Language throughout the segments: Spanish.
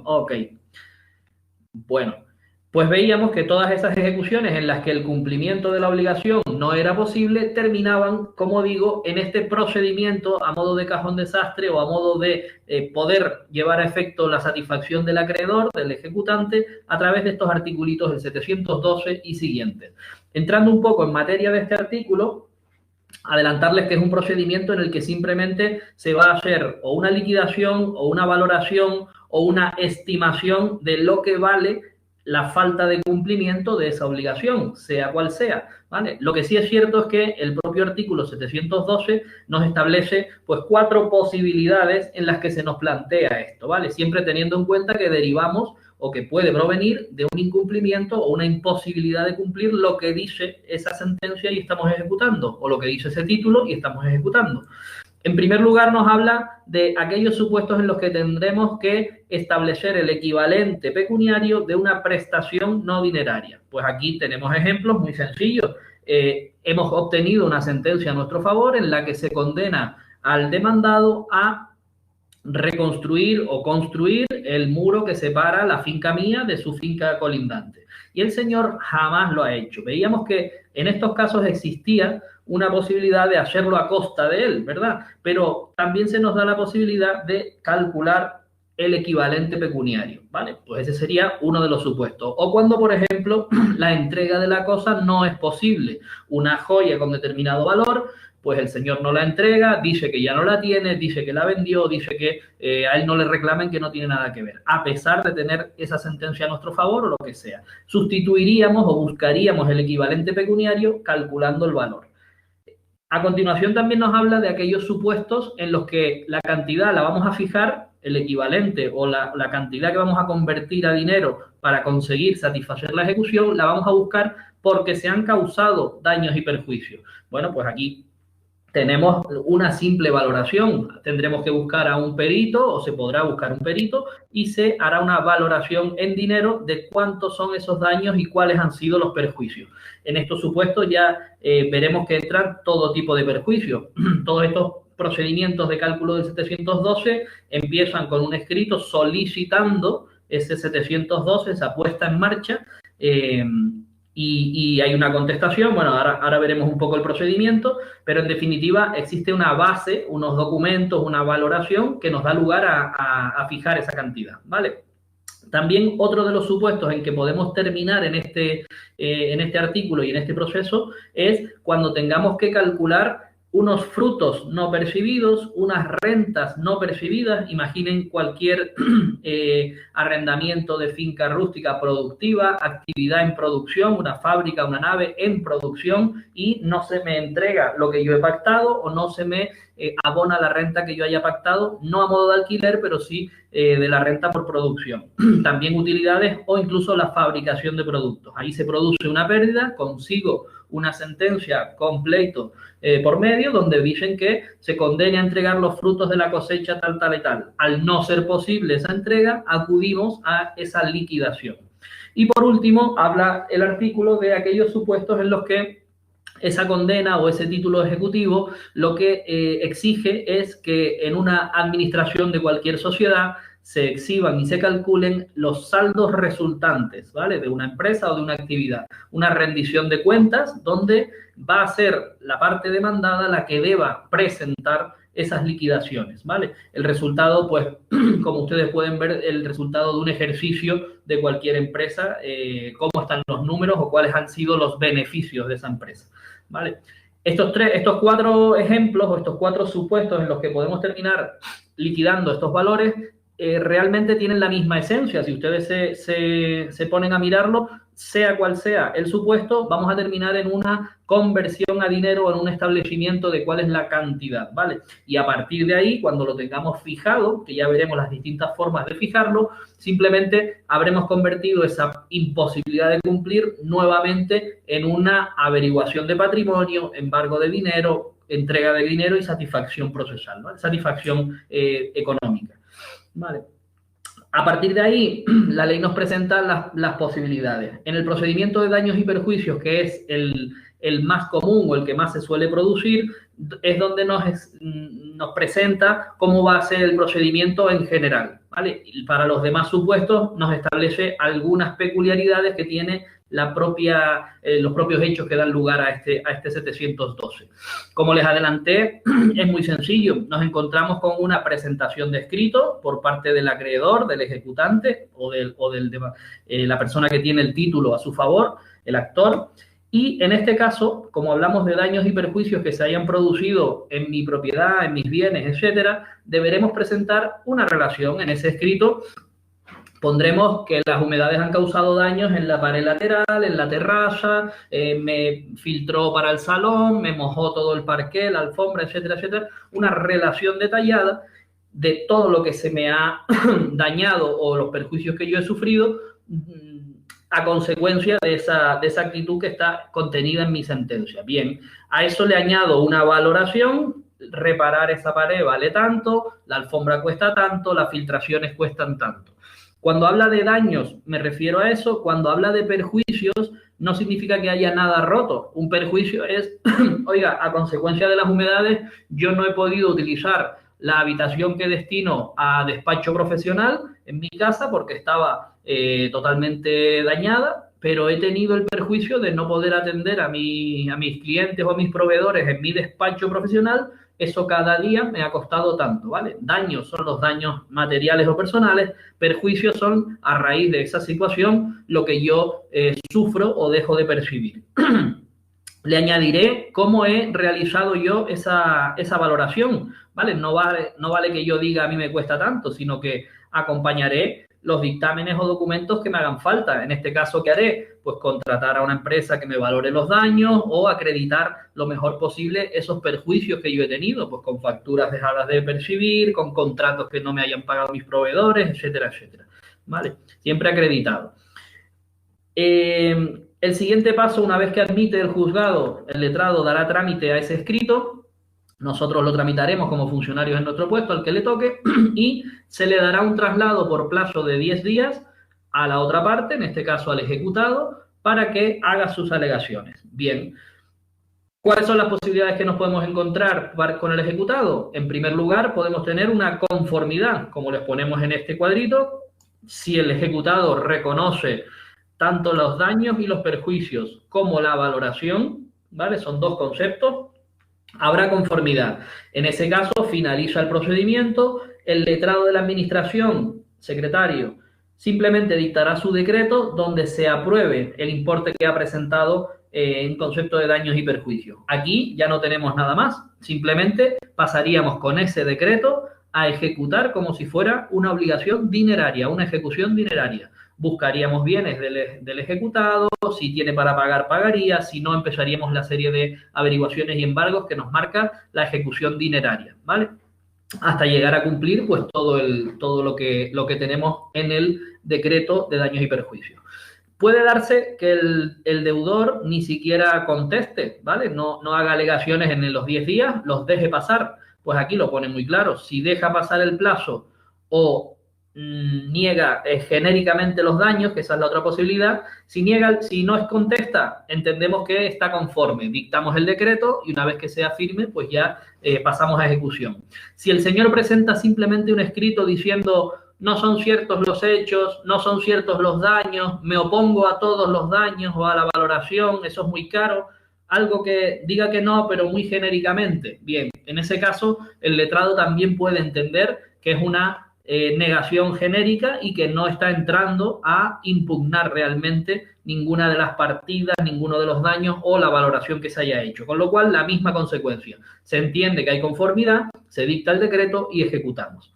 Ok, bueno, pues veíamos que todas esas ejecuciones en las que el cumplimiento de la obligación no era posible terminaban, como digo, en este procedimiento a modo de cajón desastre o a modo de poder llevar a efecto la satisfacción del acreedor, del ejecutante, a través de estos articulitos del 712 y siguientes. Entrando un poco en materia de este artículo, adelantarles que es un procedimiento en el que simplemente se va a hacer o una liquidación o una valoración o una estimación de lo que vale la falta de cumplimiento de esa obligación, sea cual sea, ¿vale? Lo que sí es cierto es que el propio artículo 712 nos establece pues 4 posibilidades en las que se nos plantea esto, ¿vale? Siempre teniendo en cuenta que derivamos o que puede provenir de un incumplimiento o una imposibilidad de cumplir lo que dice esa sentencia y estamos ejecutando, o lo que dice ese título y estamos ejecutando. En primer lugar, nos habla de aquellos supuestos en los que tendremos que establecer el equivalente pecuniario de una prestación no dineraria. Pues aquí tenemos ejemplos muy sencillos. Hemos obtenido una sentencia a nuestro favor en la que se condena al demandado a reconstruir o construir el muro que separa la finca mía de su finca colindante. Y el señor jamás lo ha hecho. Veíamos que en estos casos existía una posibilidad de hacerlo a costa de él, ¿verdad? Pero también se nos da la posibilidad de calcular el equivalente pecuniario, ¿vale? Pues ese sería uno de los supuestos. O cuando, por ejemplo, la entrega de la cosa no es posible. Una joya con determinado valor, pues el señor no la entrega, dice que ya no la tiene, dice que la vendió, dice que a él no le reclamen, que no tiene nada que ver, a pesar de tener esa sentencia a nuestro favor o lo que sea. Sustituiríamos o buscaríamos el equivalente pecuniario calculando el valor. A continuación también nos habla de aquellos supuestos en los que la cantidad la vamos a fijar, el equivalente o la cantidad que vamos a convertir a dinero para conseguir satisfacer la ejecución, la vamos a buscar porque se han causado daños y perjuicios. Bueno, pues aquí tenemos una simple valoración. Tendremos que buscar a un perito o se podrá buscar un perito y se hará una valoración en dinero de cuántos son esos daños y cuáles han sido los perjuicios. En estos supuestos ya veremos que entran todo tipo de perjuicios. Todos estos procedimientos de cálculo del 712 empiezan con un escrito solicitando ese 712, esa puesta en marcha, y hay una contestación. Bueno, ahora veremos un poco el procedimiento, pero en definitiva existe una base, unos documentos, una valoración que nos da lugar a fijar esa cantidad, ¿vale? También otro de los supuestos en que podemos terminar en este artículo y en este proceso es cuando tengamos que calcular unos frutos no percibidos, unas rentas no percibidas. Imaginen cualquier arrendamiento de finca rústica productiva, actividad en producción, una fábrica, una nave en producción, y no se me entrega lo que yo he pactado o no se me abona la renta que yo haya pactado, no a modo de alquiler, pero sí de la renta por producción. También utilidades o incluso la fabricación de productos. Ahí se produce una pérdida, consigo una sentencia con pleito por medio, donde dicen que se condena a entregar los frutos de la cosecha tal, tal y tal. Al no ser posible esa entrega, acudimos a esa liquidación. Y por último, habla el artículo de aquellos supuestos en los que esa condena o ese título ejecutivo lo que exige es que en una administración de cualquier sociedad se exhiban y se calculen los saldos resultantes, ¿vale? De una empresa o de una actividad. Una rendición de cuentas donde va a ser la parte demandada la que deba presentar esas liquidaciones, ¿vale? El resultado, pues, como ustedes pueden ver, el resultado de un ejercicio de cualquier empresa, cómo están los números o cuáles han sido los beneficios de esa empresa, ¿vale? Estos 4 ejemplos o estos 4 supuestos en los que podemos terminar liquidando estos valores realmente tienen la misma esencia. Si ustedes se ponen a mirarlo, sea cual sea el supuesto, vamos a terminar en una conversión a dinero o en un establecimiento de cuál es la cantidad, ¿vale? Y a partir de ahí, cuando lo tengamos fijado, que ya veremos las distintas formas de fijarlo, simplemente habremos convertido esa imposibilidad de cumplir nuevamente en una averiguación de patrimonio, embargo de dinero, entrega de dinero y satisfacción procesal, ¿vale? Satisfacción económica, ¿vale? A partir de ahí, la ley nos presenta las posibilidades. En el procedimiento de daños y perjuicios, que es el el más común o el que más se suele producir, es donde nos presenta cómo va a ser el procedimiento en general, ¿vale? Y para los demás supuestos nos establece algunas peculiaridades que tiene los propios hechos que dan lugar a este 712. Como les adelanté, es muy sencillo. Nos encontramos con una presentación de escrito por parte del acreedor, del ejecutante o la persona que tiene el título a su favor, el actor. Y en este caso, como hablamos de daños y perjuicios que se hayan producido en mi propiedad, en mis bienes, etcétera, deberemos presentar una relación. En ese escrito pondremos que las humedades han causado daños en la pared lateral, en la terraza, me filtró para el salón, me mojó todo el parqué, la alfombra, etcétera, etcétera. Una relación detallada de todo lo que se me ha dañado o los perjuicios que yo he sufrido a consecuencia de esa actitud que está contenida en mi sentencia. Bien, a eso le añado una valoración. Reparar esa pared vale tanto, la alfombra cuesta tanto, las filtraciones cuestan tanto. Cuando habla de daños, me refiero a eso. Cuando habla de perjuicios, no significa que haya nada roto. Un perjuicio es, oiga, a consecuencia de las humedades, yo no he podido utilizar la habitación que destino a despacho profesional en mi casa porque estaba totalmente dañada, pero he tenido el perjuicio de no poder atender a mis clientes o a mis proveedores en mi despacho profesional. Eso cada día me ha costado tanto, ¿vale? Daños son los daños materiales o personales, perjuicios son a raíz de esa situación lo que yo sufro o dejo de percibir. Le añadiré cómo he realizado yo esa valoración, ¿vale? No vale que yo diga a mí me cuesta tanto, sino que acompañaré los dictámenes o documentos que me hagan falta. En este caso, ¿qué haré? Pues contratar a una empresa que me valore los daños o acreditar lo mejor posible esos perjuicios que yo he tenido, pues con facturas dejadas de percibir, con contratos que no me hayan pagado mis proveedores, etcétera, etcétera. ¿Vale? Siempre acreditado. El siguiente paso, una vez que admite el juzgado, el letrado dará trámite a ese escrito. Nosotros lo tramitaremos como funcionarios en nuestro puesto, al que le toque, y se le dará un traslado por plazo de 10 días a la otra parte, en este caso al ejecutado, para que haga sus alegaciones. Bien, ¿cuáles son las posibilidades que nos podemos encontrar con el ejecutado? En primer lugar, podemos tener una conformidad, como les ponemos en este cuadrito. Si el ejecutado reconoce tanto los daños y los perjuicios como la valoración, ¿vale? Son dos conceptos. Habrá conformidad. En ese caso, finaliza el procedimiento. El letrado de la administración, secretario, simplemente dictará su decreto donde se apruebe el importe que ha presentado en concepto de daños y perjuicios. Aquí ya no tenemos nada más. Simplemente pasaríamos con ese decreto a ejecutar como si fuera una obligación dineraria, una ejecución dineraria. Buscaríamos bienes del ejecutado, si tiene para pagar, pagaría, si no, empezaríamos la serie de averiguaciones y embargos que nos marca la ejecución dineraria, ¿vale? Hasta llegar a cumplir pues todo lo que tenemos en el decreto de daños y perjuicios. Puede darse que el deudor ni siquiera conteste, ¿vale? No haga alegaciones en los 10 días, los deje pasar. Pues aquí lo pone muy claro. Si deja pasar el plazo o niega genéricamente los daños, que esa es la otra posibilidad. Si no contesta, entendemos que está conforme, dictamos el decreto y una vez que sea firme, pues ya pasamos a ejecución. Si el señor presenta simplemente un escrito diciendo no son ciertos los hechos, no son ciertos los daños, me opongo a todos los daños o a la valoración, eso es muy caro, algo que diga que no, pero muy genéricamente, bien, en ese caso el letrado también puede entender que es una negación genérica y que no está entrando a impugnar realmente ninguna de las partidas, ninguno de los daños o la valoración que se haya hecho. Con lo cual, la misma consecuencia. Se entiende que hay conformidad, se dicta el decreto y ejecutamos.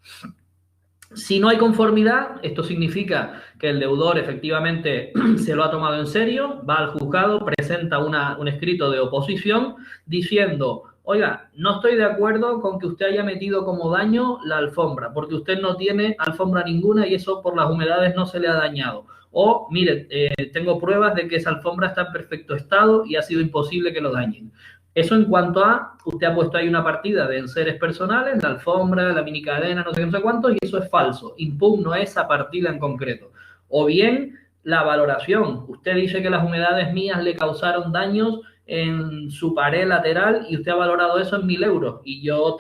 Si no hay conformidad, esto significa que el deudor efectivamente se lo ha tomado en serio, va al juzgado, presenta un escrito de oposición diciendo: oiga, no estoy de acuerdo con que usted haya metido como daño la alfombra, porque usted no tiene alfombra ninguna y eso por las humedades no se le ha dañado. O, mire, tengo pruebas de que esa alfombra está en perfecto estado y ha sido imposible que lo dañen. Eso en cuanto a, usted ha puesto ahí una partida de enseres personales, la alfombra, la minicadena, no sé qué, no sé cuánto, y eso es falso. Impugno esa partida en concreto. O bien, la valoración. Usted dice que las humedades mías le causaron daños en su pared lateral y usted ha valorado eso en 1.000 euros. Y yo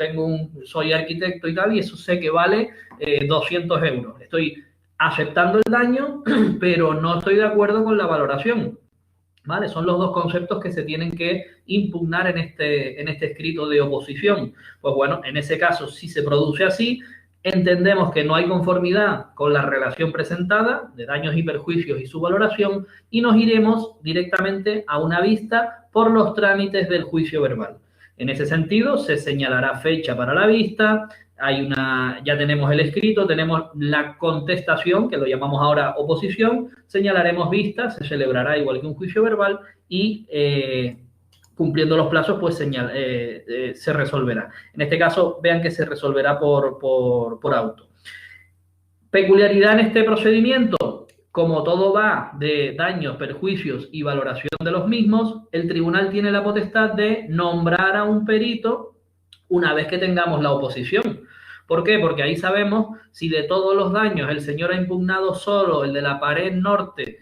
soy arquitecto y tal, y eso sé que vale 200 euros. Estoy aceptando el daño, pero no estoy de acuerdo con la valoración. ¿Vale? Son los dos conceptos que se tienen que impugnar en este escrito de oposición. Pues bueno, en ese caso, si se produce así, entendemos que no hay conformidad con la relación presentada de daños y perjuicios y su valoración, y nos iremos directamente a una vista por los trámites del juicio verbal. En ese sentido, se señalará fecha para la vista, ya tenemos el escrito, tenemos la contestación, que lo llamamos ahora oposición, señalaremos vista, se celebrará igual que un juicio verbal y cumpliendo los plazos, pues se resolverá. En este caso, vean que se resolverá por auto. Peculiaridad en este procedimiento: como todo va de daños, perjuicios y valoración de los mismos, el tribunal tiene la potestad de nombrar a un perito una vez que tengamos la oposición. ¿Por qué? Porque ahí sabemos si de todos los daños el señor ha impugnado solo el de la pared norte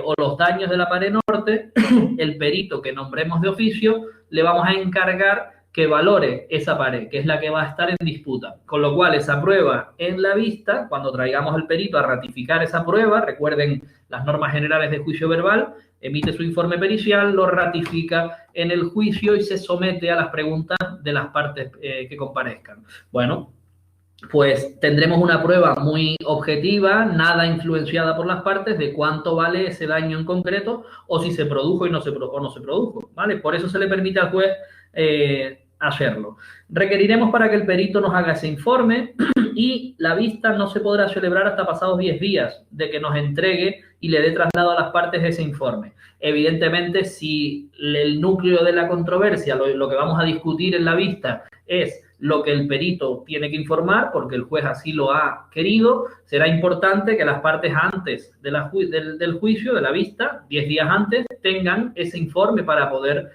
o los daños de la pared norte, el perito que nombremos de oficio le vamos a encargar que valore esa pared, que es la que va a estar en disputa. Con lo cual, esa prueba en la vista, cuando traigamos al perito a ratificar esa prueba, recuerden las normas generales de juicio verbal, emite su informe pericial, lo ratifica en el juicio y se somete a las preguntas de las partes que comparezcan. Bueno, pues tendremos una prueba muy objetiva, nada influenciada por las partes, de cuánto vale ese daño en concreto o si se produjo y no se produjo, ¿vale? Por eso se le permite al juez hacerlo. Requeriremos para que el perito nos haga ese informe y la vista no se podrá celebrar hasta pasados 10 días de que nos entregue y le dé traslado a las partes ese informe. Evidentemente, si el núcleo de la controversia, lo que vamos a discutir en la vista es lo que el perito tiene que informar, porque el juez así lo ha querido, será importante que las partes antes del juicio, de la vista, 10 días antes, tengan ese informe para poder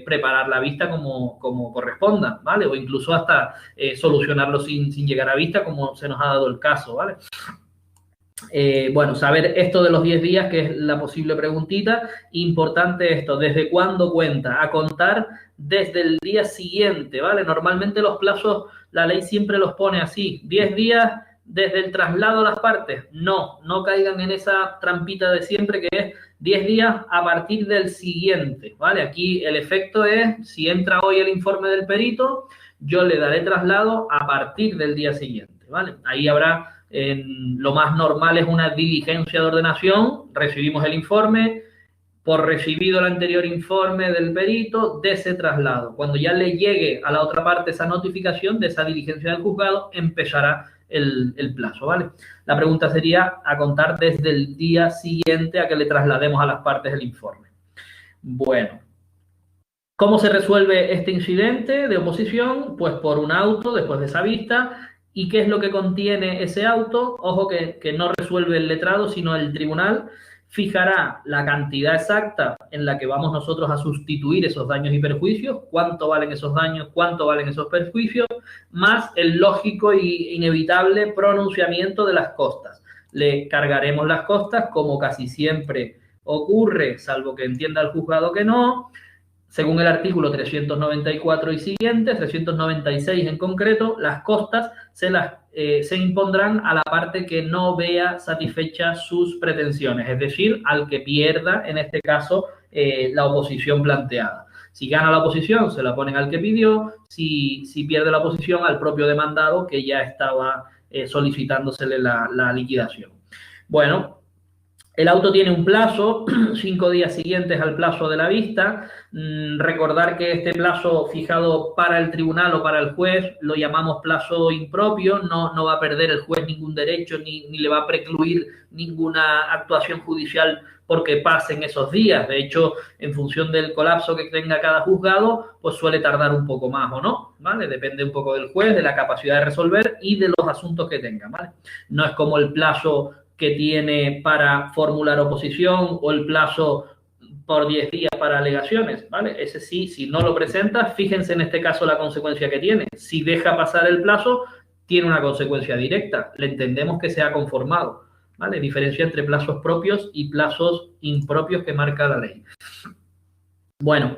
preparar la vista como corresponda, ¿vale? O incluso hasta solucionarlo sin llegar a vista, como se nos ha dado el caso, ¿vale? Bueno, saber esto de los 10 días, que es la posible preguntita. Importante esto, ¿desde cuándo cuenta? A contar desde el día siguiente, ¿vale? Normalmente los plazos, la ley siempre los pone así, 10 días desde el traslado a las partes. No caigan en esa trampita de siempre, que es 10 días a partir del siguiente, ¿vale? Aquí el efecto es, si entra hoy el informe del perito, yo le daré traslado a partir del día siguiente, ¿vale? Ahí habrá... lo más normal es una diligencia de ordenación, recibimos el informe, por recibido el anterior informe del perito, de ese traslado. Cuando ya le llegue a la otra parte esa notificación de esa diligencia del juzgado, empezará el plazo, ¿vale? La pregunta sería a contar desde el día siguiente a que le traslademos a las partes el informe. Bueno, ¿cómo se resuelve este incidente de oposición? Pues por un auto después de esa vista. ¿Y qué es lo que contiene ese auto? Ojo que no resuelve el letrado, sino el tribunal fijará la cantidad exacta en la que vamos nosotros a sustituir esos daños y perjuicios, cuánto valen esos daños, cuánto valen esos perjuicios, más el lógico e inevitable pronunciamiento de las costas. Le cargaremos las costas, como casi siempre ocurre, salvo que entienda el juzgado que no, según el artículo 394 y siguientes, 396 en concreto, las costas se impondrán a la parte que no vea satisfechas sus pretensiones, es decir, al que pierda, en este caso, la oposición planteada. Si gana la oposición, se la ponen al que pidió; si pierde la oposición, al propio demandado, que ya estaba solicitándosele la liquidación. Bueno, el auto tiene un plazo, 5 días siguientes al plazo de la vista. Recordar que este plazo fijado para el tribunal o para el juez lo llamamos plazo impropio, no va a perder el juez ningún derecho ni le va a precluir ninguna actuación judicial porque pasen esos días. De hecho, en función del colapso que tenga cada juzgado, pues suele tardar un poco más o no, ¿vale? Depende un poco del juez, de la capacidad de resolver y de los asuntos que tenga, ¿vale? No es como el plazo que tiene para formular oposición o el plazo por 10 días para alegaciones, ¿vale? Ese sí, si no lo presenta, fíjense en este caso la consecuencia que tiene. Si deja pasar el plazo, tiene una consecuencia directa. Le entendemos que se ha conformado, ¿vale? Diferencia entre plazos propios y plazos impropios que marca la ley. Bueno,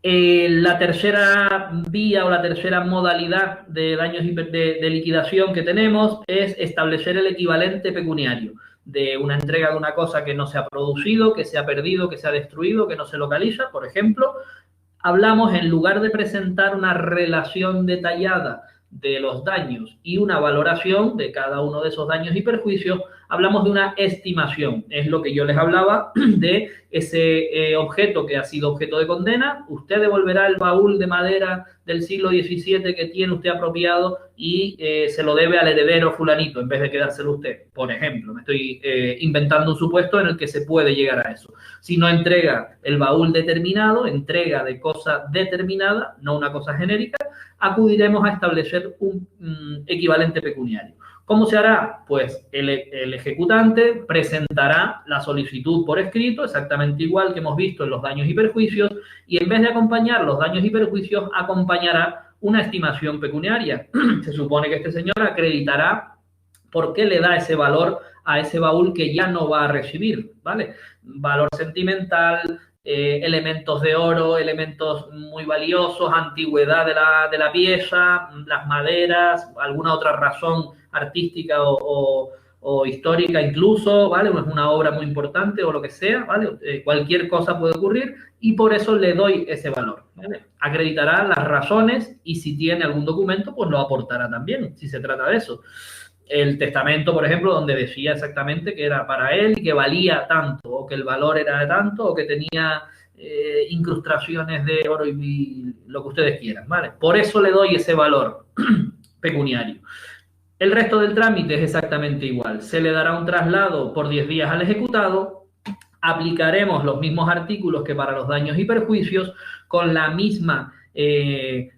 la tercera vía o la tercera modalidad de daños de liquidación que tenemos es establecer el equivalente pecuniario de una entrega de una cosa que no se ha producido, que se ha perdido, que se ha destruido, que no se localiza. Por ejemplo, hablamos, en lugar de presentar una relación detallada de los daños y una valoración de cada uno de esos daños y perjuicios, hablamos de una estimación. Es lo que yo les hablaba de ese objeto que ha sido objeto de condena. Usted devolverá el baúl de madera del siglo XVII que tiene usted apropiado y se lo debe al heredero fulanito en vez de quedárselo usted. Por ejemplo, me estoy inventando un supuesto en el que se puede llegar a eso. Si no entrega el baúl determinado, entrega de cosa determinada, no una cosa genérica, acudiremos a establecer un equivalente pecuniario. ¿Cómo se hará? Pues el ejecutante presentará la solicitud por escrito, exactamente igual que hemos visto en los daños y perjuicios, y en vez de acompañar los daños y perjuicios, acompañará una estimación pecuniaria. Se supone que este señor acreditará por qué le da ese valor a ese baúl que ya no va a recibir, ¿vale? Valor sentimental, elementos de oro, elementos muy valiosos, antigüedad de la pieza, las maderas, alguna otra razón artística o histórica incluso, ¿vale? Es una obra muy importante o lo que sea, ¿vale? Cualquier cosa puede ocurrir y por eso le doy ese valor, ¿vale? Acreditará las razones y si tiene algún documento, pues lo aportará también, si se trata de eso. El testamento, por ejemplo, donde decía exactamente que era para él y que valía tanto, o que el valor era de tanto, o que tenía incrustaciones de oro y lo que ustedes quieran, ¿vale? Por eso le doy ese valor pecuniario. El resto del trámite es exactamente igual. Se le dará un traslado por 10 días al ejecutado, aplicaremos los mismos artículos que para los daños y perjuicios, con la misma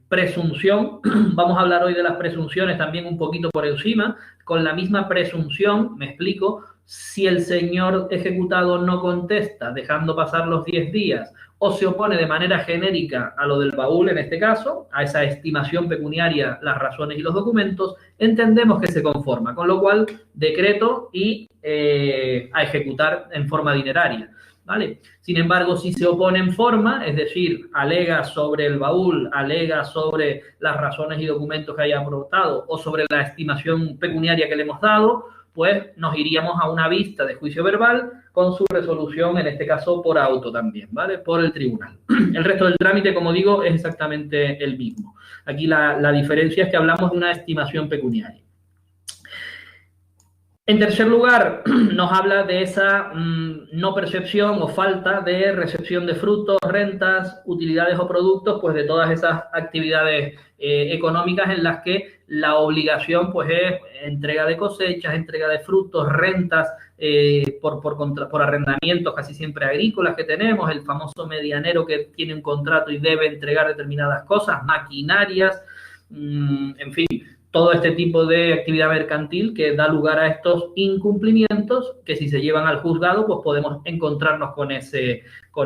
presunción. Vamos a hablar hoy de las presunciones también un poquito por encima. Con la misma presunción, me explico, si el señor ejecutado no contesta dejando pasar los 10 días o se opone de manera genérica a lo del baúl en este caso, a esa estimación pecuniaria, las razones y los documentos, entendemos que se conforma, con lo cual decreto y a ejecutar en forma dineraria, ¿vale? Sin embargo, si se opone en forma, es decir, alega sobre el baúl, alega sobre las razones y documentos que haya aportado o sobre la estimación pecuniaria que le hemos dado, pues nos iríamos a una vista de juicio verbal con su resolución, en este caso por auto también, ¿vale? Por el tribunal. El resto del trámite, como digo, es exactamente el mismo. Aquí la diferencia es que hablamos de una estimación pecuniaria. En tercer lugar, nos habla de esa no percepción o falta de recepción de frutos, rentas, utilidades o productos, pues de todas esas actividades económicas en las que la obligación pues es entrega de cosechas, entrega de frutos, rentas por arrendamientos casi siempre agrícolas que tenemos, el famoso medianero que tiene un contrato y debe entregar determinadas cosas, maquinarias, en fin, todo este tipo de actividad mercantil que da lugar a estos incumplimientos que si se llevan al juzgado pues podemos encontrarnos con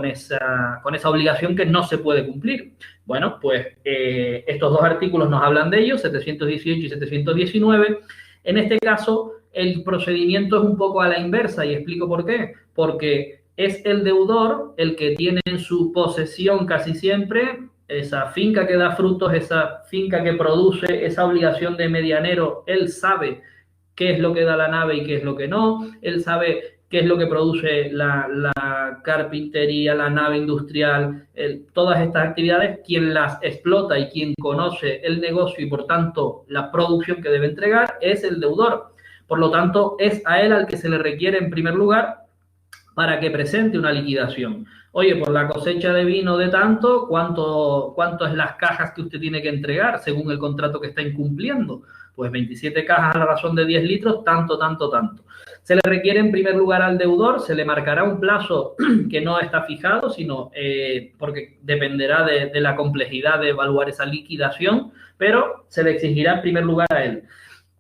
esa obligación que no se puede cumplir. Bueno, pues estos dos artículos nos hablan de ello, 718 y 719. En este caso, el procedimiento es un poco a la inversa y explico por qué. Porque es el deudor el que tiene en su posesión casi siempre esa finca que da frutos, esa finca que produce, esa obligación de medianero. Él sabe qué es lo que da la nave y qué es lo que no, él sabe qué es lo que produce la carpintería, la nave industrial, todas estas actividades, quien las explota y quien conoce el negocio y por tanto la producción que debe entregar es el deudor. Por lo tanto, es a él al que se le requiere en primer lugar para que presente una liquidación. Oye, por la cosecha de vino de tanto, ¿cuánto es las cajas que usted tiene que entregar según el contrato que está incumpliendo? Pues 27 cajas a la razón de 10 litros, tanto. Se le requiere en primer lugar al deudor, se le marcará un plazo que no está fijado, sino porque dependerá de la complejidad de evaluar esa liquidación, pero se le exigirá en primer lugar a él.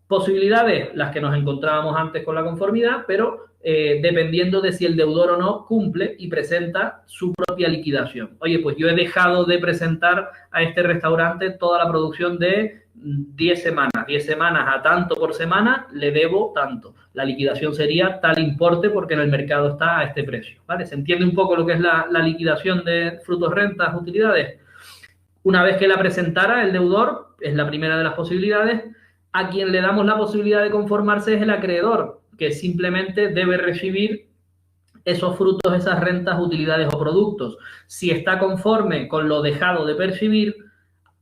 Posibilidades, las que nos encontrábamos antes con la conformidad, pero dependiendo de si el deudor o no cumple y presenta su propia liquidación. Oye, pues yo he dejado de presentar a este restaurante toda la producción de 10 semanas. 10 semanas a tanto por semana, le debo tanto. La liquidación sería tal importe porque en el mercado está a este precio, ¿vale? ¿Se entiende un poco lo que es la liquidación de frutos, rentas, utilidades? Una vez que la presentara el deudor, es la primera de las posibilidades, a quien le damos la posibilidad de conformarse es el acreedor, que simplemente debe recibir esos frutos, esas rentas, utilidades o productos. Si está conforme con lo dejado de percibir,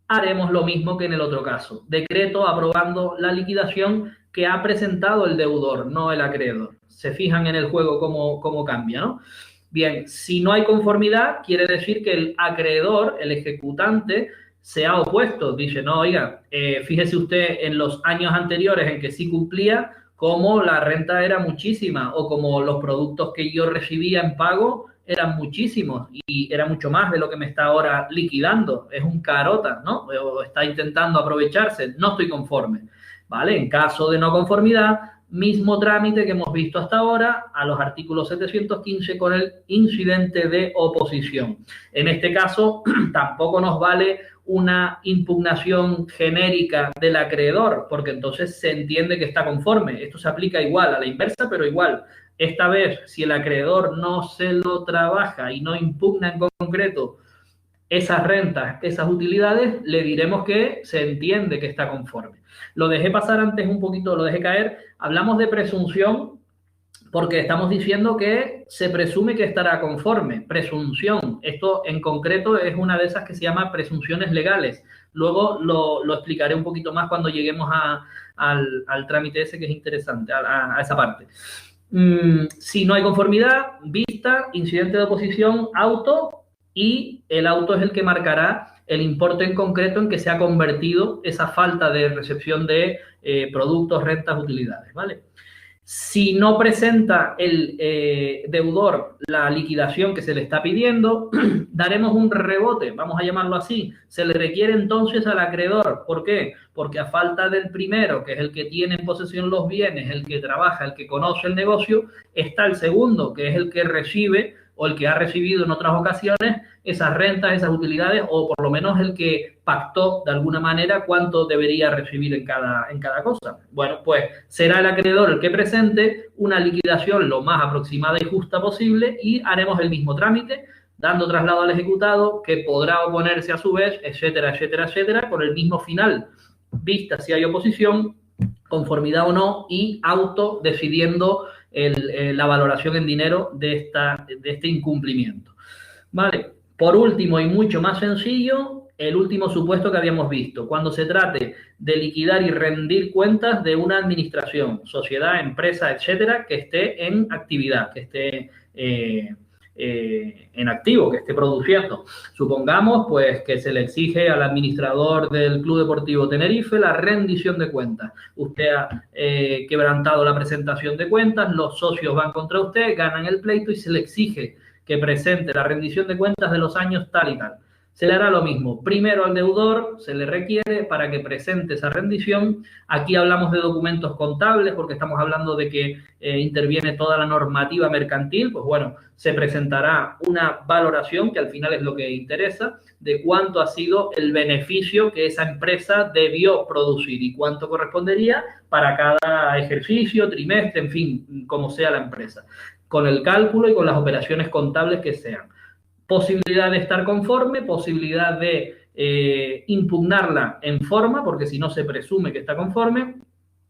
haremos lo mismo que en el otro caso. Decreto aprobando la liquidación que ha presentado el deudor, no el acreedor. Se fijan en el juego cómo cambia, ¿no? Bien, si no hay conformidad, quiere decir que el acreedor, el ejecutante, se ha opuesto. Dice, no, oiga, fíjese usted en los años anteriores en que sí cumplía, como la renta era muchísima o como los productos que yo recibía en pago eran muchísimos y era mucho más de lo que me está ahora liquidando. Es un carota, ¿no? O está intentando aprovecharse. No estoy conforme, ¿vale? En caso de no conformidad, mismo trámite que hemos visto hasta ahora a los artículos 715 con el incidente de oposición. En este caso, tampoco nos vale una impugnación genérica del acreedor, porque entonces se entiende que está conforme. Esto se aplica igual a la inversa, pero igual. Esta vez, si el acreedor no se lo trabaja y no impugna en concreto esas rentas, esas utilidades, le diremos que se entiende que está conforme. Lo dejé pasar antes un poquito, lo dejé caer. Hablamos de presunción porque estamos diciendo que se presume que estará conforme. Presunción. Esto en concreto es una de esas que se llama presunciones legales. Luego lo explicaré un poquito más cuando lleguemos al trámite ese que es interesante, a esa parte. Si no hay conformidad, vista, incidente de oposición, auto, y el auto es el que marcará el importe en concreto en que se ha convertido esa falta de recepción de productos, rentas, utilidades, ¿vale? Si no presenta el deudor la liquidación que se le está pidiendo, daremos un rebote, vamos a llamarlo así. Se le requiere entonces al acreedor. ¿Por qué? Porque a falta del primero, que es el que tiene en posesión los bienes, el que trabaja, el que conoce el negocio, está el segundo, que es el que recibe o el que ha recibido en otras ocasiones esas rentas, esas utilidades, o por lo menos el que pactó de alguna manera cuánto debería recibir en cada cosa. Bueno, pues será el acreedor el que presente una liquidación lo más aproximada y justa posible y haremos el mismo trámite, dando traslado al ejecutado, que podrá oponerse a su vez, etcétera, etcétera, etcétera, con el mismo final, vista si hay oposición, conformidad o no, y auto decidiendo la valoración en dinero de este incumplimiento. Vale. Por último, y mucho más sencillo, el último supuesto que habíamos visto, cuando se trate de liquidar y rendir cuentas de una administración, sociedad, empresa, etcétera, que esté en actividad, que esté en activo, que esté produciendo. Supongamos pues que se le exige al administrador del Club Deportivo Tenerife la rendición de cuentas. Usted ha quebrantado la presentación de cuentas, los socios van contra usted, ganan el pleito y se le exige que presente la rendición de cuentas de los años tal y tal. Se le hará lo mismo. Primero al deudor se le requiere para que presente esa rendición. Aquí hablamos de documentos contables porque estamos hablando de que interviene toda la normativa mercantil. Pues bueno, se presentará una valoración que al final es lo que interesa de cuánto ha sido el beneficio que esa empresa debió producir y cuánto correspondería para cada ejercicio, trimestre, en fin, como sea la empresa, con el cálculo y con las operaciones contables que sean. Posibilidad de estar conforme, posibilidad de impugnarla en forma, porque si no se presume que está conforme,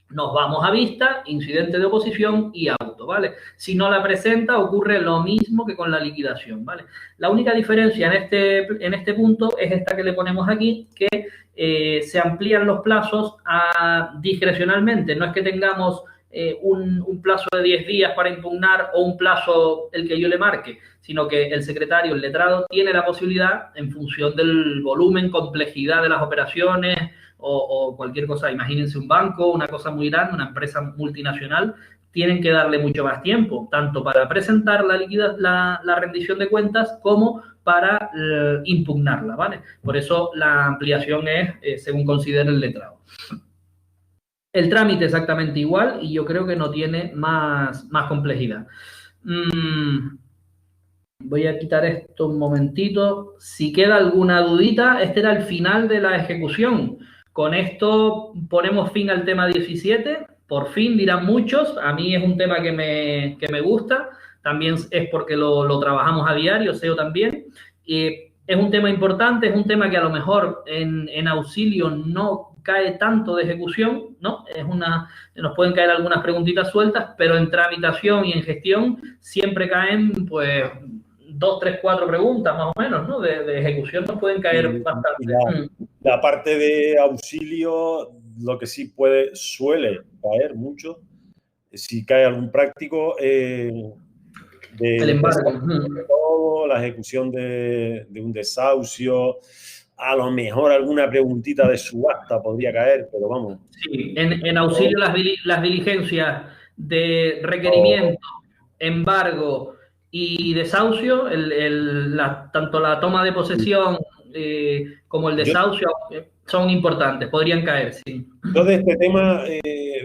nos vamos a vista, incidente de oposición y auto, ¿vale? Si no la presenta, ocurre lo mismo que con la liquidación, ¿vale? La única diferencia en este punto es esta que le ponemos aquí, que se amplían los plazos discrecionalmente. No es que tengamos un plazo de 10 días para impugnar o un plazo el que yo le marque, sino que el secretario, el letrado, tiene la posibilidad, en función del volumen, complejidad de las operaciones o cualquier cosa. Imagínense un banco, una cosa muy grande, una empresa multinacional, tienen que darle mucho más tiempo, tanto para presentar la rendición de cuentas como para impugnarla, ¿vale? Por eso la ampliación es según considere el letrado. El trámite exactamente igual y yo creo que no tiene más complejidad. Voy a quitar esto un momentito. Si queda alguna dudita, este era el final de la ejecución. Con esto ponemos fin al tema 17. por fin dirán muchos, a mí es un tema que me gusta, también es porque lo trabajamos a diario, SEO también, y es un tema importante, es un tema que a lo mejor en auxilio no cae tanto de ejecución, ¿no? Nos pueden caer algunas preguntitas sueltas, pero en tramitación y en gestión siempre caen, pues, 2, 3, 4 preguntas más o menos, ¿no? De ejecución nos pueden caer bastante. La parte de auxilio, lo que sí suele caer mucho, si cae algún práctico, el embargo. Todo, la ejecución de un desahucio, a lo mejor alguna preguntita de subasta podría caer, pero vamos. Sí, en auxilio las diligencias de requerimiento, embargo y desahucio, tanto la toma de posesión como el desahucio son importantes, podrían caer, sí. Yo de este tema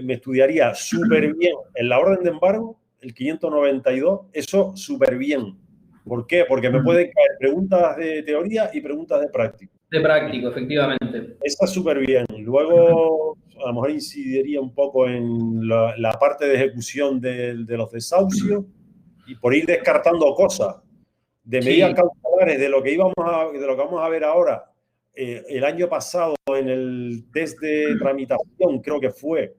me estudiaría súper bien en la orden de embargo, el 592, eso súper bien. ¿Por qué? Porque me pueden caer preguntas de teoría y preguntas de práctico. De práctico, efectivamente. Está súper bien. Luego, a lo mejor incidiría un poco en la parte de ejecución de los desahucios y por ir descartando cosas de medidas cautelares de lo que vamos a ver ahora. El año pasado, en el test de tramitación, creo que fue,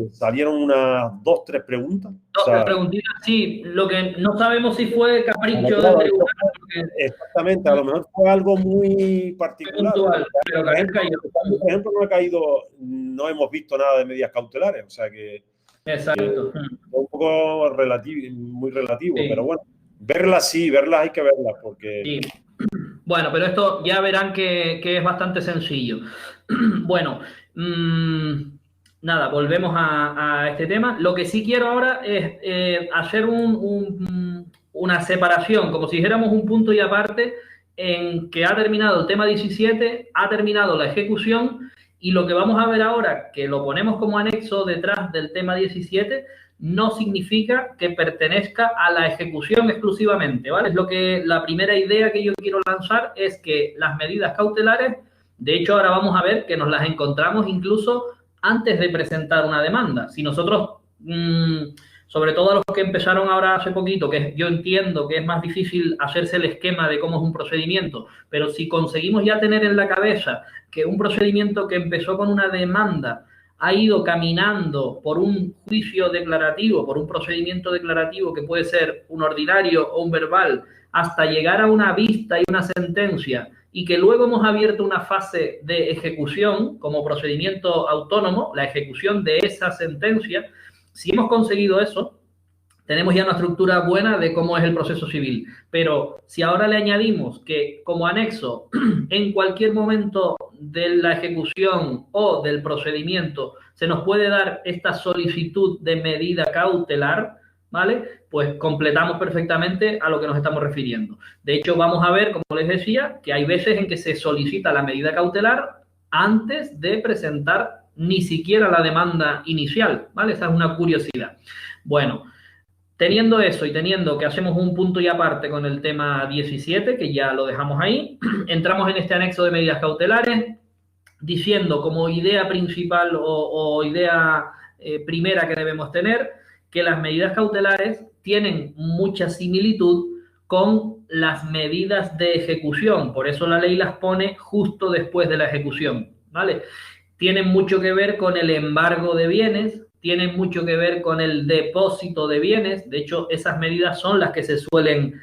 salieron unas 2, 3 preguntas. 2, 3 preguntitas, sí. Lo que no sabemos si fue capricho del tribunal. Exactamente, a lo mejor fue algo muy particular. Puntual, pero por ejemplo, no hemos visto nada de medidas cautelares, o sea que exacto. Es un poco muy relativo, pero bueno, verlas hay que verlas porque... Sí. Bueno, pero esto ya verán que es bastante sencillo. Bueno, nada, volvemos a este tema. Lo que sí quiero ahora es hacer una separación, como si dijéramos un punto y aparte, en que ha terminado el tema 17, ha terminado la ejecución, y lo que vamos a ver ahora, que lo ponemos como anexo detrás del tema 17, no significa que pertenezca a la ejecución exclusivamente, ¿vale? La primera idea que yo quiero lanzar es que las medidas cautelares, de hecho ahora vamos a ver que nos las encontramos incluso antes de presentar una demanda. Si nosotros, sobre todo a los que empezaron ahora hace poquito, que yo entiendo que es más difícil hacerse el esquema de cómo es un procedimiento, pero si conseguimos ya tener en la cabeza que un procedimiento que empezó con una demanda ha ido caminando por un juicio declarativo, por un procedimiento declarativo que puede ser un ordinario o un verbal, hasta llegar a una vista y una sentencia, y que luego hemos abierto una fase de ejecución como procedimiento autónomo, la ejecución de esa sentencia. Si hemos conseguido eso, tenemos ya una estructura buena de cómo es el proceso civil. Pero si ahora le añadimos que como anexo, en cualquier momento de la ejecución o del procedimiento, se nos puede dar esta solicitud de medida cautelar, ¿vale? Pues completamos perfectamente a lo que nos estamos refiriendo. De hecho, vamos a ver, como les decía, que hay veces en que se solicita la medida cautelar antes de presentar ni siquiera la demanda inicial, ¿vale? Esa es una curiosidad. Bueno, teniendo eso y teniendo que hacemos un punto y aparte con el tema 17, que ya lo dejamos ahí, entramos en este anexo de medidas cautelares, diciendo como idea principal o idea primera que debemos tener, que las medidas cautelares tienen mucha similitud con las medidas de ejecución. Por eso la ley las pone justo después de la ejecución, ¿vale? Tienen mucho que ver con el embargo de bienes, tienen mucho que ver con el depósito de bienes. De hecho, esas medidas son las que se suelen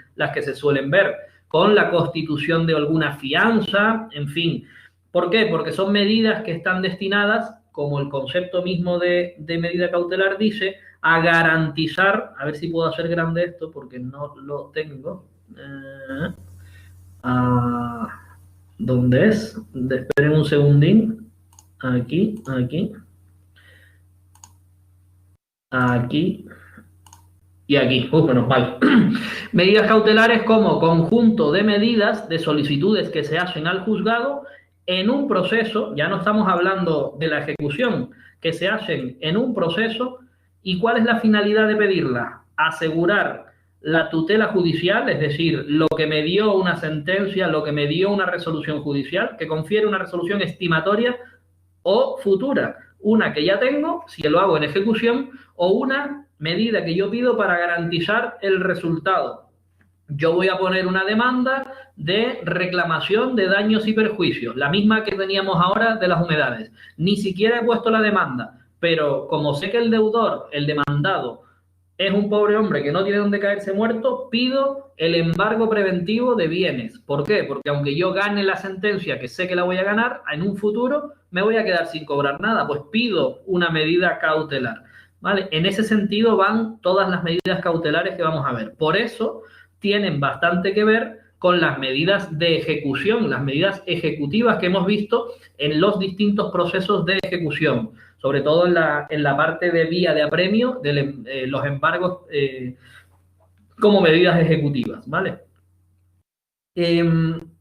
ver, con la constitución de alguna fianza, en fin. ¿Por qué? Porque son medidas que están destinadas, como el concepto mismo de medida cautelar dice, a garantizar, a ver si puedo hacer grande esto porque no lo tengo. ¿Dónde es? Esperen un segundín. Aquí. Y aquí. Menos mal. Medidas cautelares como conjunto de medidas, de solicitudes que se hacen al juzgado en un proceso, ya no estamos hablando de la ejecución, que se hacen en un proceso. ¿Y cuál es la finalidad de pedirla? Asegurar la tutela judicial, es decir, lo que me dio una sentencia, lo que me dio una resolución judicial, que confiere una resolución estimatoria o futura, una que ya tengo, si lo hago en ejecución, o una medida que yo pido para garantizar el resultado. Yo voy a poner una demanda de reclamación de daños y perjuicios, la misma que teníamos ahora de las humedades. Ni siquiera he puesto la demanda, pero como sé que el deudor, el demandado, es un pobre hombre que no tiene dónde caerse muerto, pido el embargo preventivo de bienes. ¿Por qué? Porque aunque yo gane la sentencia, que sé que la voy a ganar, en un futuro me voy a quedar sin cobrar nada, pues pido una medida cautelar. ¿Vale? En ese sentido van todas las medidas cautelares que vamos a ver. Por eso tienen bastante que ver con las medidas de ejecución, las medidas ejecutivas que hemos visto en los distintos procesos de ejecución, sobre todo en la parte de vía de apremio de los embargos como medidas ejecutivas, ¿vale?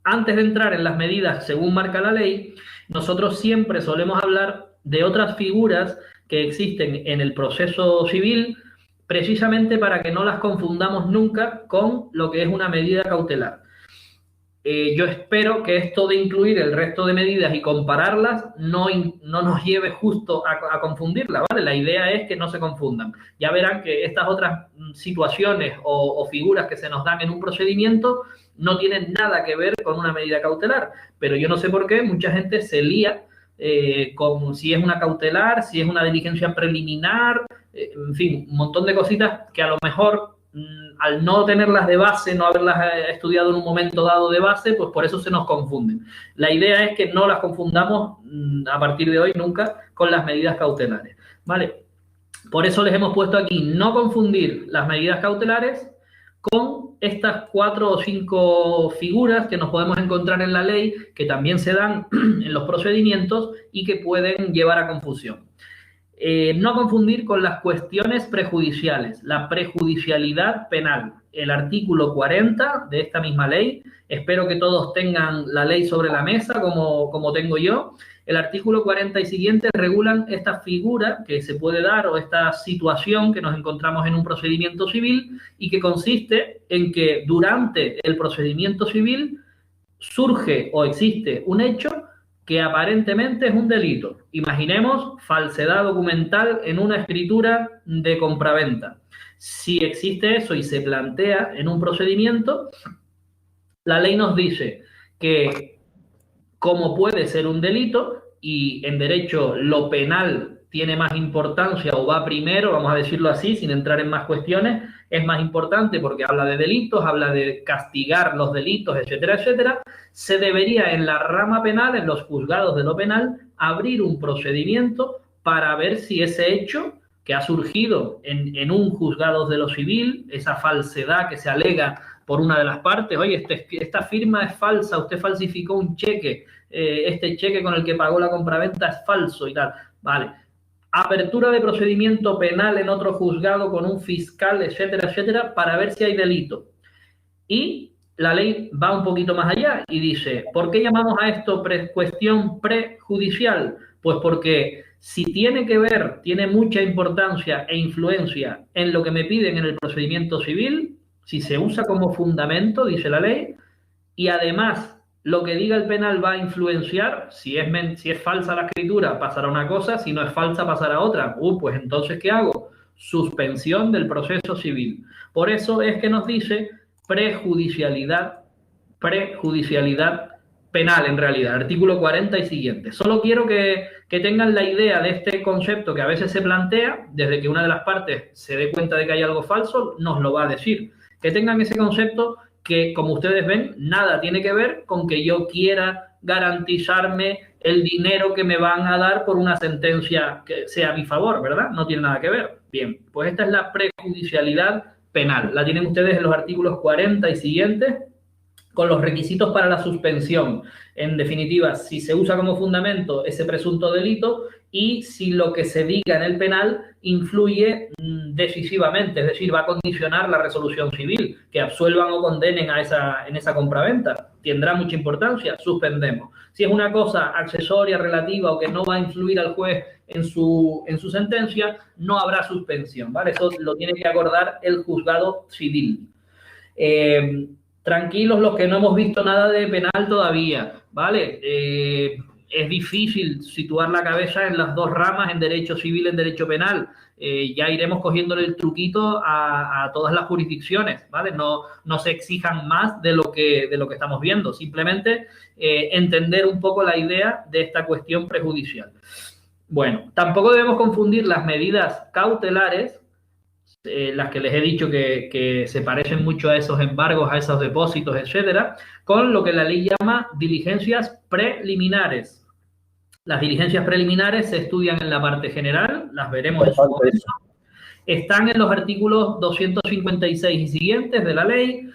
Antes de entrar en las medidas según marca la ley, nosotros siempre solemos hablar de otras figuras que existen en el proceso civil, precisamente para que no las confundamos nunca con lo que es una medida cautelar. Yo espero que esto de incluir el resto de medidas y compararlas no nos lleve justo a confundirlas, ¿vale? La idea es que no se confundan. Ya verán que estas otras situaciones o figuras que se nos dan en un procedimiento no tienen nada que ver con una medida cautelar, pero yo no sé por qué mucha gente se lía con si es una cautelar, si es una diligencia preliminar, en fin, un montón de cositas que a lo mejor al no tenerlas de base, no haberlas estudiado en un momento dado de base, pues por eso se nos confunden. La idea es que no las confundamos a partir de hoy nunca con las medidas cautelares, ¿vale? Por eso les hemos puesto aquí no confundir las medidas cautelares con estas 4 o 5 figuras que nos podemos encontrar en la ley, que también se dan en los procedimientos y que pueden llevar a confusión. No confundir con las cuestiones prejudiciales, la prejudicialidad penal, el artículo 40 de esta misma ley. Espero que todos tengan la ley sobre la mesa como tengo yo. El artículo 40 y siguientes regulan esta figura que se puede dar o esta situación que nos encontramos en un procedimiento civil y que consiste en que durante el procedimiento civil surge o existe un hecho que aparentemente es un delito. Imaginemos falsedad documental en una escritura de compraventa. Si existe eso y se plantea en un procedimiento, la ley nos dice que como puede ser un delito, y en derecho lo penal tiene más importancia o va primero, vamos a decirlo así, sin entrar en más cuestiones, es más importante porque habla de delitos, habla de castigar los delitos, etcétera, etcétera, se debería en la rama penal, en los juzgados de lo penal, abrir un procedimiento para ver si ese hecho que ha surgido en un juzgado de lo civil, esa falsedad que se alega por una de las partes, oye, esta firma es falsa, usted falsificó un cheque, este cheque con el que pagó la compraventa es falso y tal, vale. Apertura de procedimiento penal en otro juzgado con un fiscal, etcétera, etcétera, para ver si hay delito. Y la ley va un poquito más allá y dice, ¿por qué llamamos a esto cuestión prejudicial? Pues porque si tiene que ver, tiene mucha importancia e influencia en lo que me piden en el procedimiento civil, si se usa como fundamento, dice la ley, y además lo que diga el penal va a influenciar, si es falsa la escritura, pasará una cosa, si no es falsa, pasará otra. Pues entonces, ¿qué hago? Suspensión del proceso civil. Por eso es que nos dice prejudicialidad penal, en realidad, artículo 40 y siguiente. Solo quiero que tengan la idea de este concepto que a veces se plantea, desde que una de las partes se dé cuenta de que hay algo falso, nos lo va a decir. Que tengan ese concepto que, como ustedes ven, nada tiene que ver con que yo quiera garantizarme el dinero que me van a dar por una sentencia que sea a mi favor, ¿verdad? No tiene nada que ver. Bien, pues esta es la prejudicialidad penal. La tienen ustedes en los artículos 40 y siguientes, con los requisitos para la suspensión. En definitiva, si se usa como fundamento ese presunto delito y si lo que se diga en el penal influye decisivamente, es decir, va a condicionar la resolución civil, que absuelvan o condenen en esa compraventa. Tendrá mucha importancia, suspendemos. Si es una cosa accesoria, relativa o que no va a influir al juez en su sentencia, no habrá suspensión, ¿vale? Eso lo tiene que acordar el juzgado civil. Tranquilos los que no hemos visto nada de penal todavía, ¿vale? es difícil situar la cabeza en las dos ramas, en derecho civil y en derecho penal. Ya iremos cogiéndole el truquito a todas las jurisdicciones, ¿vale? No se exijan más de lo que estamos viendo, simplemente entender un poco la idea de esta cuestión prejudicial. Bueno, tampoco debemos confundir las medidas cautelares, las que les he dicho que se parecen mucho a esos embargos, a esos depósitos, etcétera, con lo que la ley llama diligencias preliminares. Las diligencias preliminares se estudian en la parte general, las veremos en su momento. Están en los artículos 256 y siguientes de la ley.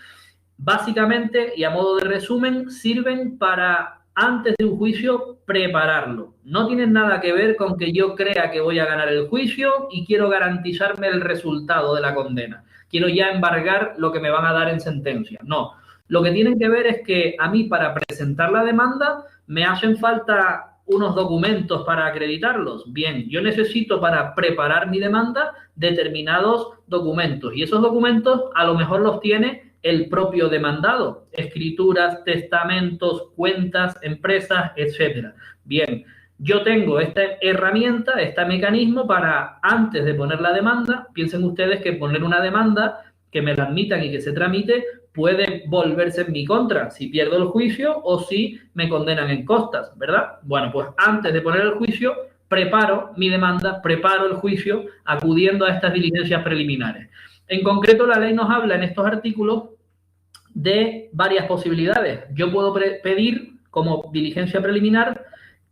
Básicamente, y a modo de resumen, sirven para, antes de un juicio, prepararlo. No tienen nada que ver con que yo crea que voy a ganar el juicio y quiero garantizarme el resultado de la condena. Quiero ya embargar lo que me van a dar en sentencia. No. Lo que tienen que ver es que a mí, para presentar la demanda, me hacen falta unos documentos para acreditarlos. Bien, yo necesito para preparar mi demanda determinados documentos y esos documentos a lo mejor los tiene el propio demandado, escrituras, testamentos, cuentas, empresas, etcétera. Bien, yo tengo esta herramienta, este mecanismo para, antes de poner la demanda, piensen ustedes que poner una demanda, que me la admitan y que se tramite, puede volverse en mi contra si pierdo el juicio o si me condenan en costas, ¿verdad? Bueno, pues antes de poner el juicio, preparo mi demanda, preparo el juicio acudiendo a estas diligencias preliminares. En concreto, la ley nos habla en estos artículos de varias posibilidades. Yo puedo pedir como diligencia preliminar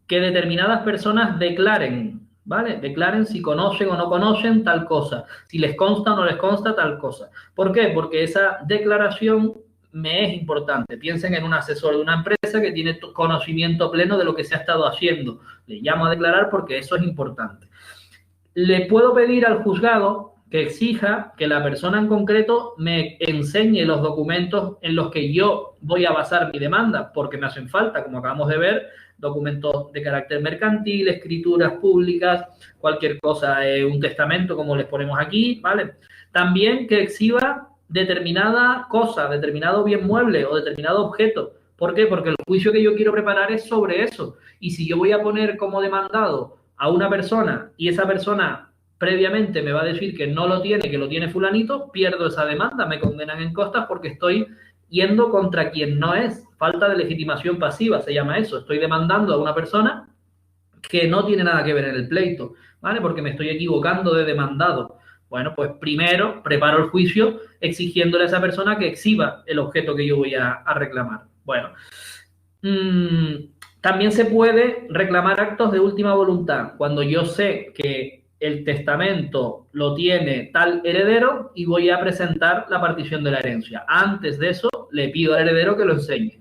que determinadas personas declaren, ¿vale? Declaren si conocen o no conocen tal cosa, si les consta o no les consta tal cosa. ¿Por qué? Porque esa declaración me es importante. Piensen en un asesor de una empresa que tiene conocimiento pleno de lo que se ha estado haciendo. Le llamo a declarar porque eso es importante. Le puedo pedir al juzgado que exija que la persona en concreto me enseñe los documentos en los que yo voy a basar mi demanda, porque me hacen falta, como acabamos de ver, documentos de carácter mercantil, escrituras públicas, cualquier cosa, un testamento, como les ponemos aquí, ¿vale? También que exhiba determinada cosa, determinado bien mueble o determinado objeto. ¿Por qué? Porque el juicio que yo quiero preparar es sobre eso. Y si yo voy a poner como demandado a una persona y esa persona previamente me va a decir que no lo tiene, que lo tiene fulanito, pierdo esa demanda, me condenan en costas porque estoy yendo contra quien no es. Falta de legitimación pasiva, se llama eso. Estoy demandando a una persona que no tiene nada que ver en el pleito, ¿vale? Porque me estoy equivocando de demandado. Bueno, pues primero preparo el juicio exigiéndole a esa persona que exhiba el objeto que yo voy a reclamar. Bueno, también se puede reclamar actos de última voluntad cuando yo sé que el testamento lo tiene tal heredero y voy a presentar la partición de la herencia. Antes de eso, le pido al heredero que lo enseñe.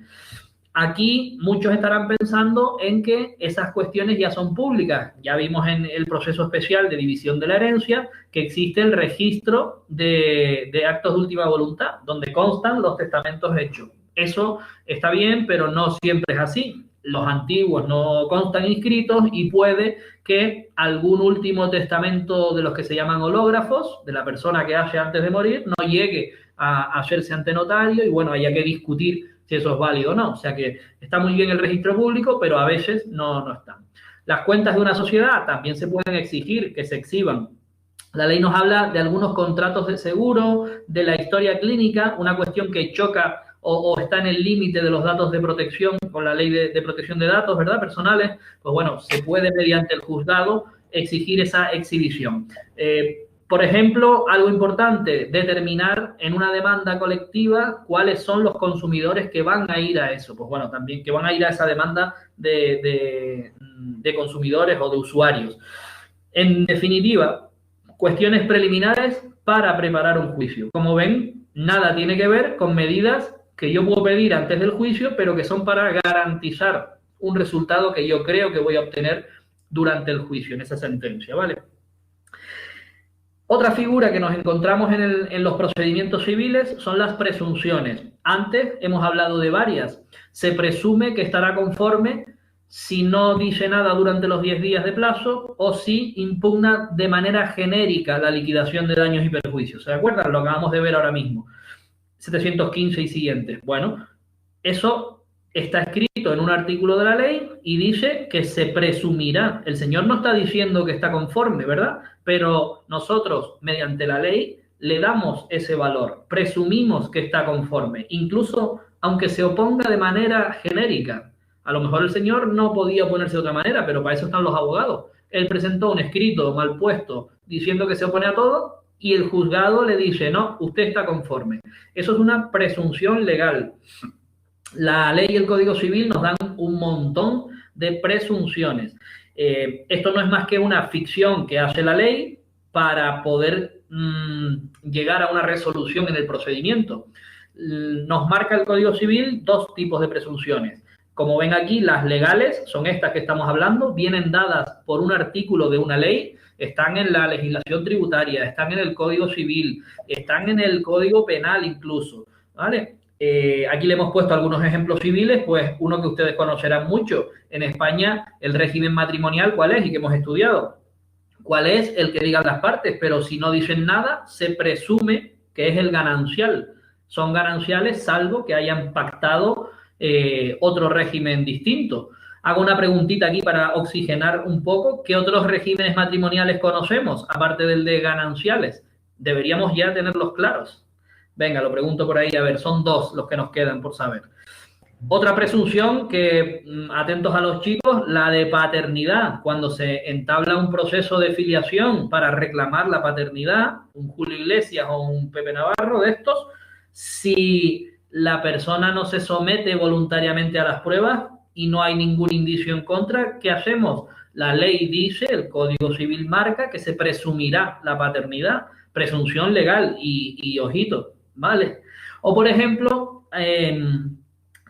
Aquí muchos estarán pensando en que esas cuestiones ya son públicas. Ya vimos en el proceso especial de división de la herencia que existe el registro de actos de última voluntad, donde constan los testamentos hechos. Eso está bien, pero no siempre es así. Los antiguos no constan inscritos y puede que algún último testamento de los que se llaman hológrafos, de la persona que hace antes de morir, no llegue a hacerse ante notario y bueno, haya que discutir si eso es válido o no. O sea que está muy bien el registro público, pero a veces no están. Las cuentas de una sociedad también se pueden exigir que se exhiban. La ley nos habla de algunos contratos de seguro, de la historia clínica, una cuestión que choca o está en el límite de los datos de protección con la ley de protección de datos, ¿verdad? Personales, pues bueno, se puede mediante el juzgado exigir esa exhibición. Por ejemplo, algo importante, determinar en una demanda colectiva cuáles son los consumidores que van a ir a eso. Pues bueno, también que van a ir a esa demanda de consumidores o de usuarios. En definitiva, cuestiones preliminares para preparar un juicio. Como ven, nada tiene que ver con medidas que yo puedo pedir antes del juicio, pero que son para garantizar un resultado que yo creo que voy a obtener durante el juicio, en esa sentencia, ¿vale? Otra figura que nos encontramos en los procedimientos civiles son las presunciones. Antes hemos hablado de varias. Se presume que estará conforme si no dice nada durante los 10 días de plazo o si impugna de manera genérica la liquidación de daños y perjuicios. ¿Se acuerdan? Lo acabamos de ver ahora mismo. 715 y siguientes. Bueno, eso está escrito en un artículo de la ley y dice que se presumirá. El Señor no está diciendo que está conforme, ¿verdad? Pero nosotros, mediante la ley, le damos ese valor. Presumimos que está conforme, incluso aunque se oponga de manera genérica. A lo mejor el Señor no podía oponerse de otra manera, pero para eso están los abogados. Él presentó un escrito mal puesto diciendo que se opone a todo y el juzgado le dice, no, usted está conforme. Eso es una presunción legal. La ley y el Código Civil nos dan un montón de presunciones. Esto no es más que una ficción que hace la ley para poder llegar a una resolución en el procedimiento. Nos marca el Código Civil dos tipos de presunciones. Como ven aquí, las legales son estas que estamos hablando, vienen dadas por un artículo de una ley, están en la legislación tributaria, están en el Código Civil, están en el Código Penal incluso, ¿vale? Aquí le hemos puesto algunos ejemplos civiles, pues uno que ustedes conocerán mucho. En España, el régimen matrimonial, ¿cuál es? Y que hemos estudiado. ¿Cuál es? El que digan las partes, pero si no dicen nada, se presume que es el ganancial. Son gananciales salvo que hayan pactado otro régimen distinto. Hago una preguntita aquí para oxigenar un poco. ¿Qué otros regímenes matrimoniales conocemos, aparte del de gananciales? Deberíamos ya tenerlos claros. Venga, lo pregunto por ahí, a ver, son dos los que nos quedan por saber. Otra presunción que, atentos a los chicos, la de paternidad. Cuando se entabla un proceso de filiación para reclamar la paternidad, un Julio Iglesias o un Pepe Navarro de estos, si la persona no se somete voluntariamente a las pruebas y no hay ningún indicio en contra, ¿qué hacemos? La ley dice, el Código Civil marca que se presumirá la paternidad, presunción legal y ojito, ¿vale? O, por ejemplo,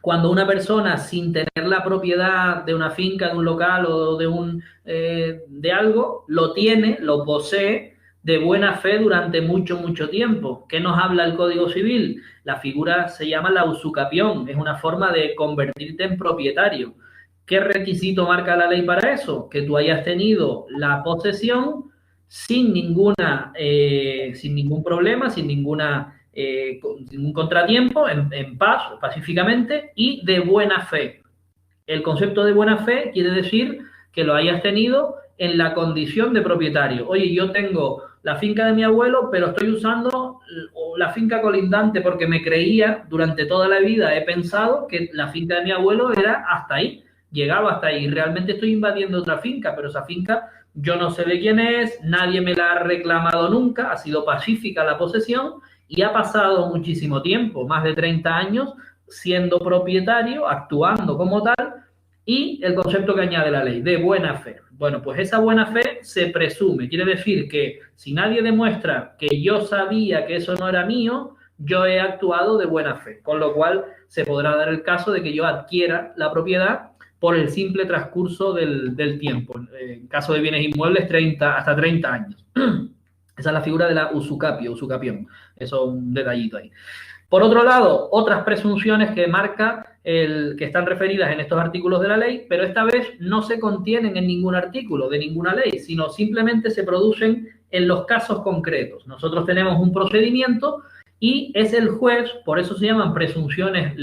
cuando una persona sin tener la propiedad de una finca, de un local o de algo, lo tiene, lo posee de buena fe durante mucho, mucho tiempo. ¿Qué nos habla el Código Civil? La figura se llama la usucapión, es una forma de convertirte en propietario. ¿Qué requisito marca la ley para eso? Que tú hayas tenido la posesión sin ningún problema, sin ningún contratiempo, en paz, pacíficamente y de buena fe. El concepto de buena fe quiere decir que lo hayas tenido en la condición de propietario. Oye, yo tengo la finca de mi abuelo, pero estoy usando la finca colindante porque me creía, durante toda la vida he pensado que la finca de mi abuelo era hasta ahí, llegaba hasta ahí. Realmente estoy invadiendo otra finca, pero esa finca yo no sé de quién es, nadie me la ha reclamado nunca, ha sido pacífica la posesión y ha pasado muchísimo tiempo, más de 30 años, siendo propietario, actuando como tal, y el concepto que añade la ley, de buena fe. Bueno, pues esa buena fe se presume. Quiere decir que si nadie demuestra que yo sabía que eso no era mío, yo he actuado de buena fe. Con lo cual se podrá dar el caso de que yo adquiera la propiedad por el simple transcurso del tiempo. En caso de bienes inmuebles, hasta 30 años. Esa es la figura de la usucapión. Eso es un detallito ahí. Por otro lado, otras presunciones que marca que están referidas en estos artículos de la ley, pero esta vez no se contienen en ningún artículo de ninguna ley, sino simplemente se producen en los casos concretos. Nosotros tenemos un procedimiento y es el juez, por eso se llaman presunciones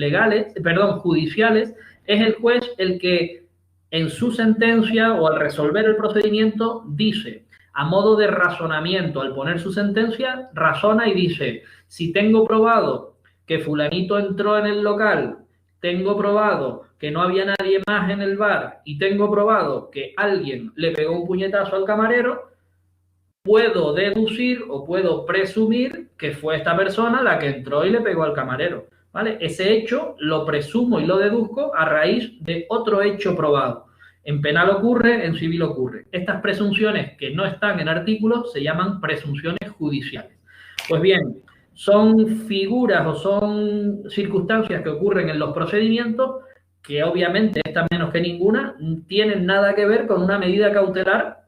judiciales, es el juez el que en su sentencia o al resolver el procedimiento dice, a modo de razonamiento, al poner su sentencia, razona y dice, si tengo probado que fulanito entró en el local, tengo probado que no había nadie más en el bar y tengo probado que alguien le pegó un puñetazo al camarero, puedo deducir o puedo presumir que fue esta persona la que entró y le pegó al camarero, ¿vale? Ese hecho lo presumo y lo deduzco a raíz de otro hecho probado. En penal ocurre, en civil ocurre. Estas presunciones que no están en artículos se llaman presunciones judiciales. Pues bien, son figuras o son circunstancias que ocurren en los procedimientos que obviamente, esta menos que ninguna, tienen nada que ver con una medida cautelar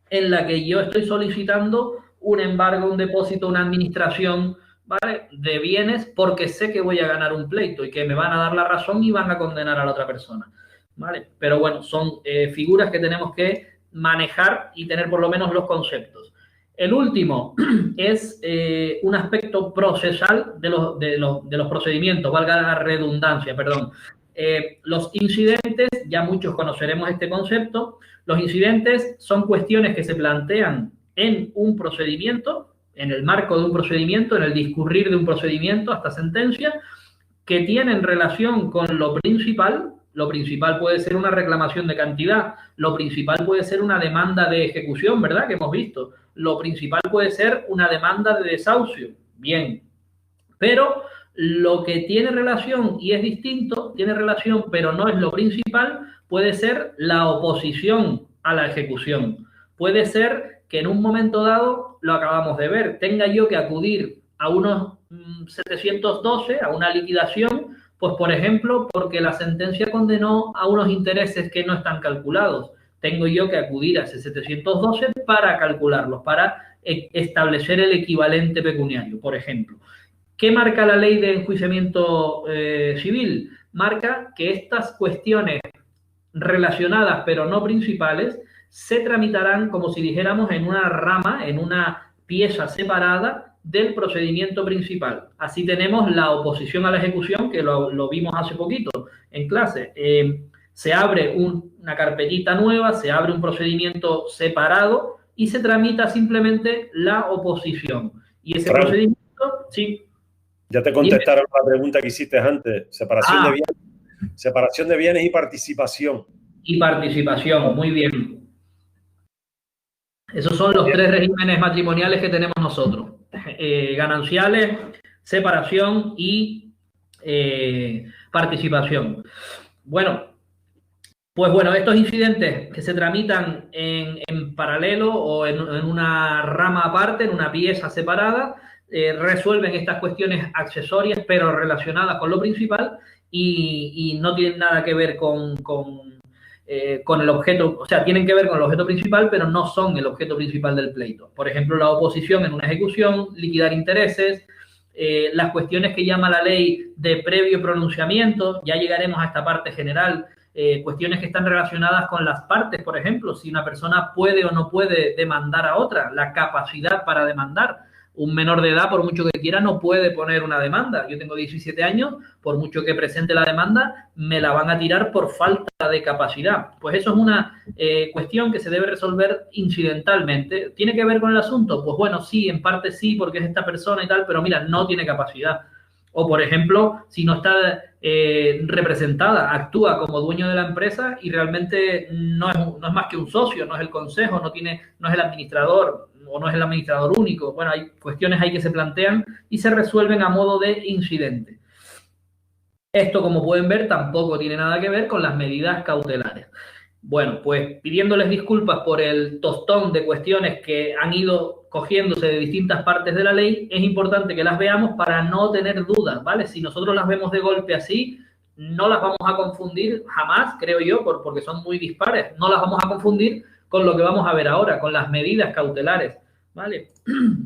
en la que yo estoy solicitando un embargo, un depósito, una administración, ¿vale?, de bienes porque sé que voy a ganar un pleito y que me van a dar la razón y van a condenar a la otra persona, ¿vale? Pero bueno, son figuras que tenemos que manejar y tener por lo menos los conceptos. El último es un aspecto procesal de los procedimientos, valga la redundancia, perdón. Los incidentes, ya muchos conoceremos este concepto, los incidentes son cuestiones que se plantean en un procedimiento, en el marco de un procedimiento, en el discurrir de un procedimiento hasta sentencia, que tienen relación con lo principal. Lo principal puede ser una reclamación de cantidad, lo principal puede ser una demanda de ejecución, ¿verdad? Que hemos visto. Lo principal puede ser una demanda de desahucio. Bien. Pero lo que tiene relación y es distinto, tiene relación pero no es lo principal, puede ser la oposición a la ejecución. Puede ser que en un momento dado, lo acabamos de ver, tenga yo que acudir a unos 712, a una liquidación, pues por ejemplo, porque la sentencia condenó a unos intereses que no están calculados. Tengo yo que acudir a ese 712 para calcularlos, para establecer el equivalente pecuniario, por ejemplo. ¿Qué marca la ley de enjuiciamiento civil? Marca que estas cuestiones relacionadas pero no principales se tramitarán, como si dijéramos, en una rama, en una pieza separada del procedimiento principal. Así tenemos la oposición a la ejecución, que lo vimos hace poquito en clase. Se abre una carpetita nueva, se abre un procedimiento separado y se tramita simplemente la oposición. Y ese procedimiento, sí. Ya te contestaron la pregunta que hiciste antes. Separación de bienes y participación. Y participación, muy bien. Esos son los tres regímenes matrimoniales que tenemos nosotros. Gananciales, separación y participación. Bueno, pues bueno, estos incidentes que se tramitan en paralelo o en una rama aparte, en una pieza separada, resuelven estas cuestiones accesorias pero relacionadas con lo principal y no tienen nada que ver con el objeto, o sea, tienen que ver con el objeto principal, pero no son el objeto principal del pleito. Por ejemplo, la oposición en una ejecución, liquidar intereses, las cuestiones que llama la ley de previo pronunciamiento, ya llegaremos a esta parte general, cuestiones que están relacionadas con las partes, por ejemplo, si una persona puede o no puede demandar a otra, la capacidad para demandar. Un menor de edad, por mucho que quiera, no puede poner una demanda. Yo tengo 17 años, por mucho que presente la demanda, me la van a tirar por falta de capacidad. Pues eso es una cuestión que se debe resolver incidentalmente. ¿Tiene que ver con el asunto? Pues bueno, sí, en parte sí, porque es esta persona y tal, pero mira, no tiene capacidad. O, por ejemplo, si no está representada, actúa como dueño de la empresa y realmente no es más que un socio, no es el consejo, no es el administrador, o no es el administrador único. Bueno, hay cuestiones ahí que se plantean y se resuelven a modo de incidente. Esto, como pueden ver, tampoco tiene nada que ver con las medidas cautelares. Bueno, pues pidiéndoles disculpas por el tostón de cuestiones que han ido cogiéndose de distintas partes de la ley, es importante que las veamos para no tener dudas, ¿vale? Si nosotros las vemos de golpe así, no las vamos a confundir jamás, creo yo, porque son muy dispares, no las vamos a confundir con lo que vamos a ver ahora, con las medidas cautelares, ¿vale?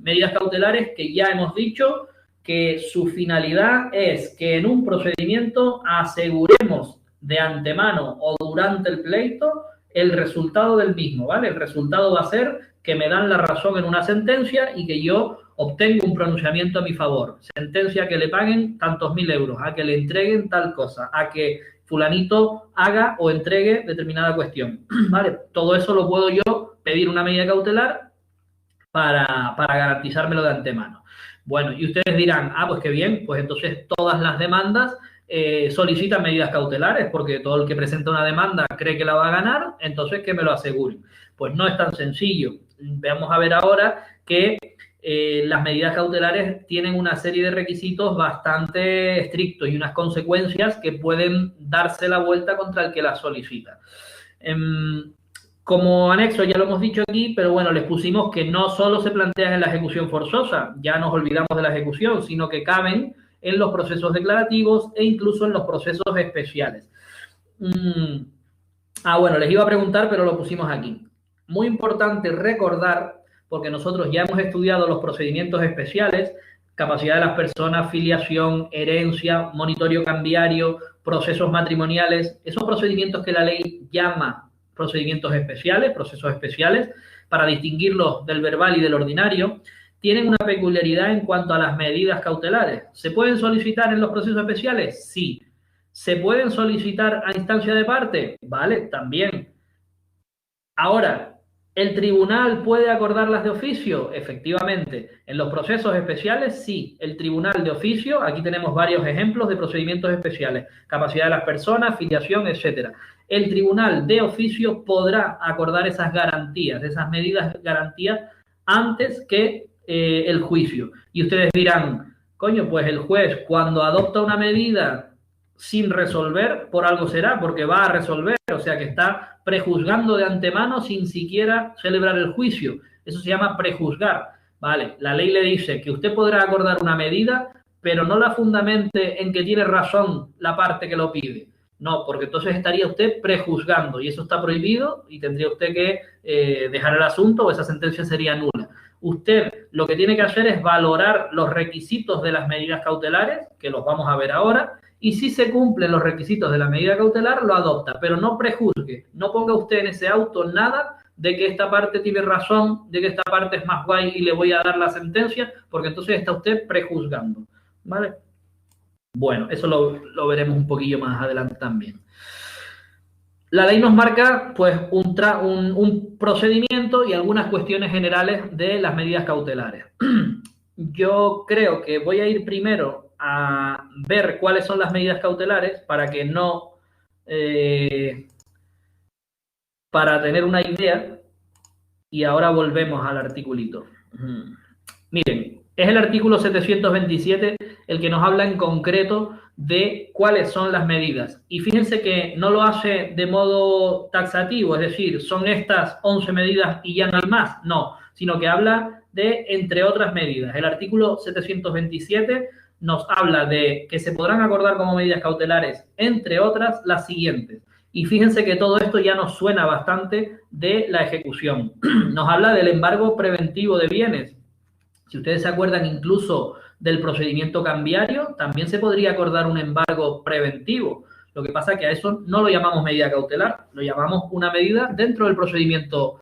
Medidas cautelares que ya hemos dicho que su finalidad es que en un procedimiento aseguremos de antemano o durante el pleito el resultado del mismo, ¿vale? El resultado va a ser que me dan la razón en una sentencia y que yo obtengo un pronunciamiento a mi favor. Sentencia que le paguen tantos 1.000 euros, a que le entreguen tal cosa, a que fulanito haga o entregue determinada cuestión, ¿vale? Todo eso lo puedo yo pedir una medida cautelar para garantizármelo de antemano. Bueno, y ustedes dirán, pues qué bien, pues entonces todas las demandas solicitan medidas cautelares, porque todo el que presenta una demanda cree que la va a ganar, entonces que me lo aseguren. Pues no es tan sencillo. Vamos a ver ahora que las medidas cautelares tienen una serie de requisitos bastante estrictos y unas consecuencias que pueden darse la vuelta contra el que las solicita. Como anexo, ya lo hemos dicho aquí, pero bueno, les pusimos que no solo se plantean en la ejecución forzosa, ya nos olvidamos de la ejecución, sino que caben en los procesos declarativos e incluso en los procesos especiales. Bueno, les iba a preguntar, pero lo pusimos aquí. Muy importante recordar, porque nosotros ya hemos estudiado los procedimientos especiales, capacidad de las personas, filiación, herencia, monitoreo cambiario, procesos matrimoniales, esos procedimientos que la ley llama procedimientos especiales, procesos especiales, para distinguirlos del verbal y del ordinario, tienen una peculiaridad en cuanto a las medidas cautelares. ¿Se pueden solicitar en los procesos especiales? Sí. ¿Se pueden solicitar a instancia de parte? Vale, también. Ahora, ¿el tribunal puede acordarlas de oficio? Efectivamente. En los procesos especiales, sí. El tribunal de oficio, aquí tenemos varios ejemplos de procedimientos especiales. Capacidad de las personas, filiación, etcétera. El tribunal de oficio podrá acordar esas garantías, esas medidas garantías, antes que el juicio. Y ustedes dirán, coño, pues el juez cuando adopta una medida sin resolver, por algo será, porque va a resolver, o sea que está prejuzgando de antemano sin siquiera celebrar el juicio. Eso se llama prejuzgar. Vale, la ley le dice que usted podrá acordar una medida, pero no la fundamente en que tiene razón la parte que lo pide. No, porque entonces estaría usted prejuzgando y eso está prohibido y tendría usted que dejar el asunto o esa sentencia sería nula. Usted lo que tiene que hacer es valorar los requisitos de las medidas cautelares, que los vamos a ver ahora, y si se cumplen los requisitos de la medida cautelar, lo adopta, pero no prejuzgue, no ponga usted en ese auto nada de que esta parte tiene razón, de que esta parte es más guay y le voy a dar la sentencia, porque entonces está usted prejuzgando, ¿vale? Bueno, eso lo veremos un poquillo más adelante también. La ley nos marca pues un procedimiento y algunas cuestiones generales de las medidas cautelares. Yo creo que voy a ir primero a ver cuáles son las medidas cautelares para que no... para tener una idea y ahora volvemos al articulito. Miren, es el artículo 727 el que nos habla en concreto de cuáles son las medidas. Y fíjense que no lo hace de modo taxativo, es decir, son estas 11 medidas y ya no hay más. No, sino que habla de entre otras medidas. El artículo 727 nos habla de que se podrán acordar como medidas cautelares, entre otras, las siguientes. Y fíjense que todo esto ya nos suena bastante de la ejecución. Nos habla del embargo preventivo de bienes. Si ustedes se acuerdan incluso del procedimiento cambiario, también se podría acordar un embargo preventivo. Lo que pasa es que a eso no lo llamamos medida cautelar, lo llamamos una medida dentro del procedimiento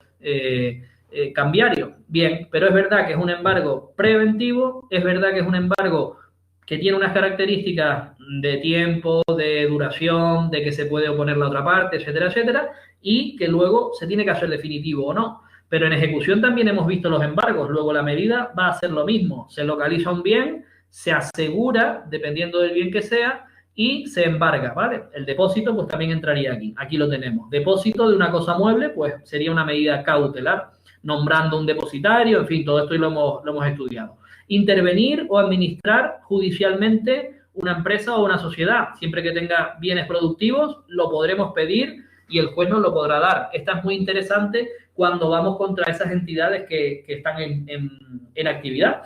cambiario. Bien, pero es verdad que es un embargo preventivo, es verdad que es un embargo que tiene unas características de tiempo, de duración, de que se puede oponer la otra parte, etcétera, etcétera, y que luego se tiene que hacer definitivo o no. Pero en ejecución también hemos visto los embargos. Luego la medida va a ser lo mismo. Se localiza un bien, se asegura, dependiendo del bien que sea, y se embarga, ¿vale? El depósito, pues también entraría aquí. Aquí lo tenemos. Depósito de una cosa mueble, pues sería una medida cautelar, nombrando un depositario, en fin, todo esto lo hemos estudiado. Intervenir o administrar judicialmente una empresa o una sociedad. Siempre que tenga bienes productivos, lo podremos pedir y el juez nos lo podrá dar. Esta es muy interesante cuando vamos contra esas entidades que están en actividad.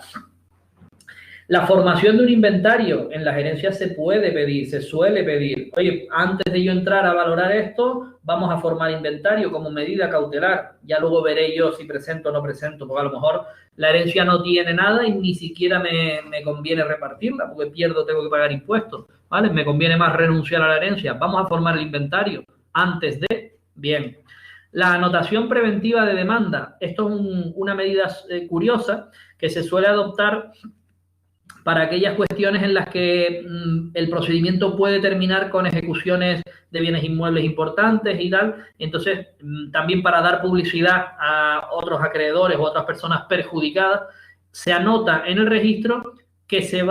La formación de un inventario en la gerencia se puede pedir, se suele pedir. Oye, antes de yo entrar a valorar esto, vamos a formar inventario como medida cautelar. Ya luego veré yo si presento o no presento, porque a lo mejor la herencia no tiene nada y ni siquiera me conviene repartirla, porque pierdo, tengo que pagar impuestos, ¿vale? Me conviene más renunciar a la herencia. Vamos a formar el inventario antes de... Bien. La anotación preventiva de demanda. Esto es una medida curiosa que se suele adoptar para aquellas cuestiones en las que el procedimiento puede terminar con ejecuciones de bienes inmuebles importantes y tal. Entonces, también para dar publicidad a otros acreedores o a otras personas perjudicadas, se anota en el registro que se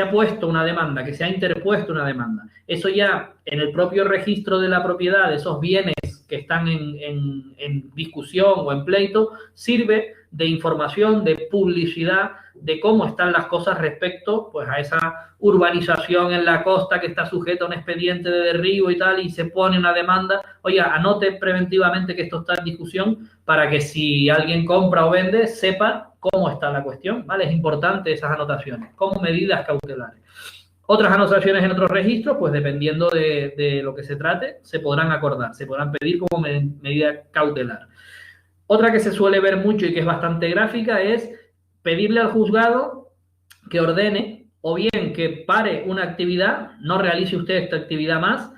ha puesto una demanda, que se ha interpuesto una demanda. Eso ya en el propio registro de la propiedad, de esos bienes que están en discusión o en pleito, sirve de información, de publicidad, de cómo están las cosas respecto pues, a esa urbanización en la costa que está sujeta a un expediente de derribo y tal, y se pone una demanda. Oiga, anote preventivamente que esto está en discusión para que si alguien compra o vende, sepa cómo está la cuestión, ¿vale? Es importante esas anotaciones, como medidas cautelares. Otras anotaciones en otros registros, pues dependiendo de lo que se trate, se podrán acordar, se podrán pedir como medida cautelar. Otra que se suele ver mucho y que es bastante gráfica es pedirle al juzgado que ordene o bien que pare una actividad, no realice usted esta actividad más,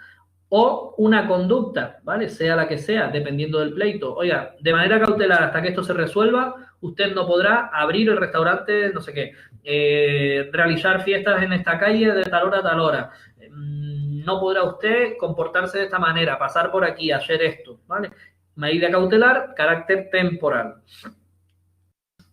o una conducta, ¿vale? Sea la que sea, dependiendo del pleito. Oiga, de manera cautelar, hasta que esto se resuelva, usted no podrá abrir el restaurante, no sé qué, realizar fiestas en esta calle de tal hora a tal hora, no podrá usted comportarse de esta manera, pasar por aquí, hacer esto, ¿vale? Medida cautelar, carácter temporal.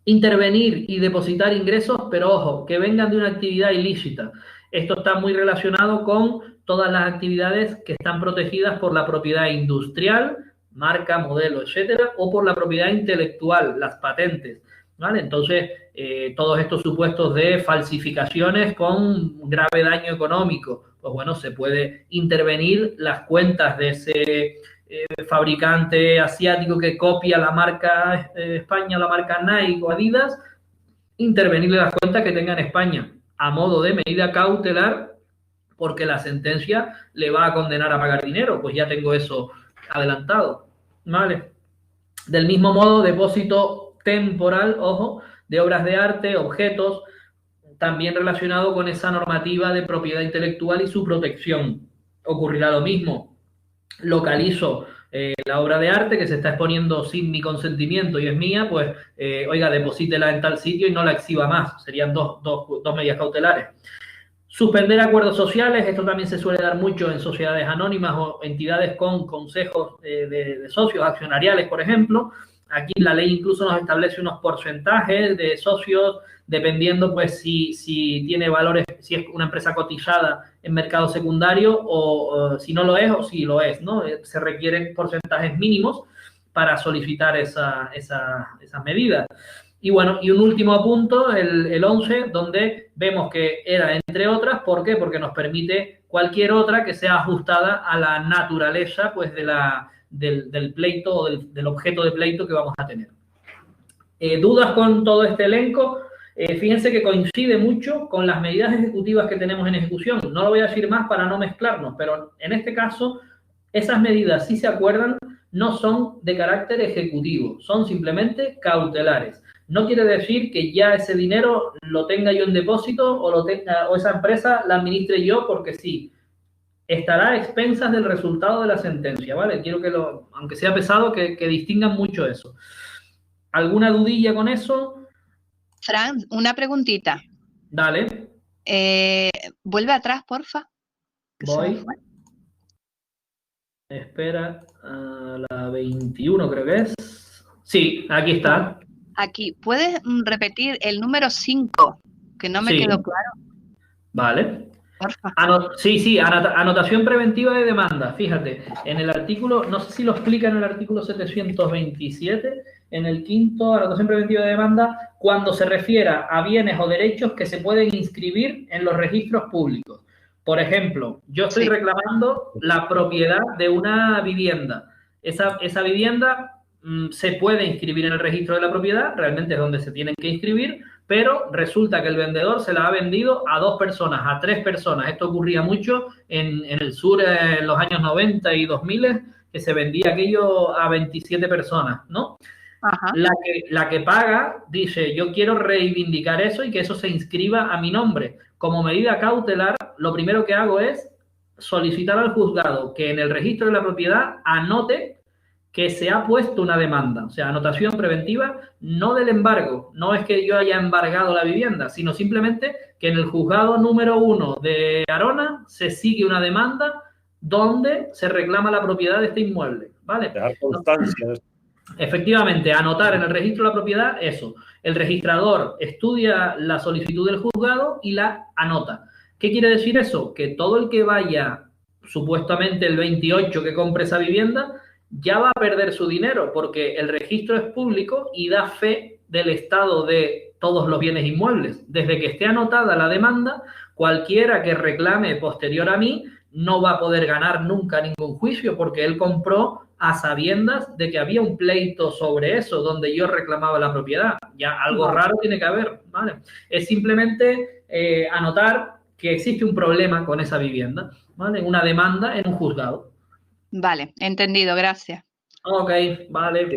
Intervenir y depositar ingresos, pero ojo, que vengan de una actividad ilícita. Esto está muy relacionado con todas las actividades que están protegidas por la propiedad industrial, marca, modelo, etcétera, o por la propiedad intelectual, las patentes, ¿vale? Entonces, todos estos supuestos de falsificaciones con grave daño económico, pues bueno, se puede intervenir las cuentas de ese fabricante asiático que copia la marca España, la marca Nike o Adidas, intervenirle las cuentas que tenga en España a modo de medida cautelar, porque la sentencia le va a condenar a pagar dinero, pues ya tengo eso adelantado, ¿vale? Del mismo modo, depósito temporal, ojo, de obras de arte, objetos, también relacionado con esa normativa de propiedad intelectual y su protección. Ocurrirá lo mismo. Localizo la obra de arte que se está exponiendo sin mi consentimiento y es mía, pues, oiga, deposítela en tal sitio y no la exhiba más. Serían dos medidas cautelares. Suspender acuerdos sociales, esto también se suele dar mucho en sociedades anónimas o entidades con consejos de socios accionariales, por ejemplo. Aquí la ley incluso nos establece unos porcentajes de socios, dependiendo pues si tiene valores, si es una empresa cotizada en mercado secundario o si no lo es o si lo es, ¿no? Se requieren porcentajes mínimos para solicitar esas medidas. Y bueno, y un último punto, el 11, donde vemos que era entre otras, ¿por qué? Porque nos permite cualquier otra que sea ajustada a la naturaleza pues del pleito o del objeto de pleito que vamos a tener. ¿Dudas con todo este elenco? Fíjense que coincide mucho con las medidas ejecutivas que tenemos en ejecución. No lo voy a decir más para no mezclarnos, pero en este caso, esas medidas, si se acuerdan, no son de carácter ejecutivo, son simplemente cautelares. No quiere decir que ya ese dinero lo tenga yo en depósito o esa empresa la administre yo porque sí. Estará a expensas del resultado de la sentencia, ¿vale? Quiero que aunque sea pesado, que distingan mucho eso. ¿Alguna dudilla con eso? Fran, una preguntita. Dale. Vuelve atrás, porfa. Voy. Espera, a la 21 creo que es. Sí, aquí está. Aquí, ¿puedes repetir el número 5? Que no me quedó claro. Vale. Porfa. Sí, anotación preventiva de demanda. Fíjate, en el artículo, no sé si lo explica en el artículo 727, en el quinto, anotación preventiva de demanda, cuando se refiera a bienes o derechos que se pueden inscribir en los registros públicos. Por ejemplo, yo estoy reclamando la propiedad de una vivienda. Esa vivienda se puede inscribir en el registro de la propiedad, realmente es donde se tienen que inscribir, pero resulta que el vendedor se la ha vendido a 2 personas, a 3 personas. Esto ocurría mucho en el sur en los años 90 y 2000, que se vendía aquello a 27 personas, ¿no? Ajá. La que paga dice, yo quiero reivindicar eso y que eso se inscriba a mi nombre. Como medida cautelar, lo primero que hago es solicitar al juzgado que en el registro de la propiedad anote que se ha puesto una demanda, o sea, anotación preventiva, no del embargo, no es que yo haya embargado la vivienda, sino simplemente que en el juzgado número 1 de Arona se sigue una demanda donde se reclama la propiedad de este inmueble, ¿vale? Dejar constancia. Efectivamente, anotar en el registro de la propiedad eso. El registrador estudia la solicitud del juzgado y la anota. ¿Qué quiere decir eso? Que todo el que vaya, supuestamente el 28 que compre esa vivienda, ya va a perder su dinero porque el registro es público y da fe del estado de todos los bienes inmuebles. Desde que esté anotada la demanda, cualquiera que reclame posterior a mí no va a poder ganar nunca ningún juicio porque él compró a sabiendas de que había un pleito sobre eso, donde yo reclamaba la propiedad. Ya algo raro tiene que haber, ¿vale? Es simplemente anotar que existe un problema con esa vivienda, ¿vale? Una demanda en un juzgado. Vale, entendido, gracias. Ok, vale.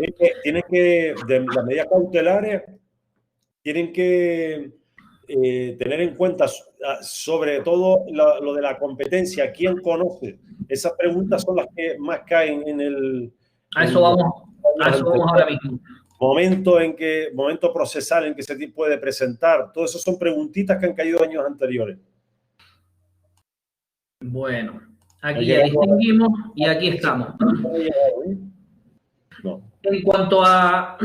Las medidas cautelares tienen que tener en cuenta sobre todo lo de la competencia, quién conoce. Esas preguntas son las que más caen en el... A eso vamos ahora mismo. Momento procesal en que se puede presentar. Todo eso son preguntitas que han caído años anteriores. Bueno, Aquí ya distinguimos y aquí estamos. En cuanto a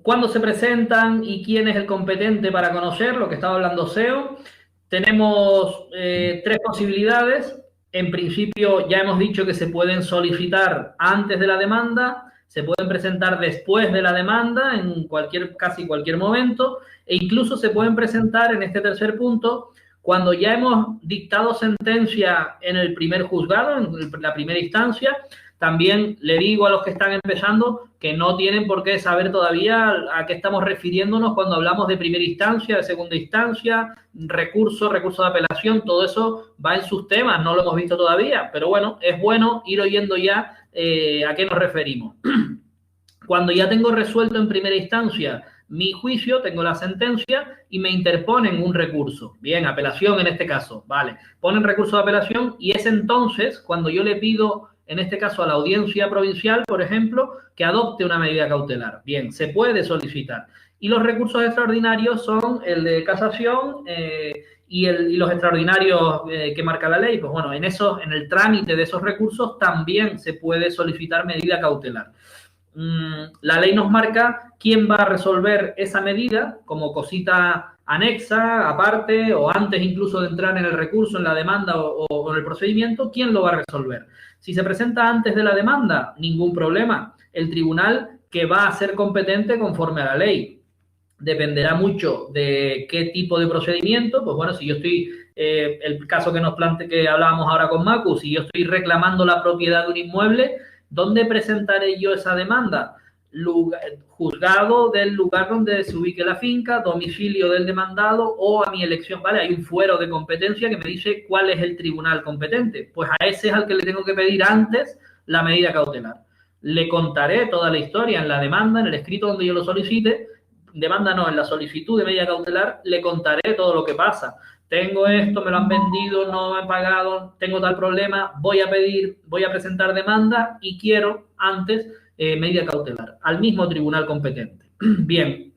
cuándo se presentan y quién es el competente para conocer, lo que estaba hablando SEO, tenemos 3 posibilidades. En principio ya hemos dicho que se pueden solicitar antes de la demanda, se pueden presentar después de la demanda en casi cualquier momento, e incluso se pueden presentar en este tercer punto cuando ya hemos dictado sentencia en el primer juzgado, en la primera instancia. También le digo a los que están empezando que no tienen por qué saber todavía a qué estamos refiriéndonos cuando hablamos de primera instancia, de segunda instancia, recurso de apelación, todo eso va en sus temas, no lo hemos visto todavía, pero bueno, es bueno ir oyendo ya a qué nos referimos. Cuando ya tengo resuelto en primera instancia mi juicio, tengo la sentencia y me interponen un recurso. Bien, apelación en este caso, vale. Ponen recurso de apelación y es entonces cuando yo le pido, en este caso a la audiencia provincial, por ejemplo, que adopte una medida cautelar. Bien, se puede solicitar. Y los recursos extraordinarios son el de casación y los extraordinarios que marca la ley. Pues bueno, en el trámite de esos recursos también se puede solicitar medida cautelar. La ley nos marca quién va a resolver esa medida como cosita anexa, aparte o antes incluso de entrar en el recurso, en la demanda o en el procedimiento, quién lo va a resolver. Si se presenta antes de la demanda, ningún problema. El tribunal que va a ser competente conforme a la ley. Dependerá mucho de qué tipo de procedimiento. Pues bueno, si yo estoy, el caso que hablábamos ahora con Macu, si yo estoy reclamando la propiedad de un inmueble, ¿dónde presentaré yo esa demanda? Juzgado del lugar donde se ubique la finca, domicilio del demandado o a mi elección, ¿vale? Hay un fuero de competencia que me dice cuál es el tribunal competente. Pues a ese es al que le tengo que pedir antes la medida cautelar. Le contaré toda la historia en la demanda, en el escrito donde yo lo solicite. Demanda no, en la solicitud de medida cautelar le contaré todo lo que pasa. Tengo esto, me lo han vendido, no me han pagado, tengo tal problema, voy a presentar demanda y quiero antes medida cautelar al mismo tribunal competente. Bien,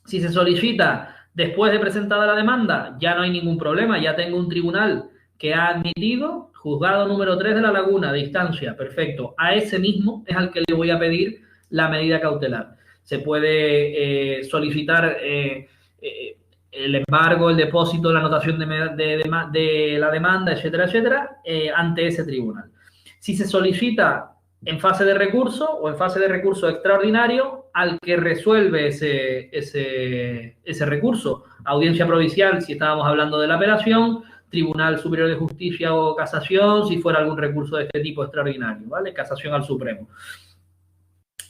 si se solicita después de presentada la demanda, ya no hay ningún problema, ya tengo un tribunal que ha admitido, juzgado número 3 de La Laguna, de instancia, perfecto. A ese mismo es al que le voy a pedir la medida cautelar. Se puede solicitar el embargo, el depósito, la anotación de la demanda, etcétera, etcétera, ante ese tribunal. Si se solicita en fase de recurso o en fase de recurso extraordinario, al que resuelve ese recurso, audiencia provincial, si estábamos hablando de la apelación, Tribunal Superior de Justicia o casación, si fuera algún recurso de este tipo extraordinario, ¿vale? Casación al Supremo.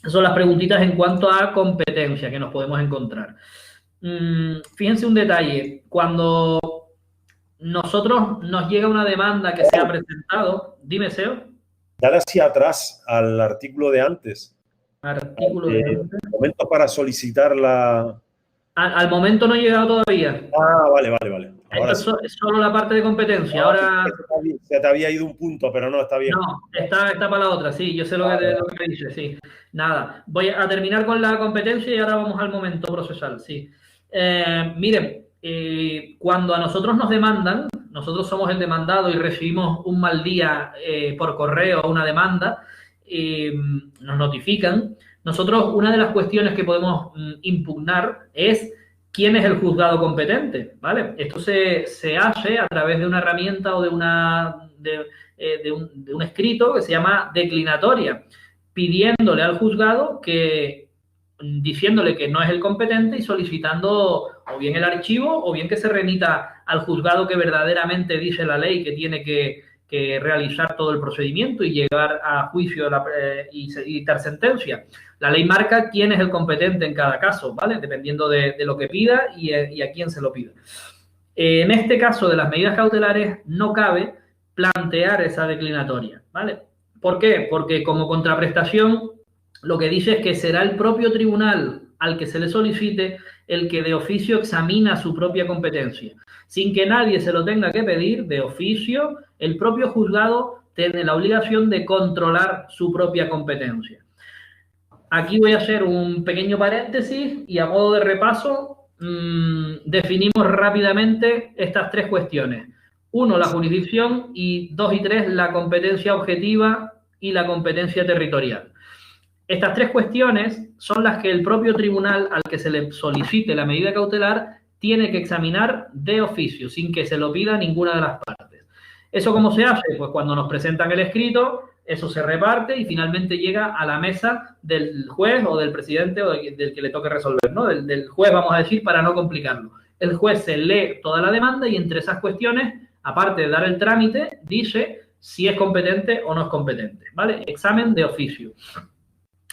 Esas son las preguntitas en cuanto a competencia que nos podemos encontrar. Fíjense un detalle, cuando nos llega una demanda que se ha presentado, dime, Seo. Dale hacia atrás al artículo de antes. Artículo de antes. Momento para solicitar la... Al momento no he llegado todavía. Ah, vale. Ahora esto es solo la parte de competencia. Ahora se te había ido un punto, pero no, está bien. No, está para la otra, sí, yo sé lo que dice, sí. Nada, voy a terminar con la competencia y ahora vamos al momento procesal, sí. Miren, cuando a nosotros nos demandan, nosotros somos el demandado y recibimos un mal día por correo una demanda, nos notifican. Nosotros, una de las cuestiones que podemos impugnar es quién es el juzgado competente, ¿vale? Esto se hace a través de una herramienta o de un escrito que se llama declinatoria, pidiéndole al juzgado diciéndole que no es el competente y solicitando o bien el archivo o bien que se remita al juzgado que verdaderamente dice la ley que tiene que realizar todo el procedimiento y llegar a juicio y dictar sentencia. La ley marca quién es el competente en cada caso, ¿vale? Dependiendo de lo que pida y a quién se lo pida. En este caso de las medidas cautelares no cabe plantear esa declinatoria, ¿vale? ¿Por qué? Porque como contraprestación lo que dice es que será el propio tribunal al que se le solicite el que de oficio examina su propia competencia. Sin que nadie se lo tenga que pedir, de oficio, el propio juzgado tiene la obligación de controlar su propia competencia. Aquí voy a hacer un pequeño paréntesis y a modo de repaso definimos rápidamente estas 3 cuestiones. 1, la jurisdicción, y 2 y 3, la competencia objetiva y la competencia territorial. Estas 3 cuestiones son las que el propio tribunal al que se le solicite la medida cautelar tiene que examinar de oficio, sin que se lo pida ninguna de las partes. ¿Eso cómo se hace? Pues cuando nos presentan el escrito, eso se reparte y finalmente llega a la mesa del juez o del presidente o del que le toque resolver, ¿no? Del juez, vamos a decir, para no complicarlo. El juez se lee toda la demanda y entre esas cuestiones, aparte de dar el trámite, dice si es competente o no es competente, ¿vale? Examen de oficio.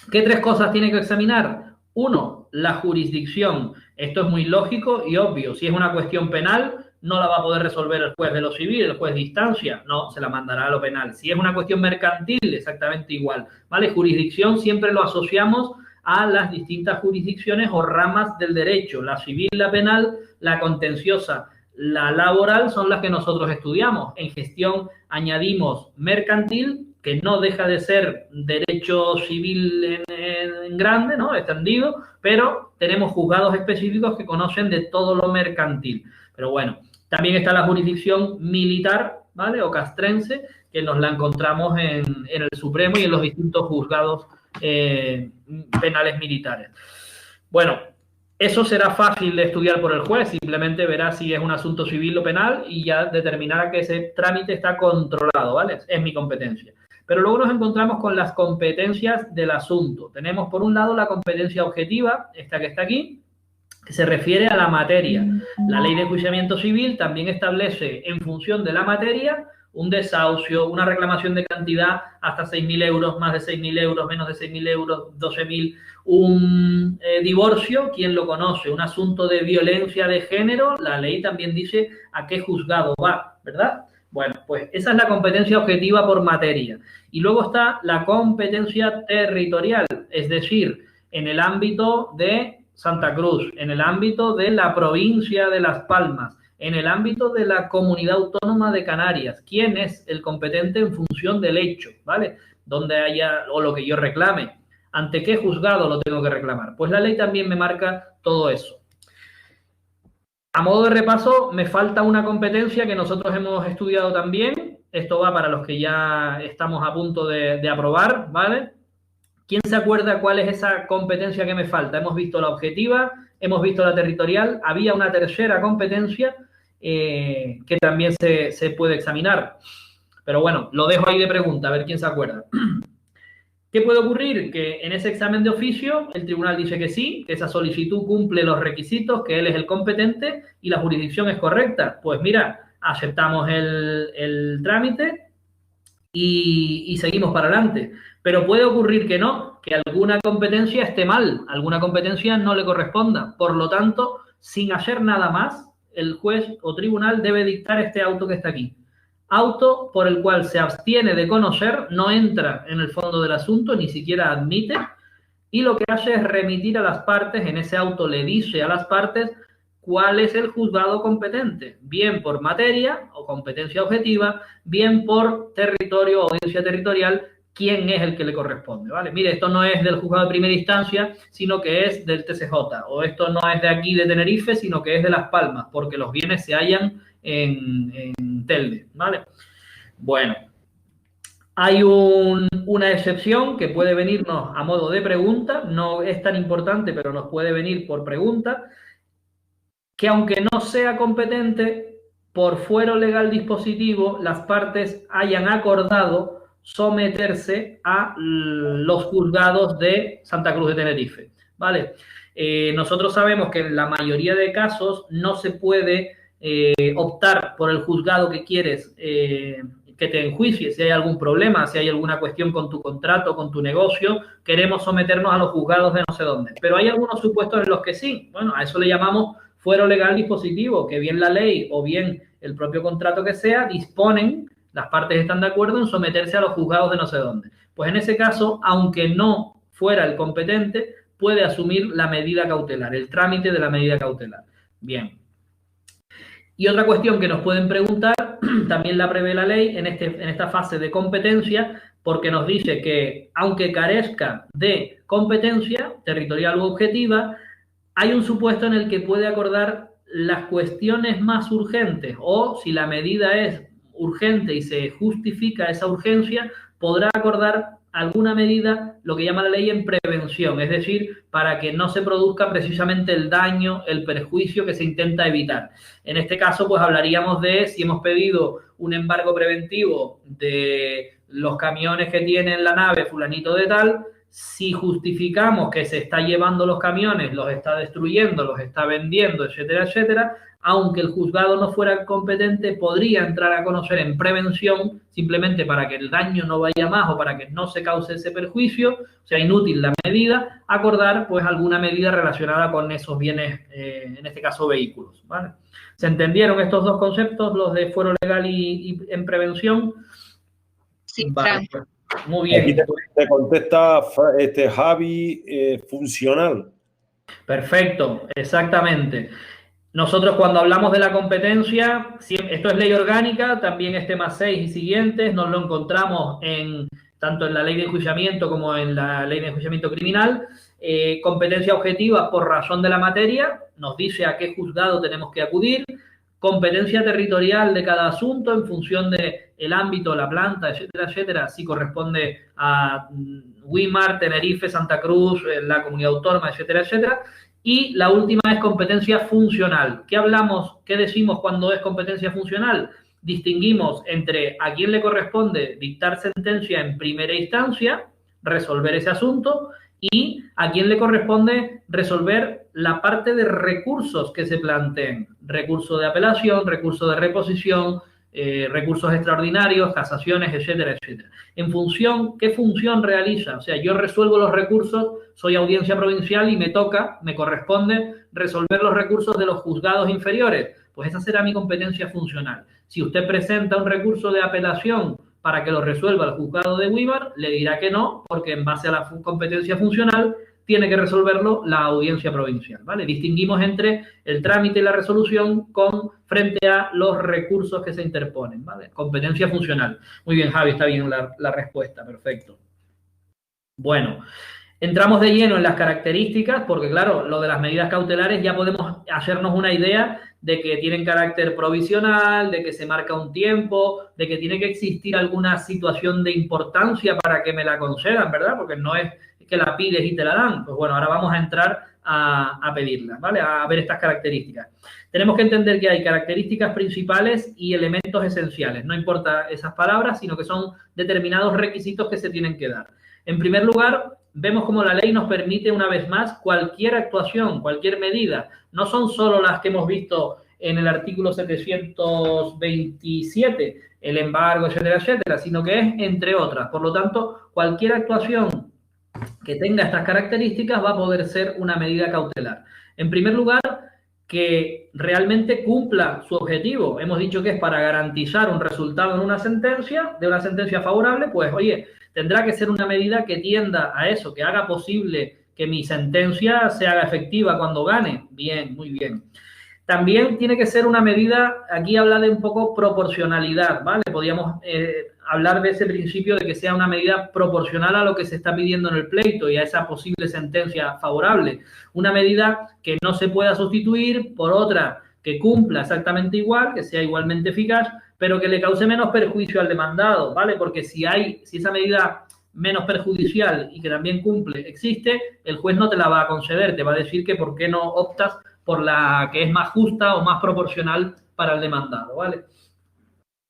¿Qué 3 cosas tiene que examinar? 1, la jurisdicción. Esto es muy lógico y obvio. Si es una cuestión penal, no la va a poder resolver el juez de lo civil, el juez de instancia. No, se la mandará a lo penal. Si es una cuestión mercantil, exactamente igual, ¿vale? Jurisdicción siempre lo asociamos a las distintas jurisdicciones o ramas del derecho. La civil, la penal, la contenciosa, la laboral son las que nosotros estudiamos. En gestión añadimos mercantil, que no deja de ser derecho civil en grande, ¿no? Extendido, pero tenemos juzgados específicos que conocen de todo lo mercantil. Pero bueno, también está la jurisdicción militar, ¿vale? O castrense, que nos la encontramos en el Supremo y en los distintos juzgados penales militares. Bueno, eso será fácil de estudiar por el juez, simplemente verá si es un asunto civil o penal y ya determinará que ese trámite está controlado, ¿vale? Es mi competencia. Pero luego nos encontramos con las competencias del asunto. Tenemos por un lado la competencia objetiva, esta que está aquí, que se refiere a la materia. La ley de enjuiciamiento civil también establece en función de la materia un desahucio, una reclamación de cantidad hasta 6.000 euros, más de 6.000 euros, menos de 6.000 euros, 12.000, un divorcio, ¿quién lo conoce? Un asunto de violencia de género, la ley también dice a qué juzgado va, ¿verdad? Bueno, pues esa es la competencia objetiva por materia. Y luego está la competencia territorial, es decir, en el ámbito de Santa Cruz, en el ámbito de la provincia de Las Palmas, en el ámbito de la Comunidad Autónoma de Canarias. ¿Quién es el competente en función del hecho, ¿vale? Donde haya, o lo que yo reclame. ¿Ante qué juzgado lo tengo que reclamar? Pues la ley también me marca todo eso. A modo de repaso, me falta una competencia que nosotros hemos estudiado también. Esto va para los que ya estamos a punto de aprobar, ¿vale? ¿Quién se acuerda cuál es esa competencia que me falta? Hemos visto la objetiva, hemos visto la territorial. Había una tercera competencia que también se puede examinar. Pero bueno, lo dejo ahí de pregunta, a ver quién se acuerda. ¿Qué puede ocurrir? Que en ese examen de oficio el tribunal dice que sí, que esa solicitud cumple los requisitos, que él es el competente y la jurisdicción es correcta. Pues mira, aceptamos el trámite y seguimos para adelante. Pero puede ocurrir que no, que alguna competencia esté mal, alguna competencia no le corresponda. Por lo tanto, sin hacer nada más, el juez o tribunal debe dictar este auto que está aquí. Auto por el cual se abstiene de conocer, no entra en el fondo del asunto, ni siquiera admite, y lo que hace es remitir a las partes. En ese auto le dice a las partes cuál es el juzgado competente, bien por materia o competencia objetiva, bien por territorio o audiencia territorial, quién es el que le corresponde, ¿vale? Mire, esto no es del juzgado de primera instancia, sino que es del TCJ, o esto no es de aquí de Tenerife, sino que es de Las Palmas, porque los bienes se hallan en Telde, ¿vale? Bueno, hay una excepción que puede venirnos a modo de pregunta, no es tan importante, pero nos puede venir por pregunta, que aunque no sea competente, por fuero legal dispositivo, las partes hayan acordado someterse a los juzgados de Santa Cruz de Tenerife, ¿vale? Nosotros sabemos que en la mayoría de casos no se puede optar por el juzgado que quieres que te enjuicie. Si hay algún problema, si hay alguna cuestión con tu contrato, con tu negocio, queremos someternos a los juzgados de no sé dónde. Pero hay algunos supuestos en los que sí. Bueno, a eso le llamamos fuero legal dispositivo, que bien la ley o bien el propio contrato que sea, disponen, las partes están de acuerdo en someterse a los juzgados de no sé dónde. Pues en ese caso, aunque no fuera el competente, puede asumir la medida cautelar, el trámite de la medida cautelar. Bien. Y otra cuestión que nos pueden preguntar, también la prevé la ley en esta fase de competencia, porque nos dice que aunque carezca de competencia territorial u objetiva, hay un supuesto en el que puede acordar las cuestiones más urgentes o si la medida es urgente y se justifica esa urgencia, podrá acordar alguna medida, lo que llama la ley en prevención, es decir, para que no se produzca precisamente el daño, el perjuicio que se intenta evitar. En este caso, pues hablaríamos de si hemos pedido un embargo preventivo de los camiones que tienen la nave fulanito de tal, si justificamos que se está llevando los camiones, los está destruyendo, los está vendiendo, etcétera, etcétera, aunque el juzgado no fuera competente, podría entrar a conocer en prevención, simplemente para que el daño no vaya más o para que no se cause ese perjuicio, o sea, inútil la medida, acordar pues alguna medida relacionada con esos bienes, en este caso vehículos, ¿vale? ¿Se entendieron estos dos conceptos, los de fuero legal y en prevención? Sí, vale, pues, muy bien. Aquí te contesta Javi, funcional. Perfecto, exactamente. Nosotros cuando hablamos de la competencia, esto es ley orgánica, también es tema 6 y siguientes, nos lo encontramos tanto en la ley de enjuiciamiento como en la ley de enjuiciamiento criminal. Competencia objetiva por razón de la materia, nos dice a qué juzgado tenemos que acudir. Competencia territorial de cada asunto en función del ámbito, la planta, etcétera, etcétera, si corresponde a Güímar, Tenerife, Santa Cruz, la comunidad autónoma, etcétera, etcétera. Y la última es competencia funcional. ¿Qué decimos cuando es competencia funcional? Distinguimos entre a quién le corresponde dictar sentencia en primera instancia, resolver ese asunto, y a quién le corresponde resolver la parte de recursos que se planteen. Recurso de apelación, recurso de reposición, recursos extraordinarios, casaciones, etcétera, etcétera. En función, ¿qué función realiza? O sea, yo resuelvo los recursos, soy audiencia provincial y me corresponde resolver los recursos de los juzgados inferiores. Pues esa será mi competencia funcional. Si usted presenta un recurso de apelación para que lo resuelva el juzgado de Güímar, le dirá que no, porque en base a la competencia funcional tiene que resolverlo la audiencia provincial, ¿vale? Distinguimos entre el trámite y la resolución frente a los recursos que se interponen, ¿vale? Competencia funcional. Muy bien, Javi, está bien la respuesta, perfecto. Bueno, entramos de lleno en las características, porque claro, lo de las medidas cautelares ya podemos hacernos una idea de que tienen carácter provisional, de que se marca un tiempo, de que tiene que existir alguna situación de importancia para que me la concedan, ¿verdad? Porque no es que la pides y te la dan. Pues bueno, ahora vamos a entrar a pedirla, ¿vale? A ver estas características. Tenemos que entender que hay características principales y elementos esenciales. No importa esas palabras, sino que son determinados requisitos que se tienen que dar. En primer lugar, vemos como la ley nos permite una vez más cualquier actuación, cualquier medida. No son solo las que hemos visto en el artículo 727, el embargo, etcétera, etcétera, sino que es entre otras. Por lo tanto, cualquier actuación que tenga estas características va a poder ser una medida cautelar. En primer lugar, que realmente cumpla su objetivo. Hemos dicho que es para garantizar un resultado en una sentencia, de una sentencia favorable, pues oye, tendrá que ser una medida que tienda a eso, que haga posible que mi sentencia se haga efectiva cuando gane. Bien, muy bien. También tiene que ser una medida, aquí habla de un poco proporcionalidad, ¿vale? Podríamos hablar de ese principio de que sea una medida proporcional a lo que se está pidiendo en el pleito y a esa posible sentencia favorable. Una medida que no se pueda sustituir por otra que cumpla exactamente igual, que sea igualmente eficaz, pero que le cause menos perjuicio al demandado, ¿vale? Porque si esa medida menos perjudicial y que también cumple existe, el juez no te la va a conceder, te va a decir que por qué no optas por la que es más justa o más proporcional para el demandado, ¿vale?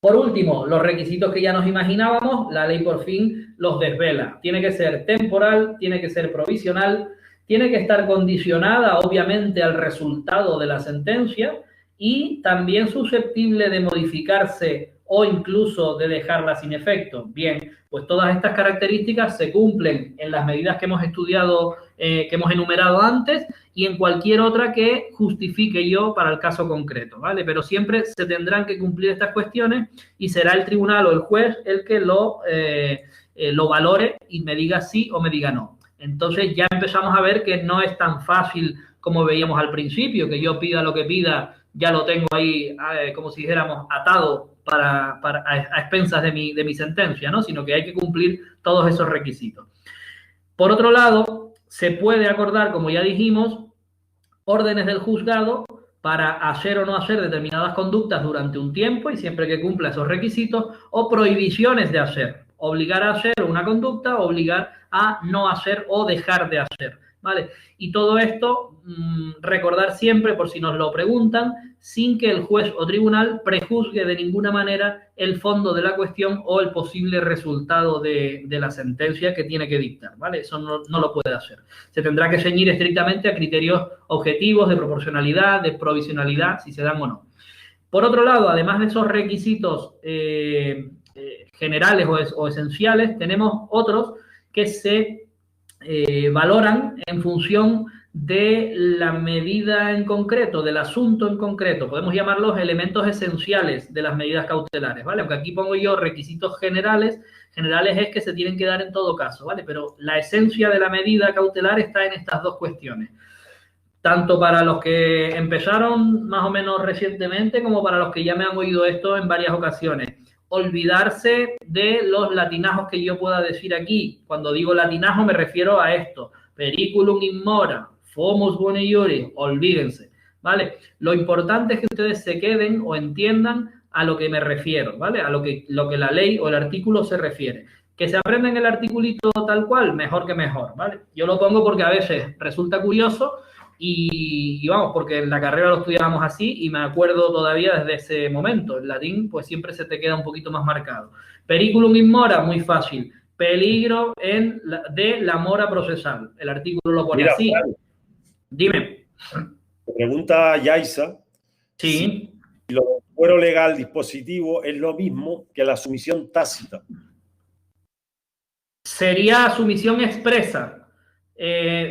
Por último, los requisitos que ya nos imaginábamos, la ley por fin los desvela. Tiene que ser temporal, tiene que ser provisional, tiene que estar condicionada, obviamente, al resultado de la sentencia y también susceptible de modificarse o incluso de dejarla sin efecto. Bien, pues todas estas características se cumplen en las medidas que hemos estudiado, que hemos enumerado antes y en cualquier otra que justifique yo para el caso concreto, ¿vale? Pero siempre se tendrán que cumplir estas cuestiones y será el tribunal o el juez el que lo valore y me diga sí o me diga no. Entonces ya empezamos a ver que no es tan fácil como veíamos al principio, que yo pida lo que pida, ya lo tengo ahí, como si dijéramos, atado a expensas de mi sentencia, ¿no? Sino que hay que cumplir todos esos requisitos. Por otro lado, se puede acordar, como ya dijimos, órdenes del juzgado para hacer o no hacer determinadas conductas durante un tiempo y siempre que cumpla esos requisitos, o prohibiciones de hacer, obligar a hacer una conducta, obligar a no hacer o dejar de hacer, ¿vale? Y todo esto, recordar siempre, por si nos lo preguntan, sin que el juez o tribunal prejuzgue de ninguna manera el fondo de la cuestión o el posible resultado de la sentencia que tiene que dictar, ¿vale? Eso no lo puede hacer. Se tendrá que ceñir estrictamente a criterios objetivos de proporcionalidad, de provisionalidad, si se dan o no. Por otro lado, además de esos requisitos generales o esenciales, tenemos otros que se valoran en función de la medida en concreto, del asunto en concreto. Podemos llamarlos elementos esenciales de las medidas cautelares, ¿vale? Aunque aquí pongo yo requisitos generales es que se tienen que dar en todo caso, ¿vale? Pero la esencia de la medida cautelar está en estas dos cuestiones. Tanto para los que empezaron más o menos recientemente como para los que ya me han oído esto en varias ocasiones. Olvidarse de los latinajos que yo pueda decir aquí. Cuando digo latinajo me refiero a esto. Periculum in mora, fomus boni iuris, olvídense, ¿vale? Lo importante es que ustedes se queden o entiendan a lo que me refiero, ¿vale? A lo que la ley o el artículo se refiere. Que se aprenden el articulito tal cual, mejor que mejor, ¿vale? Yo lo pongo porque a veces resulta curioso y vamos, porque en la carrera lo estudiábamos así y me acuerdo todavía desde ese momento. El latín, pues siempre se te queda un poquito más marcado. Periculum in mora, muy fácil. Peligro de la mora procesal. El artículo lo pone así. Claro. Dime. Me pregunta Yaisa. Sí. Si lo del fuero legal dispositivo es lo mismo que la sumisión tácita. Sería sumisión expresa.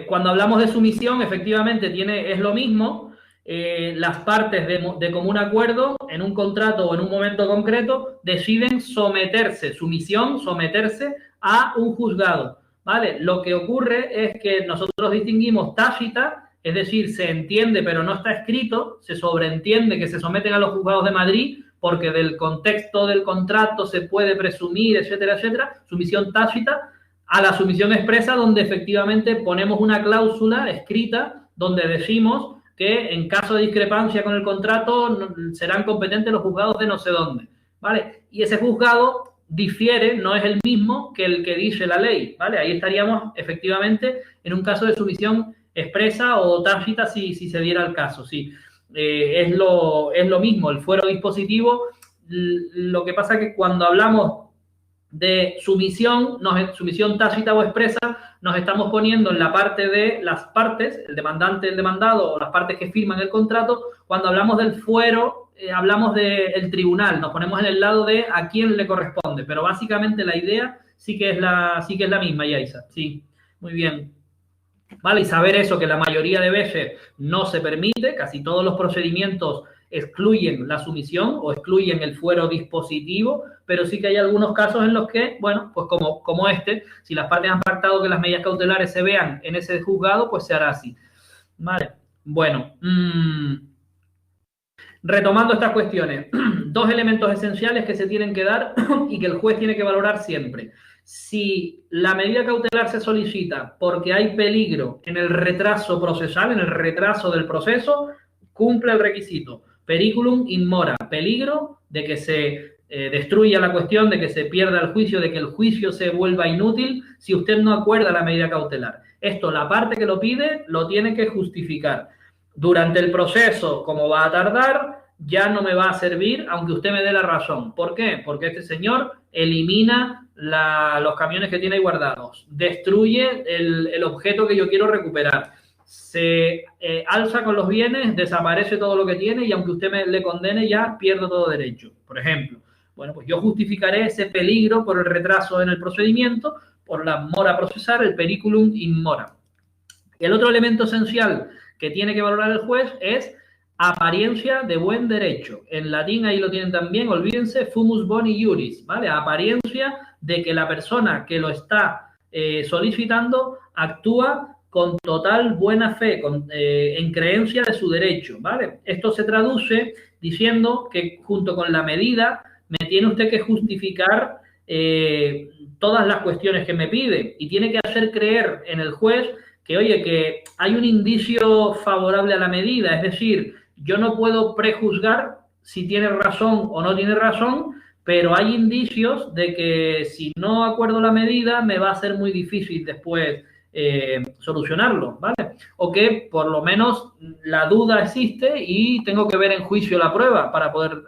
Cuando hablamos de sumisión, efectivamente es lo mismo. Las partes de común acuerdo en un contrato o en un momento concreto deciden someterse a un juzgado, ¿vale? Lo que ocurre es que nosotros distinguimos tácita, es decir, se entiende pero no está escrito, se sobreentiende que se someten a los juzgados de Madrid porque del contexto del contrato se puede presumir, etcétera, etcétera. Sumisión tácita, a la sumisión expresa, donde efectivamente ponemos una cláusula escrita donde decimos que en caso de discrepancia con el contrato serán competentes los juzgados de no sé dónde, ¿vale? Y ese juzgado difiere, no es el mismo que el que dice la ley, ¿vale? Ahí estaríamos efectivamente en un caso de sumisión expresa o tácita si se diera el caso, sí. Es lo mismo, el fuero dispositivo. Lo que pasa es que cuando hablamos de sumisión tácita o expresa, nos estamos poniendo en la parte de las partes, el demandante, el demandado o las partes que firman el contrato. Cuando hablamos del fuero, hablamos del tribunal, nos ponemos en el lado de a quién le corresponde, pero básicamente la idea sí que es la misma, Yaisa, sí, muy bien. Vale, y saber eso, que la mayoría de veces no se permite, casi todos los procedimientos excluyen la sumisión o excluyen el fuero dispositivo, pero sí que hay algunos casos en los que, bueno, pues como este, si las partes han pactado que las medidas cautelares se vean en ese juzgado, pues se hará así. Vale, bueno, retomando estas cuestiones, dos elementos esenciales que se tienen que dar y que el juez tiene que valorar siempre. Si la medida cautelar se solicita porque hay peligro en el retraso procesal, en el retraso del proceso, cumple el requisito. Periculum in mora, peligro de que se destruya la cuestión, de que se pierda el juicio, de que el juicio se vuelva inútil si usted no acuerda la medida cautelar. Esto, la parte que lo pide, lo tiene que justificar. Durante el proceso, como va a tardar, ya no me va a servir, aunque usted me dé la razón. ¿Por qué? Porque este señor elimina los camiones que tiene ahí guardados, destruye el objeto que yo quiero recuperar, se alza con los bienes, desaparece todo lo que tiene y aunque usted le condene ya pierdo todo derecho, por ejemplo. Bueno, pues yo justificaré ese peligro por el retraso en el procedimiento, por la mora procesal, el periculum in mora. El otro elemento esencial que tiene que valorar el juez es apariencia de buen derecho. En latín ahí lo tienen también, olvídense, fumus boni iuris, ¿vale? Apariencia de que la persona que lo está solicitando actúa con total buena fe, en creencia de su derecho, ¿vale? Esto se traduce diciendo que junto con la medida me tiene usted que justificar todas las cuestiones que me pide y tiene que hacer creer en el juez que, oye, que hay un indicio favorable a la medida, es decir, yo no puedo prejuzgar si tiene razón o no tiene razón, pero hay indicios de que si no acuerdo la medida me va a ser muy difícil después solucionarlo, ¿vale? O que por lo menos la duda existe y tengo que ver en juicio la prueba para poder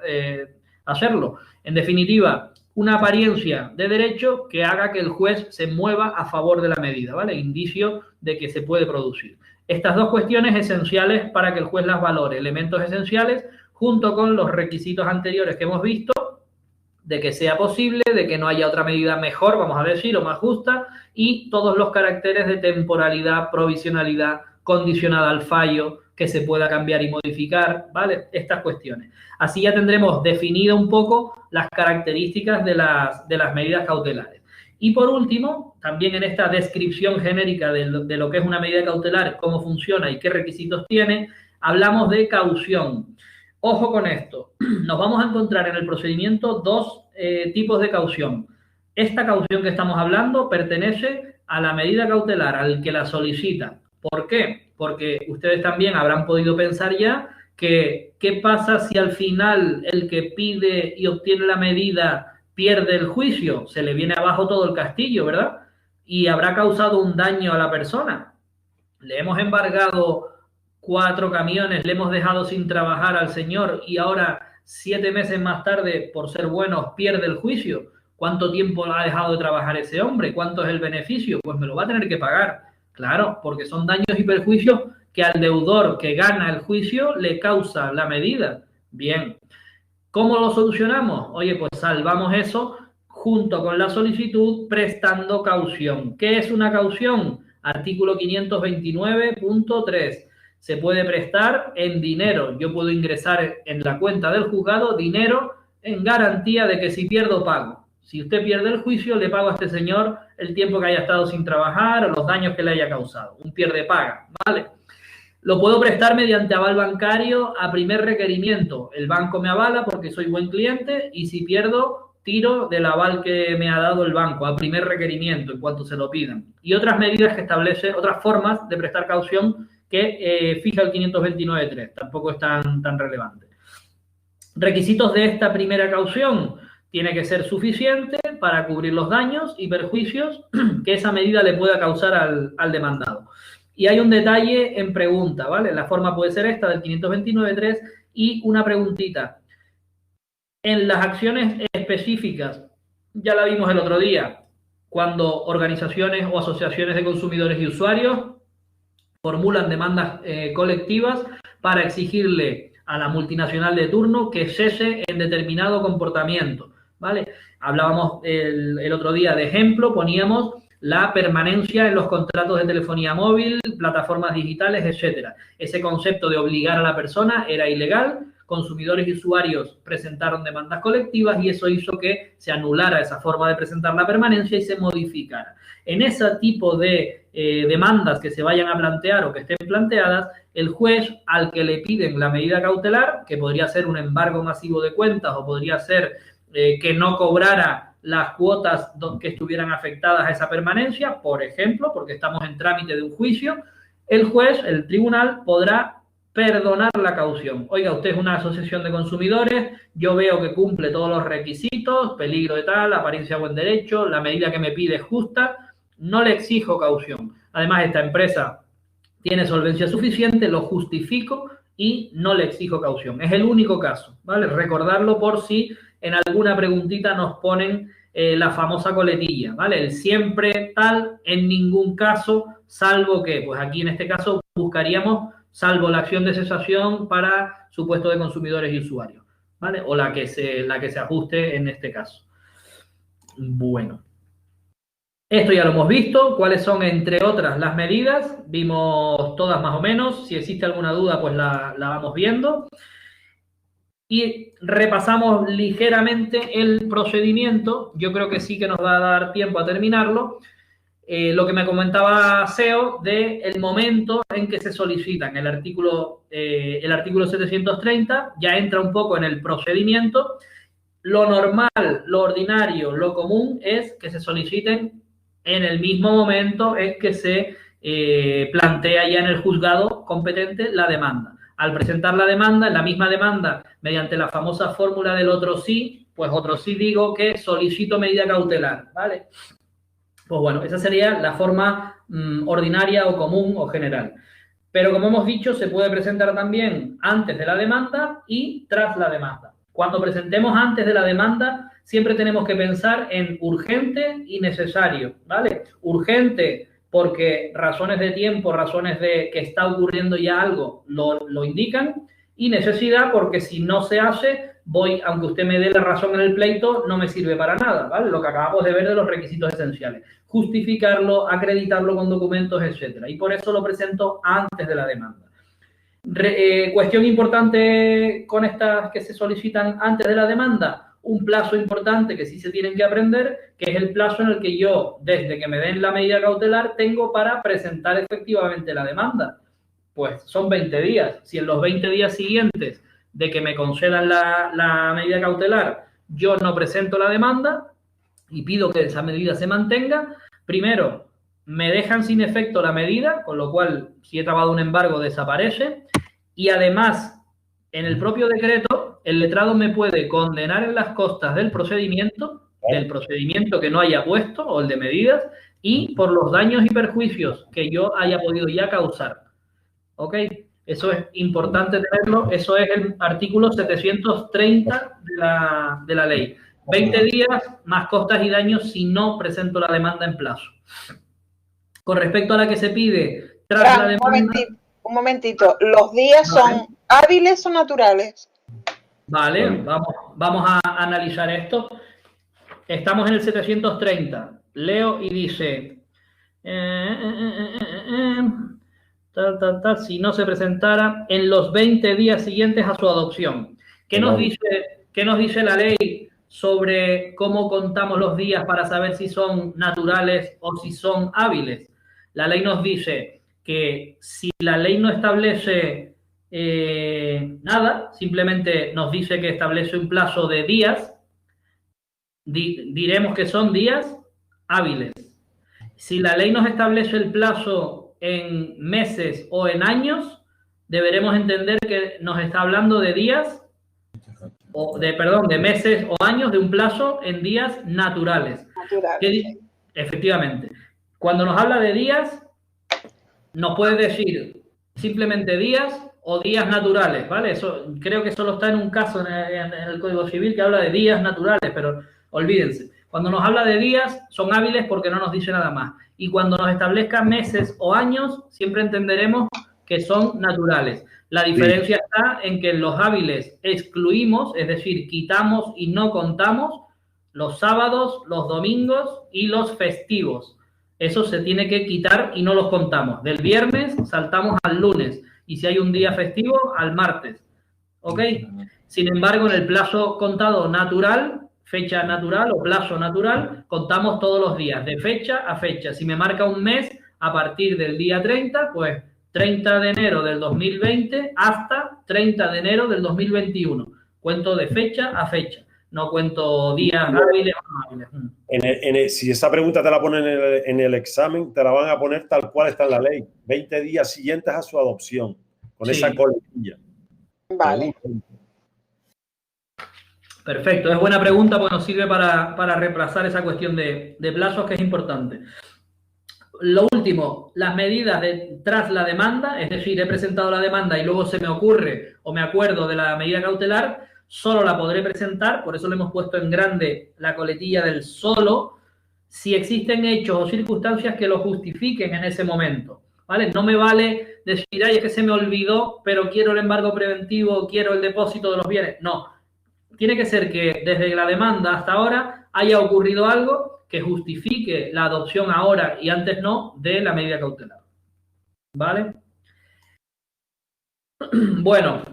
hacerlo. En definitiva, una apariencia de derecho que haga que el juez se mueva a favor de la medida, ¿vale? Indicio de que se puede producir. Estas dos cuestiones esenciales para que el juez las valore, elementos esenciales, junto con los requisitos anteriores que hemos visto, de que sea posible, de que no haya otra medida mejor, vamos a decir, o más justa, y todos los caracteres de temporalidad, provisionalidad, condicionada al fallo, que se pueda cambiar y modificar, ¿vale? Estas cuestiones. Así ya tendremos definido un poco las características de las medidas cautelares. Y por último, también en esta descripción genérica de lo que es una medida cautelar, cómo funciona y qué requisitos tiene, hablamos de caución. Ojo con esto, nos vamos a encontrar en el procedimiento dos tipos de caución. Esta caución que estamos hablando pertenece a la medida cautelar, al que la solicita. ¿Por qué? Porque ustedes también habrán podido pensar ya que ¿qué pasa si al final el que pide y obtiene la medida pierde el juicio? Se le viene abajo todo el castillo, ¿verdad? Y habrá causado un daño a la persona. Le hemos embargado 4 camiones, le hemos dejado sin trabajar al señor y ahora 7 meses más tarde, por ser buenos, pierde el juicio. ¿Cuánto tiempo ha dejado de trabajar ese hombre? ¿Cuánto es el beneficio? Pues me lo va a tener que pagar. Claro, porque son daños y perjuicios que al deudor que gana el juicio le causa la medida. Bien, ¿cómo lo solucionamos? Oye, pues salvamos eso junto con la solicitud prestando caución. ¿Qué es una caución? Artículo 529.3. Se puede prestar en dinero. Yo puedo ingresar en la cuenta del juzgado dinero en garantía de que si pierdo, pago. Si usted pierde el juicio, le pago a este señor el tiempo que haya estado sin trabajar o los daños que le haya causado. Un pierde paga, ¿vale? Lo puedo prestar mediante aval bancario a primer requerimiento. El banco me avala porque soy buen cliente y si pierdo, tiro del aval que me ha dado el banco a primer requerimiento en cuanto se lo pidan. Y otras medidas que establecen, otras formas de prestar caución que fija el 529.3. Tampoco es tan relevante. Requisitos de esta primera caución. Tiene que ser suficiente para cubrir los daños y perjuicios que esa medida le pueda causar al demandado. Y hay un detalle en pregunta, ¿vale? La forma puede ser esta del 529.3 y una preguntita. En las acciones específicas, ya la vimos el otro día, cuando organizaciones o asociaciones de consumidores y usuarios formulan demandas colectivas para exigirle a la multinacional de turno que cese en determinado comportamiento, ¿vale? Hablábamos el otro día de ejemplo, poníamos la permanencia en los contratos de telefonía móvil, plataformas digitales, etcétera. Ese concepto de obligar a la persona era ilegal. Consumidores y usuarios presentaron demandas colectivas y eso hizo que se anulara esa forma de presentar la permanencia y se modificara. En ese tipo de demandas que se vayan a plantear o que estén planteadas, el juez al que le piden la medida cautelar, que podría ser un embargo masivo de cuentas o podría ser que no cobrara las cuotas que estuvieran afectadas a esa permanencia, por ejemplo, porque estamos en trámite de un juicio, el juez, el tribunal, podrá perdonar la caución. Oiga, usted es una asociación de consumidores, yo veo que cumple todos los requisitos, peligro de tal, apariencia de buen derecho, la medida que me pide es justa, no le exijo caución. Además, esta empresa tiene solvencia suficiente, lo justifico y no le exijo caución. Es el único caso, ¿vale? Recordarlo por si en alguna preguntita nos ponen la famosa coletilla, ¿vale? El siempre tal, en ningún caso, salvo que, pues aquí en este caso buscaríamos salvo la acción de cesación para supuesto de consumidores y usuarios, ¿vale? O la que se ajuste en este caso. Bueno. Esto ya lo hemos visto, cuáles son, entre otras, las medidas. Vimos todas más o menos. Si existe alguna duda, pues la vamos viendo. Y repasamos ligeramente el procedimiento. Yo creo que sí que nos va a dar tiempo a terminarlo. Lo que me comentaba SEO del momento en que se solicitan. El artículo 730 ya entra un poco en el procedimiento. Lo normal, lo ordinario, lo común es que se soliciten en el mismo momento en que se plantea ya en el juzgado competente la demanda. Al presentar la demanda, en la misma demanda, mediante la famosa fórmula del otro sí, pues otro sí digo que solicito medida cautelar, ¿vale? Pues bueno, esa sería la forma ordinaria o común o general. Pero como hemos dicho, se puede presentar también antes de la demanda y tras la demanda. Cuando presentemos antes de la demanda, siempre tenemos que pensar en urgente y necesario, ¿vale? Urgente porque razones de tiempo, razones de que está ocurriendo ya algo, lo indican, y necesidad porque si no se hace, aunque usted me dé la razón en el pleito, no me sirve para nada, ¿vale? Lo que acabamos de ver de los requisitos esenciales. Justificarlo, acreditarlo con documentos, etcétera. Y por eso lo presento antes de la demanda. Cuestión importante con estas que se solicitan antes de la demanda, un plazo importante que sí se tienen que aprender, que es el plazo en el que yo, desde que me den la medida cautelar, tengo para presentar efectivamente la demanda. Pues son 20 días. Si en los 20 días siguientes de que me concedan la medida cautelar, yo no presento la demanda y pido que esa medida se mantenga, primero, me dejan sin efecto la medida, con lo cual, si he trabado un embargo, desaparece, y además, en el propio decreto, el letrado me puede condenar en las costas del procedimiento que no haya puesto, o el de medidas, y por los daños y perjuicios que yo haya podido ya causar. ¿Ok? Eso es importante tenerlo, eso es el artículo 730 de la ley. 20 días más costas y daños si no presento la demanda en plazo. Con respecto a la que se pide tras la demanda... Un momentito, ¿los días son hábiles o naturales? Vale, vamos a analizar esto. Estamos en el 730. Leo y dice... si no se presentara en los 20 días siguientes a su adopción. ¿Qué nos dice la ley sobre cómo contamos los días para saber si son naturales o si son hábiles? La ley nos dice que si la ley no establece nada, simplemente nos dice que establece un plazo de días, diremos que son días hábiles. Si la ley nos establece el plazo en meses o en años, deberemos entender que nos está hablando de días, de meses o años, de un plazo en días naturales. Efectivamente. Cuando nos habla de días, nos puede decir simplemente días o días naturales, ¿vale? Eso, creo que solo está en un caso en el Código Civil que habla de días naturales, pero olvídense. Cuando nos habla de días, son hábiles porque no nos dice nada más. Y cuando nos establezca meses o años, siempre entenderemos que son naturales. La diferencia está en que en los hábiles excluimos, es decir, quitamos y no contamos los sábados, los domingos y los festivos. Eso se tiene que quitar y no los contamos. Del viernes saltamos al lunes y si hay un día festivo, al martes. ¿Ok? Sin embargo, en el plazo contado natural, fecha natural o plazo natural, contamos todos los días, de fecha a fecha. Si me marca un mes, a partir del día 30, pues 30 de enero del 2020 hasta 30 de enero del 2021. Cuento de fecha a fecha. No cuento días hábiles o no hábiles. Si esa pregunta te la ponen en el examen, te la van a poner tal cual está en la ley. 20 días siguientes a su adopción, con esa coletilla. Vale. Perfecto, es buena pregunta porque nos sirve para reemplazar esa cuestión de plazos que es importante. Lo último, las medidas tras la demanda, es decir, he presentado la demanda y luego se me ocurre o me acuerdo de la medida cautelar, solo la podré presentar, por eso le hemos puesto en grande la coletilla del solo, si existen hechos o circunstancias que lo justifiquen en ese momento, ¿vale? No me vale decir, ay, es que se me olvidó, pero quiero el embargo preventivo, quiero el depósito de los bienes. No, tiene que ser que desde la demanda hasta ahora haya ocurrido algo que justifique la adopción ahora y antes no de la medida cautelar, ¿vale? Bueno,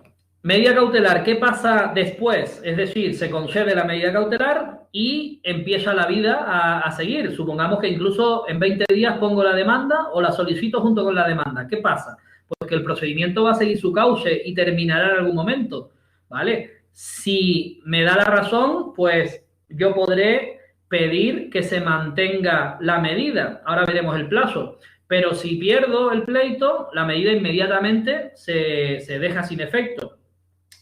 medida cautelar, ¿qué pasa después? Es decir, se concede la medida cautelar y empieza la vida a seguir. Supongamos que incluso en 20 días pongo la demanda o la solicito junto con la demanda. ¿Qué pasa? Pues que el procedimiento va a seguir su cauce y terminará en algún momento, ¿vale? Si me da la razón, pues yo podré pedir que se mantenga la medida. Ahora veremos el plazo. Pero si pierdo el pleito, la medida inmediatamente se deja sin efecto.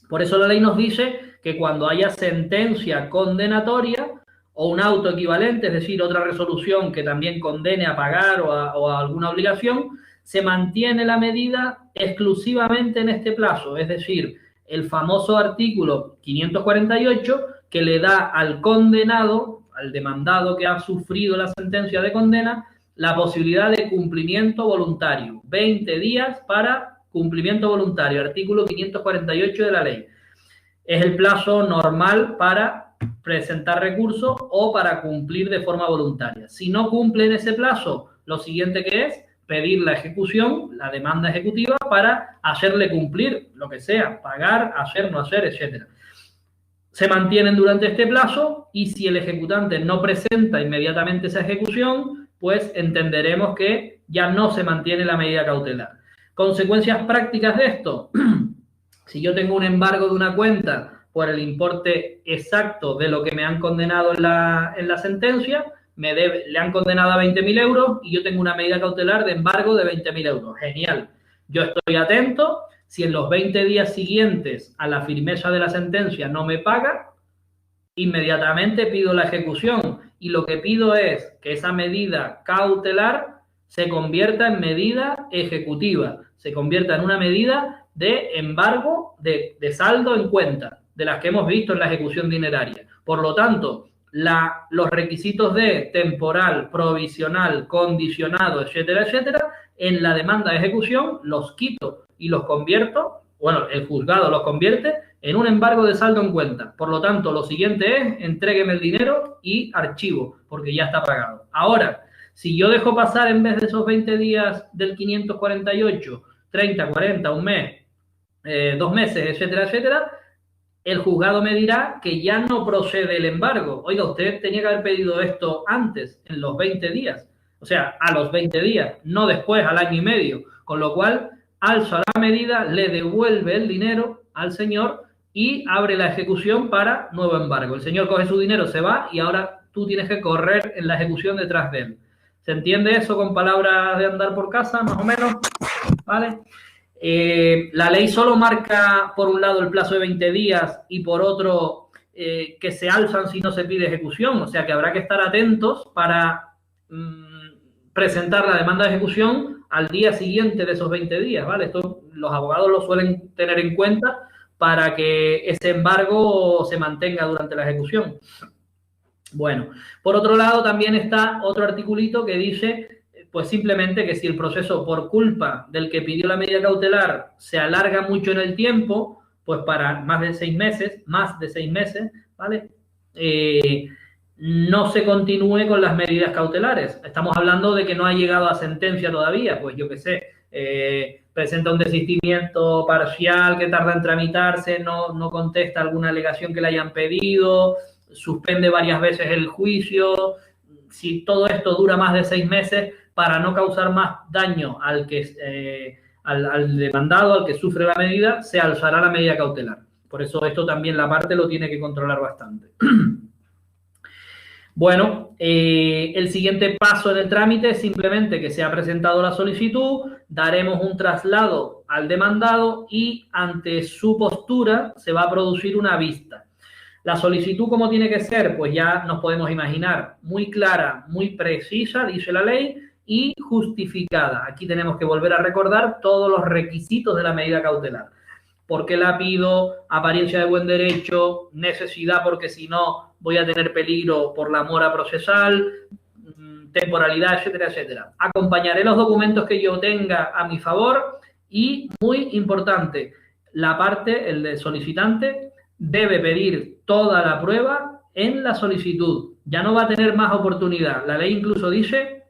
Por eso la ley nos dice que cuando haya sentencia condenatoria o un auto equivalente, es decir, otra resolución que también condene a pagar o a alguna obligación, se mantiene la medida exclusivamente en este plazo, es decir, el famoso artículo 548 que le da al condenado, al demandado que ha sufrido la sentencia de condena, la posibilidad de cumplimiento voluntario. 20 días para cumplimiento voluntario, artículo 548 de la ley. Es el plazo normal para presentar recursos o para cumplir de forma voluntaria. Si no cumple en ese plazo, lo siguiente que es pedir la ejecución, la demanda ejecutiva, para hacerle cumplir lo que sea, pagar, hacer, no hacer, etc. Se mantienen durante este plazo y si el ejecutante no presenta inmediatamente esa ejecución, pues entenderemos que ya no se mantiene la medida cautelar. Consecuencias prácticas de esto. Si yo tengo un embargo de una cuenta por el importe exacto de lo que me han condenado en la sentencia, le han condenado a 20.000 euros y yo tengo una medida cautelar de embargo de 20.000 euros. Genial. Yo estoy atento. Si en los 20 días siguientes a la firmeza de la sentencia no me paga, inmediatamente pido la ejecución. Y lo que pido es que esa medida cautelar se convierta en medida ejecutiva, se convierta en una medida de embargo de saldo en cuenta, de las que hemos visto en la ejecución dineraria. Por lo tanto, los requisitos de temporal, provisional, condicionado, etcétera, etcétera, en la demanda de ejecución los quito y los convierto, bueno, el juzgado los convierte en un embargo de saldo en cuenta. Por lo tanto, lo siguiente es entrégueme el dinero y archivo, porque ya está pagado. Ahora, si yo dejo pasar en vez de esos 20 días del 548, 30, 40, un mes, 2 meses, etcétera, etcétera, el juzgado me dirá que ya no procede el embargo. Oiga, usted tenía que haber pedido esto antes, en los 20 días. O sea, a los 20 días, no después, al año y medio. Con lo cual, alza la medida, le devuelve el dinero al señor y abre la ejecución para nuevo embargo. El señor coge su dinero, se va y ahora tú tienes que correr en la ejecución detrás de él. ¿Se entiende eso con palabras de andar por casa, más o menos? ¿Vale? La ley solo marca por un lado el plazo de 20 días y por otro que se alzan si no se pide ejecución, o sea que habrá que estar atentos para presentar la demanda de ejecución al día siguiente de esos 20 días, ¿vale? Esto los abogados lo suelen tener en cuenta para que ese embargo se mantenga durante la ejecución. Bueno, por otro lado también está otro articulito que dice pues simplemente que si el proceso por culpa del que pidió la medida cautelar se alarga mucho en el tiempo, pues para más de 6 meses, ¿vale? No se continúe con las medidas cautelares. Estamos hablando de que no ha llegado a sentencia todavía, pues yo qué sé, presenta un desistimiento parcial que tarda en tramitarse, no contesta alguna alegación que le hayan pedido, suspende varias veces el juicio. Si todo esto dura más de 6 meses, para no causar más daño al demandado, al que sufre la medida, se alzará la medida cautelar. Por eso esto también la parte lo tiene que controlar bastante. Bueno, el siguiente paso en el trámite es simplemente que se ha presentado la solicitud, daremos un traslado al demandado y ante su postura se va a producir una vista. La solicitud, ¿cómo tiene que ser? Pues ya nos podemos imaginar, muy clara, muy precisa, dice la ley, y justificada. Aquí tenemos que volver a recordar todos los requisitos de la medida cautelar. ¿Por qué la pido? Apariencia de buen derecho, necesidad porque si no voy a tener peligro por la mora procesal, temporalidad, etcétera, etcétera. Acompañaré los documentos que yo tenga a mi favor y, muy importante, la parte, el de solicitante, debe pedir toda la prueba en la solicitud. Ya no va a tener más oportunidad. La ley incluso dice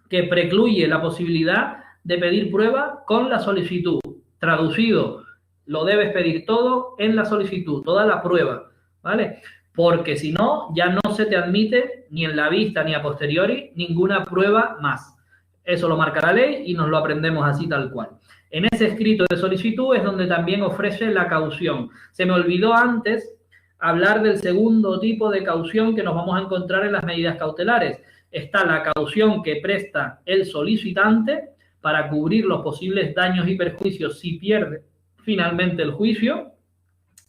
que precluye la posibilidad de pedir prueba con la solicitud. Traducido, lo debes pedir todo en la solicitud, toda la prueba, ¿vale? Porque si no, ya no se te admite ni en la vista ni a posteriori ninguna prueba más. Eso lo marca la ley y nos lo aprendemos así tal cual. En ese escrito de solicitud es donde también ofrece la caución. Se me olvidó antes hablar del segundo tipo de caución que nos vamos a encontrar en las medidas cautelares. está la caución que presta el solicitante para cubrir los posibles daños y perjuicios si pierde finalmente el juicio,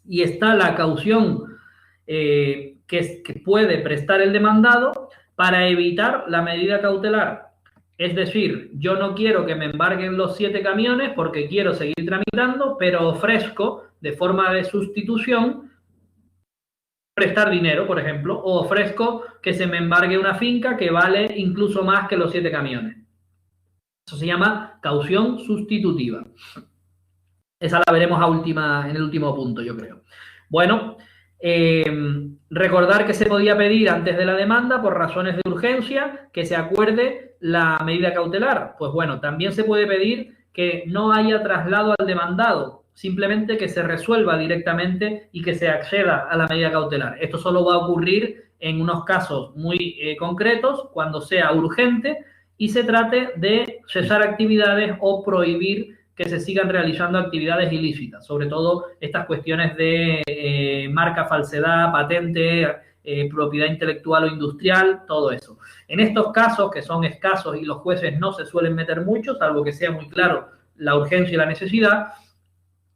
y está la caución que puede prestar el demandado para evitar la medida cautelar. Es decir, yo no quiero que me embarguen los 7 camiones porque quiero seguir tramitando, pero ofrezco de forma de sustitución prestar dinero, por ejemplo, o ofrezco que se me embargue una finca que vale incluso más que los 7 camiones. Eso se llama caución sustitutiva. Esa la veremos en el último punto, yo creo. Bueno, recordar que se podía pedir antes de la demanda, por razones de urgencia, que se acuerde la medida cautelar. Pues bueno, también se puede pedir que no haya traslado al demandado, simplemente que se resuelva directamente y que se acceda a la medida cautelar. Esto solo va a ocurrir en unos casos muy concretos, cuando sea urgente y se trate de cesar actividades o prohibir que se sigan realizando actividades ilícitas, sobre todo estas cuestiones de marca, falsedad, patente, propiedad intelectual o industrial, todo eso. En estos casos, que son escasos y los jueces no se suelen meter mucho, salvo que sea muy claro la urgencia y la necesidad,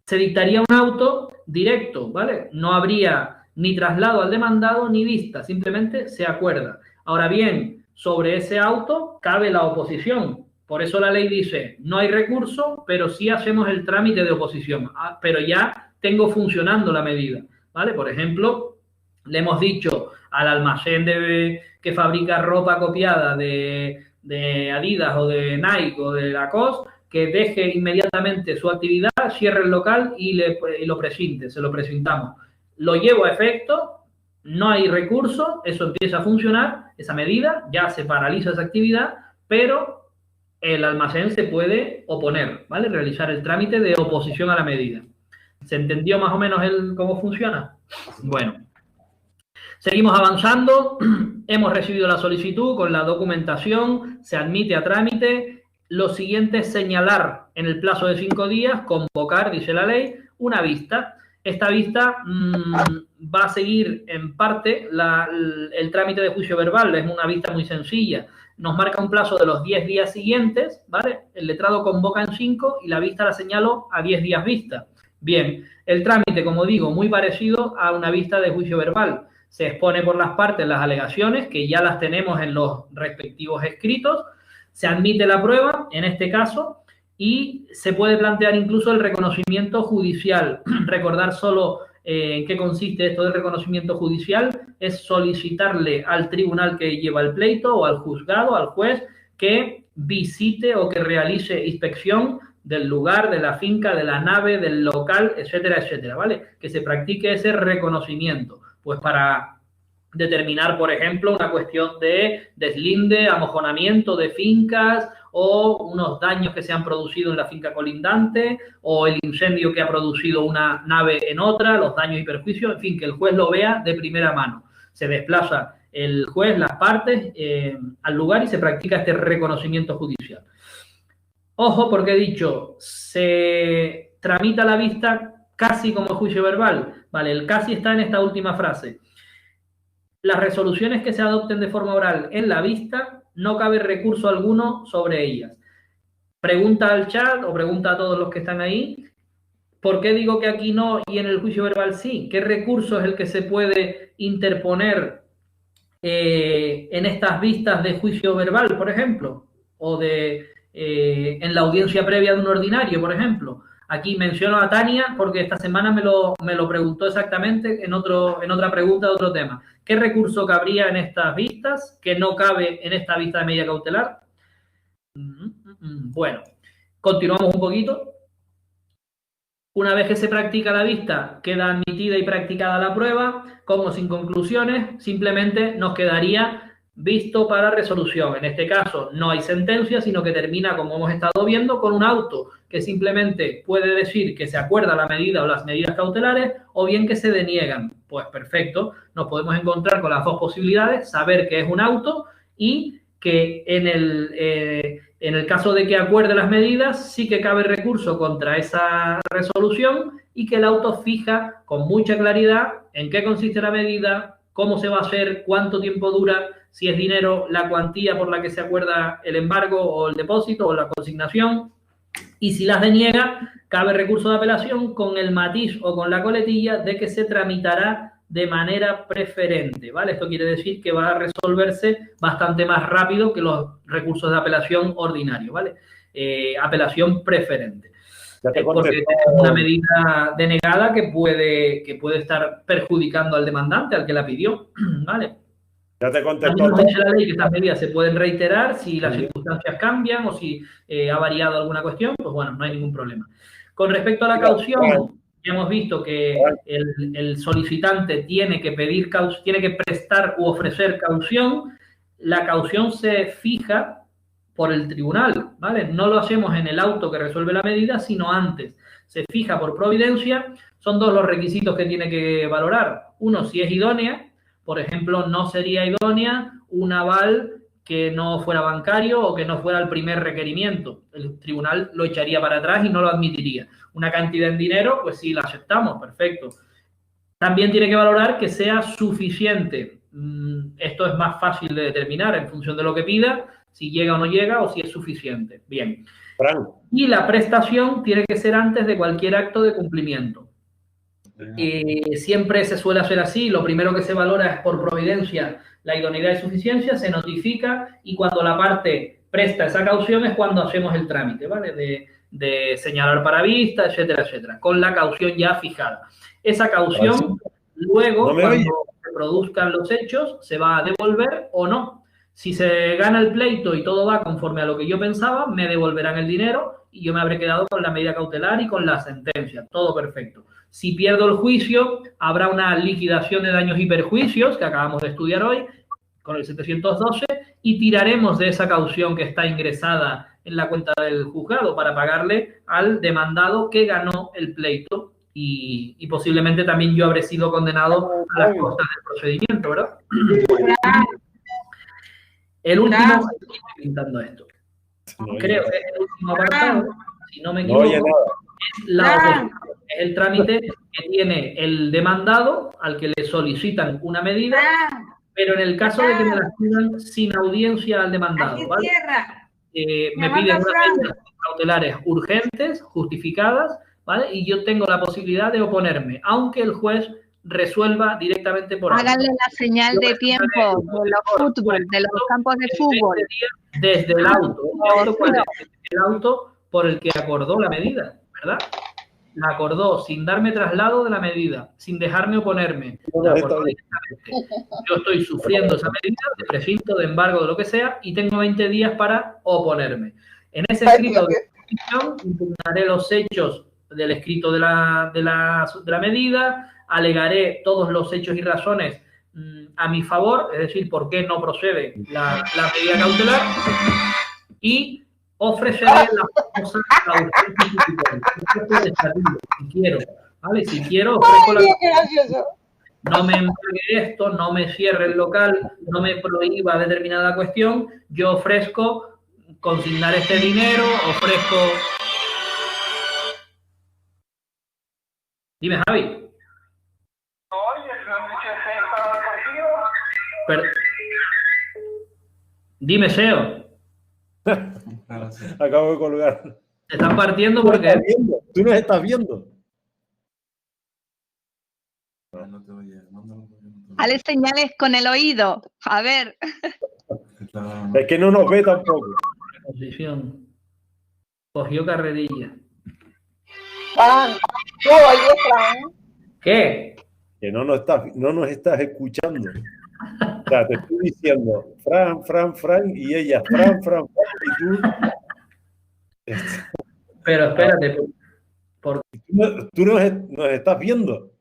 se dictaría un auto directo, ¿vale? No habría ni traslado al demandado ni vista, simplemente se acuerda. Ahora bien, sobre ese auto cabe la oposición. Por eso la ley dice, no hay recurso, pero sí hacemos el trámite de oposición. Pero ya tengo funcionando la medida, ¿vale? Por ejemplo, le hemos dicho al almacén que fabrica ropa copiada de Adidas o de Nike o de Lacoste que deje inmediatamente su actividad, cierre el local y lo presinte, se lo presentamos. Lo llevo a efecto, no hay recurso, eso empieza a funcionar, esa medida, ya se paraliza esa actividad, pero el almacén se puede oponer, ¿vale? Realizar el trámite de oposición a la medida. ¿Se entendió más o menos cómo funciona? Bueno, seguimos avanzando. Hemos recibido la solicitud con la documentación, se admite a trámite. Lo siguiente es señalar en el plazo de 5 días, convocar, dice la ley, una vista. Esta vista va a seguir en parte el trámite de juicio verbal, es una vista muy sencilla. Nos marca un plazo de los 10 días siguientes, ¿vale? El letrado convoca en 5 y la vista la señalo a 10 días vista. Bien, el trámite, como digo, muy parecido a una vista de juicio verbal. Se expone por las partes las alegaciones, que ya las tenemos en los respectivos escritos. Se admite la prueba, en este caso, y se puede plantear incluso el reconocimiento judicial. Recordar solo en qué consiste esto del reconocimiento judicial, es solicitarle al tribunal que lleva el pleito o al juzgado, al juez, que visite o que realice inspección del lugar, de la finca, de la nave, del local, etcétera, etcétera, ¿vale? Que se practique ese reconocimiento, pues para determinar, por ejemplo, una cuestión de deslinde, amojonamiento de fincas o unos daños que se han producido en la finca colindante o el incendio que ha producido una nave en otra, los daños y perjuicios, en fin, que el juez lo vea de primera mano. Se desplaza el juez, las partes, al lugar y se practica este reconocimiento judicial. Ojo, porque he dicho, se tramita la vista casi como juicio verbal, ¿vale? El casi está en esta última frase. Las resoluciones que se adopten de forma oral en la vista, no cabe recurso alguno sobre ellas. Pregunta al chat o pregunta a todos los que están ahí, ¿por qué digo que aquí no y en el juicio verbal sí? ¿Qué recurso es el que se puede interponer en estas vistas de juicio verbal, por ejemplo? O en la audiencia previa de un ordinario, por ejemplo. Aquí menciono a Tania porque esta semana me lo preguntó exactamente en otra pregunta de otro tema. ¿Qué recurso cabría en estas vistas que no cabe en esta vista de medida cautelar? Bueno, continuamos un poquito. Una vez que se practica la vista, queda admitida y practicada la prueba, como sin conclusiones, simplemente nos quedaría visto para resolución. En este caso no hay sentencia, sino que termina, como hemos estado viendo, con un auto que simplemente puede decir que se acuerda la medida o las medidas cautelares o bien que se deniegan. Pues perfecto, nos podemos encontrar con las dos posibilidades, saber que es un auto y que en el caso de que acuerde las medidas sí que cabe recurso contra esa resolución y que el auto fija con mucha claridad en qué consiste la medida, cómo se va a hacer, cuánto tiempo dura, si es dinero, la cuantía por la que se acuerda el embargo o el depósito o la consignación. Y si las deniega, cabe recurso de apelación con el matiz o con la coletilla de que se tramitará de manera preferente, ¿vale? Esto quiere decir que va a resolverse bastante más rápido que los recursos de apelación ordinarios, ¿vale? Apelación preferente. Porque es una medida denegada que puede estar perjudicando al demandante, al que la pidió, ¿vale? Ya te contestó. También nos dice la ley que estas medidas se pueden reiterar si las circunstancias cambian o si ha variado alguna cuestión, pues bueno, no hay ningún problema. Con respecto a la caución, ya hemos visto que el solicitante tiene que prestar u ofrecer caución. La caución se fija por el tribunal, ¿vale? No lo hacemos en el auto que resuelve la medida, sino antes. Se fija por providencia. Son dos los requisitos que tiene que valorar. Uno, si es idónea. Por ejemplo, no sería idónea un aval que no fuera bancario o que no fuera el primer requerimiento. El tribunal lo echaría para atrás y no lo admitiría. Una cantidad en dinero, pues sí, la aceptamos, perfecto. También tiene que valorar que sea suficiente. Esto es más fácil de determinar en función de lo que pida, si llega o no llega o si es suficiente. Bien. Y la prestación tiene que ser antes de cualquier acto de cumplimiento. Siempre se suele hacer así. Lo primero que se valora es por providencia la idoneidad y suficiencia, se notifica y cuando la parte presta esa caución es cuando hacemos el trámite, ¿vale? De señalar para vista, etcétera, etcétera, con la caución ya fijada. Esa caución, luego, cuando se produzcan los hechos, se va a devolver o no. Si se gana el pleito y todo va conforme a lo que yo pensaba, me devolverán el dinero y yo me habré quedado con la medida cautelar y con la sentencia. Todo perfecto. Si pierdo el juicio, habrá una liquidación de daños y perjuicios, que acabamos de estudiar hoy, con el 712, y tiraremos de esa caución que está ingresada en la cuenta del juzgado para pagarle al demandado que ganó el pleito y posiblemente también yo habré sido condenado a las costas del procedimiento, ¿verdad? El último, estoy pintando esto. Creo que es el último apartado, si no me equivoco, es la oposición. Es el trámite que tiene el demandado al que le solicitan una medida, pero en el caso de que me la pidan sin audiencia al demandado, ¿vale? Me piden unas medidas cautelares urgentes, justificadas, ¿vale? Y yo tengo la posibilidad de oponerme, aunque el juez resuelva directamente por ahí. Háganle la señal de tiempo de los fútbol, de los campos de fútbol. Desde el auto. El auto por el que acordó la medida, ¿verdad? La acordó sin darme traslado de la medida, sin dejarme oponerme. La acordó directamente. Yo estoy sufriendo esa medida de precinto, de embargo, de lo que sea, y tengo 20 días para oponerme. En ese escrito de oposición impugnaré los hechos del escrito de la medida, alegaré todos los hechos y razones a mi favor, es decir, por qué no procede la medida cautelar, y ofreceré la famosa caución sustitutoria. Si quiero, ¿vale? Si quiero, ofrezco no me embargue esto, no me cierre el local, no me prohíba determinada cuestión, yo ofrezco consignar este dinero, ofrezco... Dime, Javi. Dime, Seo. Acabo de colgar. Te están partiendo porque... Tú nos estás viendo. Hale señales con el oído. A ver. Es que no nos ve tampoco. Posición. Cogió carrerilla. ¿Tú oyes, Fran? ¿Qué? Que no nos estás escuchando. O sea, te estoy diciendo Fran, y ella, Fran, y tú. Pero espérate. Tú nos estás viendo.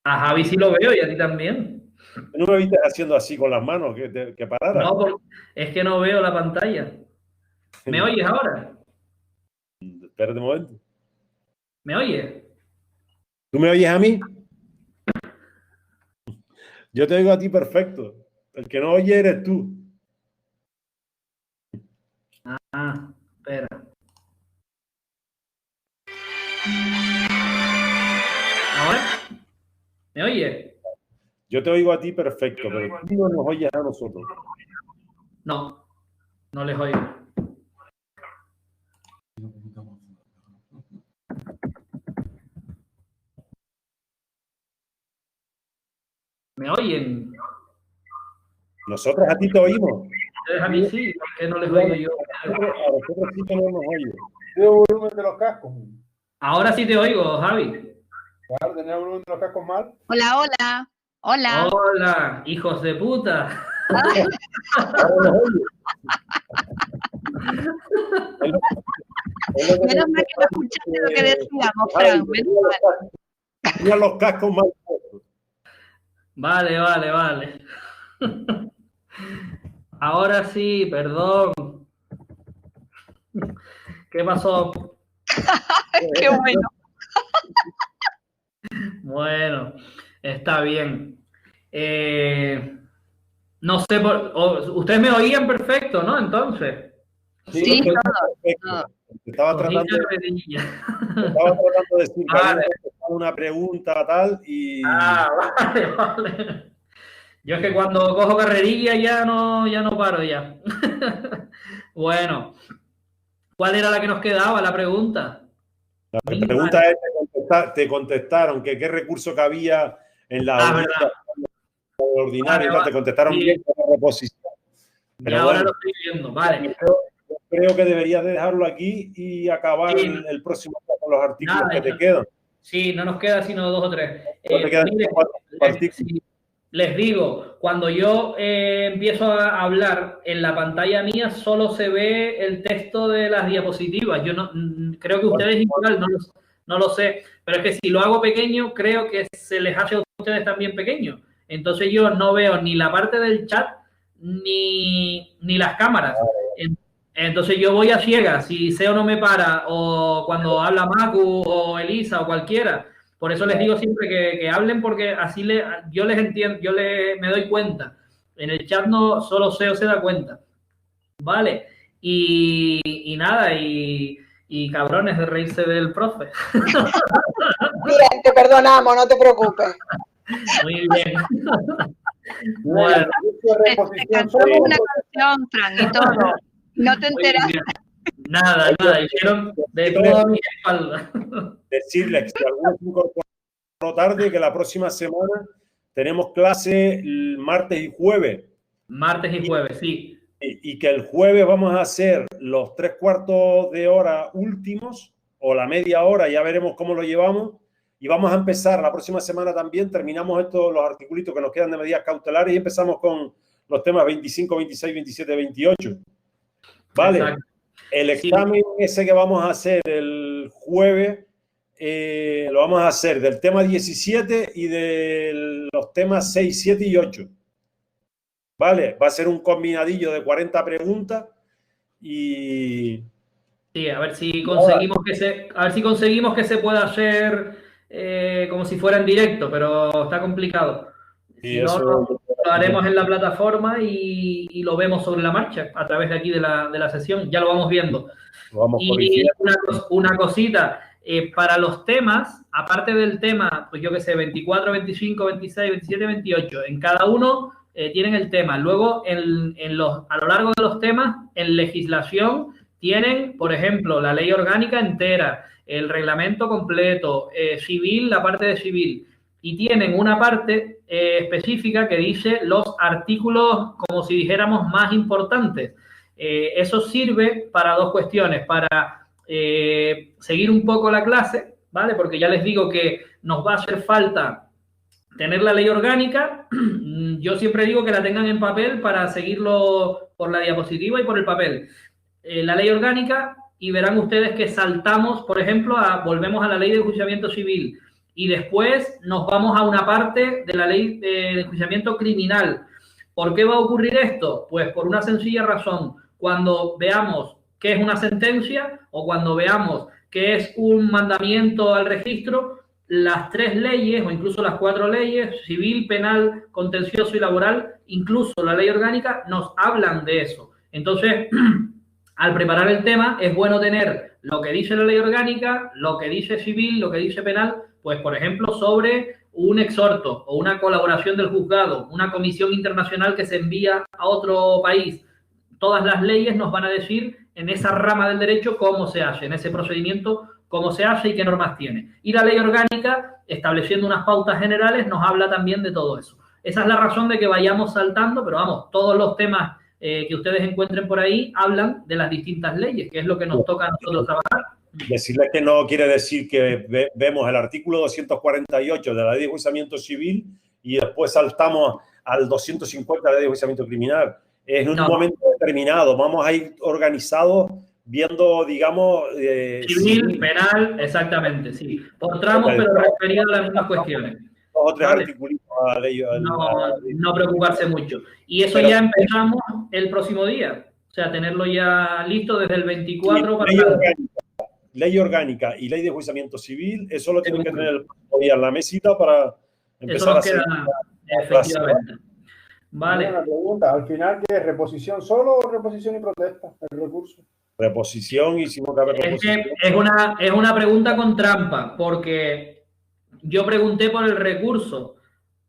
A Javi sí lo veo y a ti también. ¿No me viste haciendo así con las manos que parara? No, es que no veo la pantalla. ¿Me oyes ahora? Espérate un momento. ¿Me oyes? ¿Tú me oyes a mí? Yo te oigo a ti perfecto. El que no oye eres tú. Espera. ¿Ahora? ¿Me oye? Yo te oigo a ti perfecto, pero tú no nos oyes a nosotros. No, no les oigo. ¿Me oyen? Nosotros a ti te oímos. Ustedes a mí sí, ¿por qué no les oigo yo? A nosotros sí que no nos oye. ¿Tiene volumen de los cascos? Ahora sí te oigo, Javi. Claro, tenía volumen de los cascos mal. Hola, hola. Hola. Hola, hijos de puta. Ahora nos oye. Menos mal que no escuchaste lo que decíamos, Fran. Menos mal. Tenía los cascos mal puestos. Vale. Ahora sí, perdón. ¿Qué pasó? Qué bueno. Bueno, está bien. No sé, ustedes me oían perfecto, ¿no? Entonces. Sí, perfecto. todo. Estaba tratando de decir que Vale. había una pregunta tal y Vale. Yo es que cuando cojo carrerilla ya no paro ya. Bueno, ¿cuál era la que nos quedaba, la pregunta? la pregunta es, te contestaron que qué recurso cabía en la audiencia ordinaria, Vale, te contestaron sí. bien con la reposición. Pero Y ahora bueno, lo estoy viendo, vale. yo creo que deberías de dejarlo aquí y acabar Sí. el próximo día con los artículos Nada, que te quedan. Sí, no nos queda sino 2 o 3. No te quedan Mire, 4 artículos. sí, les digo, cuando yo empiezo a hablar en la pantalla mía solo se ve el texto de las diapositivas. Yo no creo que ustedes igual, no lo sé, pero es que si lo hago pequeño creo que se les hace a ustedes también pequeño. Entonces yo no veo ni la parte del chat ni las cámaras. Entonces yo voy a ciegas, si SEO no me para, o cuando habla Macu o Elisa o cualquiera. Por eso les digo siempre que hablen, porque así yo les entiendo, me doy cuenta. En el chat no solo SEO se da cuenta. Vale. Y nada, y cabrones de reírse del profe. Bien, te perdonamos, no te preocupes. Muy bien. Bueno, Te cantamos una canción, Fran, y todo. No te muy enteras. bien. Nada, hicieron de toda mi espalda. Decirles que algunos se incorporaron tarde, que la próxima semana tenemos clase el martes y jueves. Martes y jueves, sí. Y que el jueves vamos a hacer los 3/4 de hora últimos o la media hora, ya veremos cómo lo llevamos. Y vamos a empezar la próxima semana también. Terminamos los articulitos que nos quedan de medidas cautelares y empezamos con los temas 25, 26, 27, 28. Vale. Exacto. El examen ese que vamos a hacer el jueves lo vamos a hacer del tema 17 y de los temas 6, 7 y 8. Vale, va a ser un combinadillo de 40 preguntas y... Sí, a ver si conseguimos que se pueda hacer como si fuera en directo, pero está complicado. Si no, lo haremos en la plataforma y lo vemos sobre la marcha a través de aquí de la sesión. Ya lo vamos viendo. Y una cosita, para los temas, aparte del tema, pues yo qué sé, 24, 25, 26, 27, 28, en cada uno tienen el tema. Luego, a lo largo de los temas, en legislación, tienen, por ejemplo, la ley orgánica entera, el reglamento completo, civil, la parte de civil, y tienen una parte específica que dice los artículos, como si dijéramos, más importantes. Eso sirve para 2 cuestiones, para seguir un poco la clase, ¿vale? Porque ya les digo que nos va a hacer falta tener la ley orgánica. Yo siempre digo que la tengan en papel para seguirlo por la diapositiva y por el papel. La ley orgánica, y verán ustedes que saltamos, por ejemplo, volvemos a la ley de enjuiciamiento civil y después nos vamos a una parte de la ley de enjuiciamiento criminal. ¿Por qué va a ocurrir esto? Pues por una sencilla razón. Cuando veamos qué es una sentencia o cuando veamos qué es un mandamiento al registro, las 3 leyes o incluso las 4 leyes, civil, penal, contencioso y laboral, incluso la ley orgánica, nos hablan de eso. Entonces, al preparar el tema, es bueno tener lo que dice la ley orgánica, lo que dice civil, lo que dice penal, pues por ejemplo sobre un exhorto o una colaboración del juzgado, una comisión internacional que se envía a otro país. Todas las leyes nos van a decir en esa rama del derecho cómo se hace, en ese procedimiento cómo se hace y qué normas tiene. Y la ley orgánica, estableciendo unas pautas generales, nos habla también de todo eso. Esa es la razón de que vayamos saltando, pero vamos, todos los temas que ustedes encuentren por ahí hablan de las distintas leyes, que es lo que nos toca a nosotros trabajar. Decirles que no quiere decir que vemos el artículo 248 de la Ley de Enjuiciamiento Civil y después saltamos al 250 de la Ley de Enjuiciamiento Criminal. Es un momento determinado. Vamos a ir organizados viendo, digamos... civil, penal, exactamente, sí. Por tramos, pero referido a las mismas cuestiones. Dos o tres artículos a la ley. No preocuparse mucho. Y eso ya empezamos el próximo día. O sea, tenerlo ya listo desde el 24 para... Ley orgánica y ley de enjuiciamiento civil, eso lo tienen que tener el próximo día en la mesita para empezar a hacer... Efectivamente. Vale. Una pregunta, al final, ¿qué es? ¿Reposición solo o reposición y protesta? El recurso. Reposición y si no cabe reposición. Es una pregunta con trampa, porque yo pregunté por el recurso.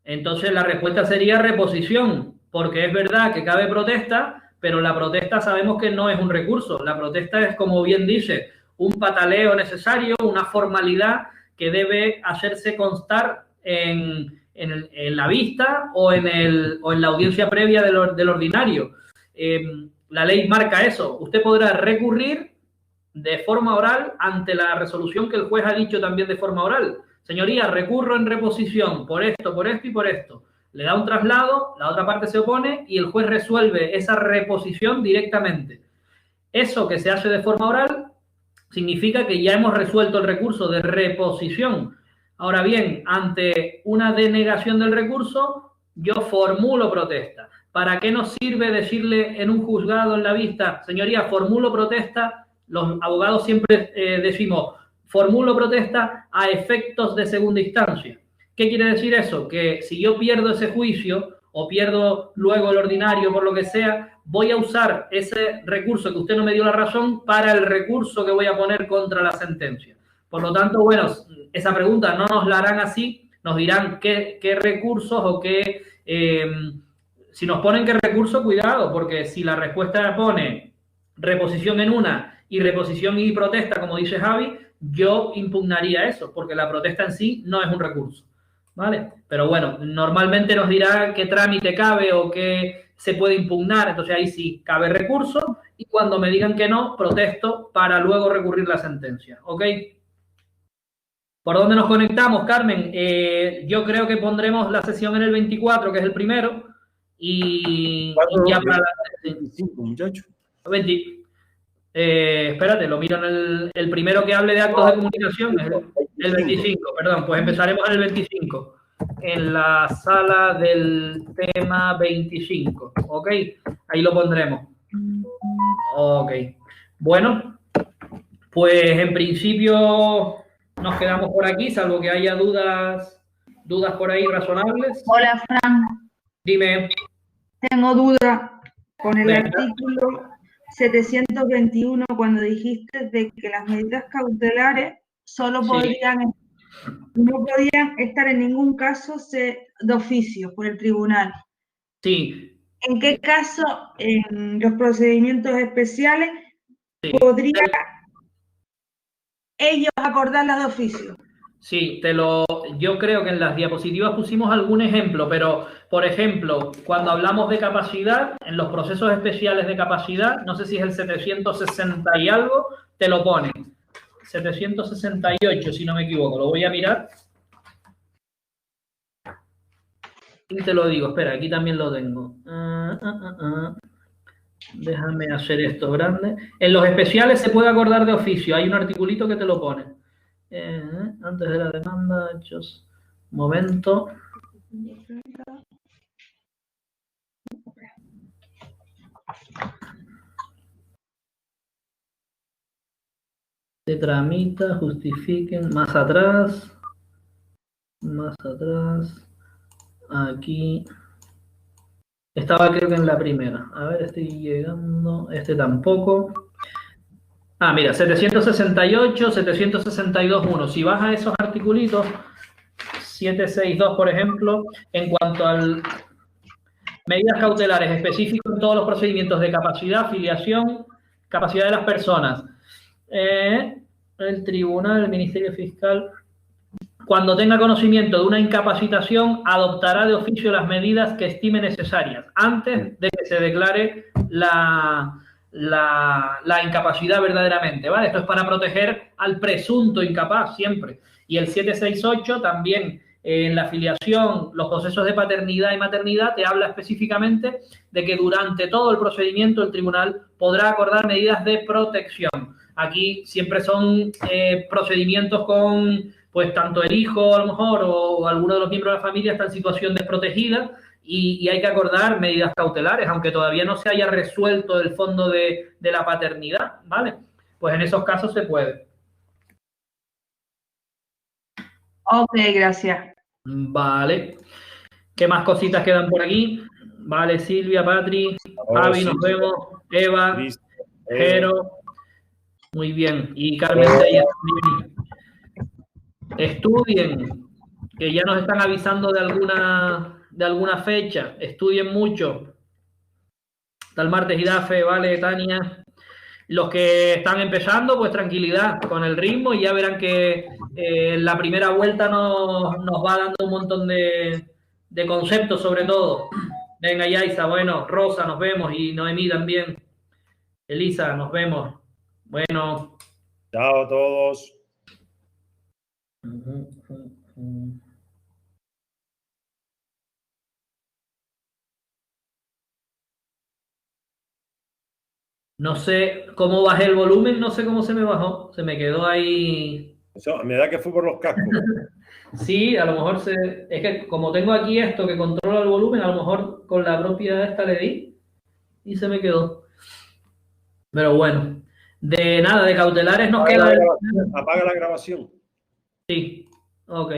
Entonces la respuesta sería reposición, porque es verdad que cabe protesta, pero la protesta sabemos que no es un recurso. La protesta es, como bien dice, un pataleo necesario, una formalidad que debe hacerse constar en la vista o en la audiencia previa del ordinario. La ley marca eso. Usted podrá recurrir de forma oral ante la resolución que el juez ha dicho también de forma oral. Señoría, recurro en reposición por esto y por esto. Le da un traslado, la otra parte se opone y el juez resuelve esa reposición directamente. Eso que se hace de forma oral significa que ya hemos resuelto el recurso de reposición. Ahora bien, ante una denegación del recurso, yo formulo protesta. ¿Para qué nos sirve decirle en un juzgado en la vista, señoría, formulo protesta? Los abogados siempre decimos, formulo protesta a efectos de segunda instancia. ¿Qué quiere decir eso? Que si yo pierdo ese juicio o pierdo luego el ordinario por lo que sea, voy a usar ese recurso que usted no me dio la razón para el recurso que voy a poner contra la sentencia. Por lo tanto, bueno, esa pregunta no nos la harán así, nos dirán qué recursos o qué... si nos ponen qué recurso, cuidado, porque si la respuesta pone reposición en una y reposición y protesta, como dice Javi, yo impugnaría eso, porque la protesta en sí no es un recurso, ¿vale? Pero bueno, normalmente nos dirá qué trámite cabe o qué se puede impugnar, entonces ahí sí cabe recurso y cuando me digan que no, protesto para luego recurrir la sentencia, ¿ok? ¿Por dónde nos conectamos, Carmen? Yo creo que pondremos la sesión en el 24, que es el primero, y ya para la... 25, muchachos. Espérate, lo miro en el primero que hable de actos de comunicación, es el 25, perdón, pues empezaremos en el 25, en la sala del tema 25, ¿ok? Ahí lo pondremos. Ok. Bueno, pues en principio nos quedamos por aquí, salvo que haya dudas por ahí razonables. Hola, Fran. Dime. Tengo duda con el Venga. artículo 721 cuando dijiste de que las medidas cautelares solo Sí. no podían estar en ningún caso de oficio por el tribunal. Sí. ¿En qué caso en los procedimientos especiales Sí. podrían ellos acordarlas de oficio? Sí, yo creo que en las diapositivas pusimos algún ejemplo, pero, por ejemplo, cuando hablamos de capacidad, en los procesos especiales de capacidad, no sé si es el 760 y algo, te lo pone. 768, si no me equivoco, lo voy a mirar. Y te lo digo, espera, aquí también lo tengo. Déjame hacer esto grande. En los especiales se puede acordar de oficio, hay un articulito que te lo pone. Antes de la demanda, hechos. Momento. Se tramita, justifiquen. Más atrás. Aquí. Estaba creo que en la primera. A ver, estoy llegando. Este tampoco. Ah, mira, 768, 762.1. Si vas a esos articulitos, 762, por ejemplo, en cuanto a medidas cautelares específicas en todos los procedimientos de capacidad, filiación, capacidad de las personas. El tribunal, el Ministerio Fiscal, cuando tenga conocimiento de una incapacitación, adoptará de oficio las medidas que estime necesarias antes de que se declare la incapacidad verdaderamente, ¿vale? Esto es para proteger al presunto incapaz siempre. Y el 768 también, en la filiación, los procesos de paternidad y maternidad, te habla específicamente de que durante todo el procedimiento el tribunal podrá acordar medidas de protección. Aquí siempre son procedimientos con, pues, tanto el hijo, a lo mejor, o alguno de los miembros de la familia está en situación desprotegida y hay que acordar medidas cautelares, aunque todavía no se haya resuelto el fondo de la paternidad, ¿vale? Pues en esos casos se puede. Ok, gracias. Vale. ¿Qué más cositas quedan por aquí? Vale, Silvia, Patri, Javi, nos vemos. Eva, Jero. Muy bien. Y Carmen Tella también. Estudien, que ya nos están avisando de alguna fecha. Estudien mucho. Hasta el martes, Idafe, vale, Tania. Los que están empezando, pues tranquilidad con el ritmo y ya verán que la primera vuelta nos va dando un montón de conceptos sobre todo. Venga, Yaisa, bueno, Rosa, nos vemos, y Noemí también. Elisa, nos vemos. Bueno. Chao a todos. No sé cómo bajé el volumen, no sé cómo se me bajó. Se me quedó ahí. Eso, me da que fue por los cascos. Sí, a lo mejor es que como tengo aquí esto que controla el volumen, a lo mejor con la propia esta le di y se me quedó. Pero bueno, de nada, de cautelares nos queda. Apaga la grabación. Sí, ok.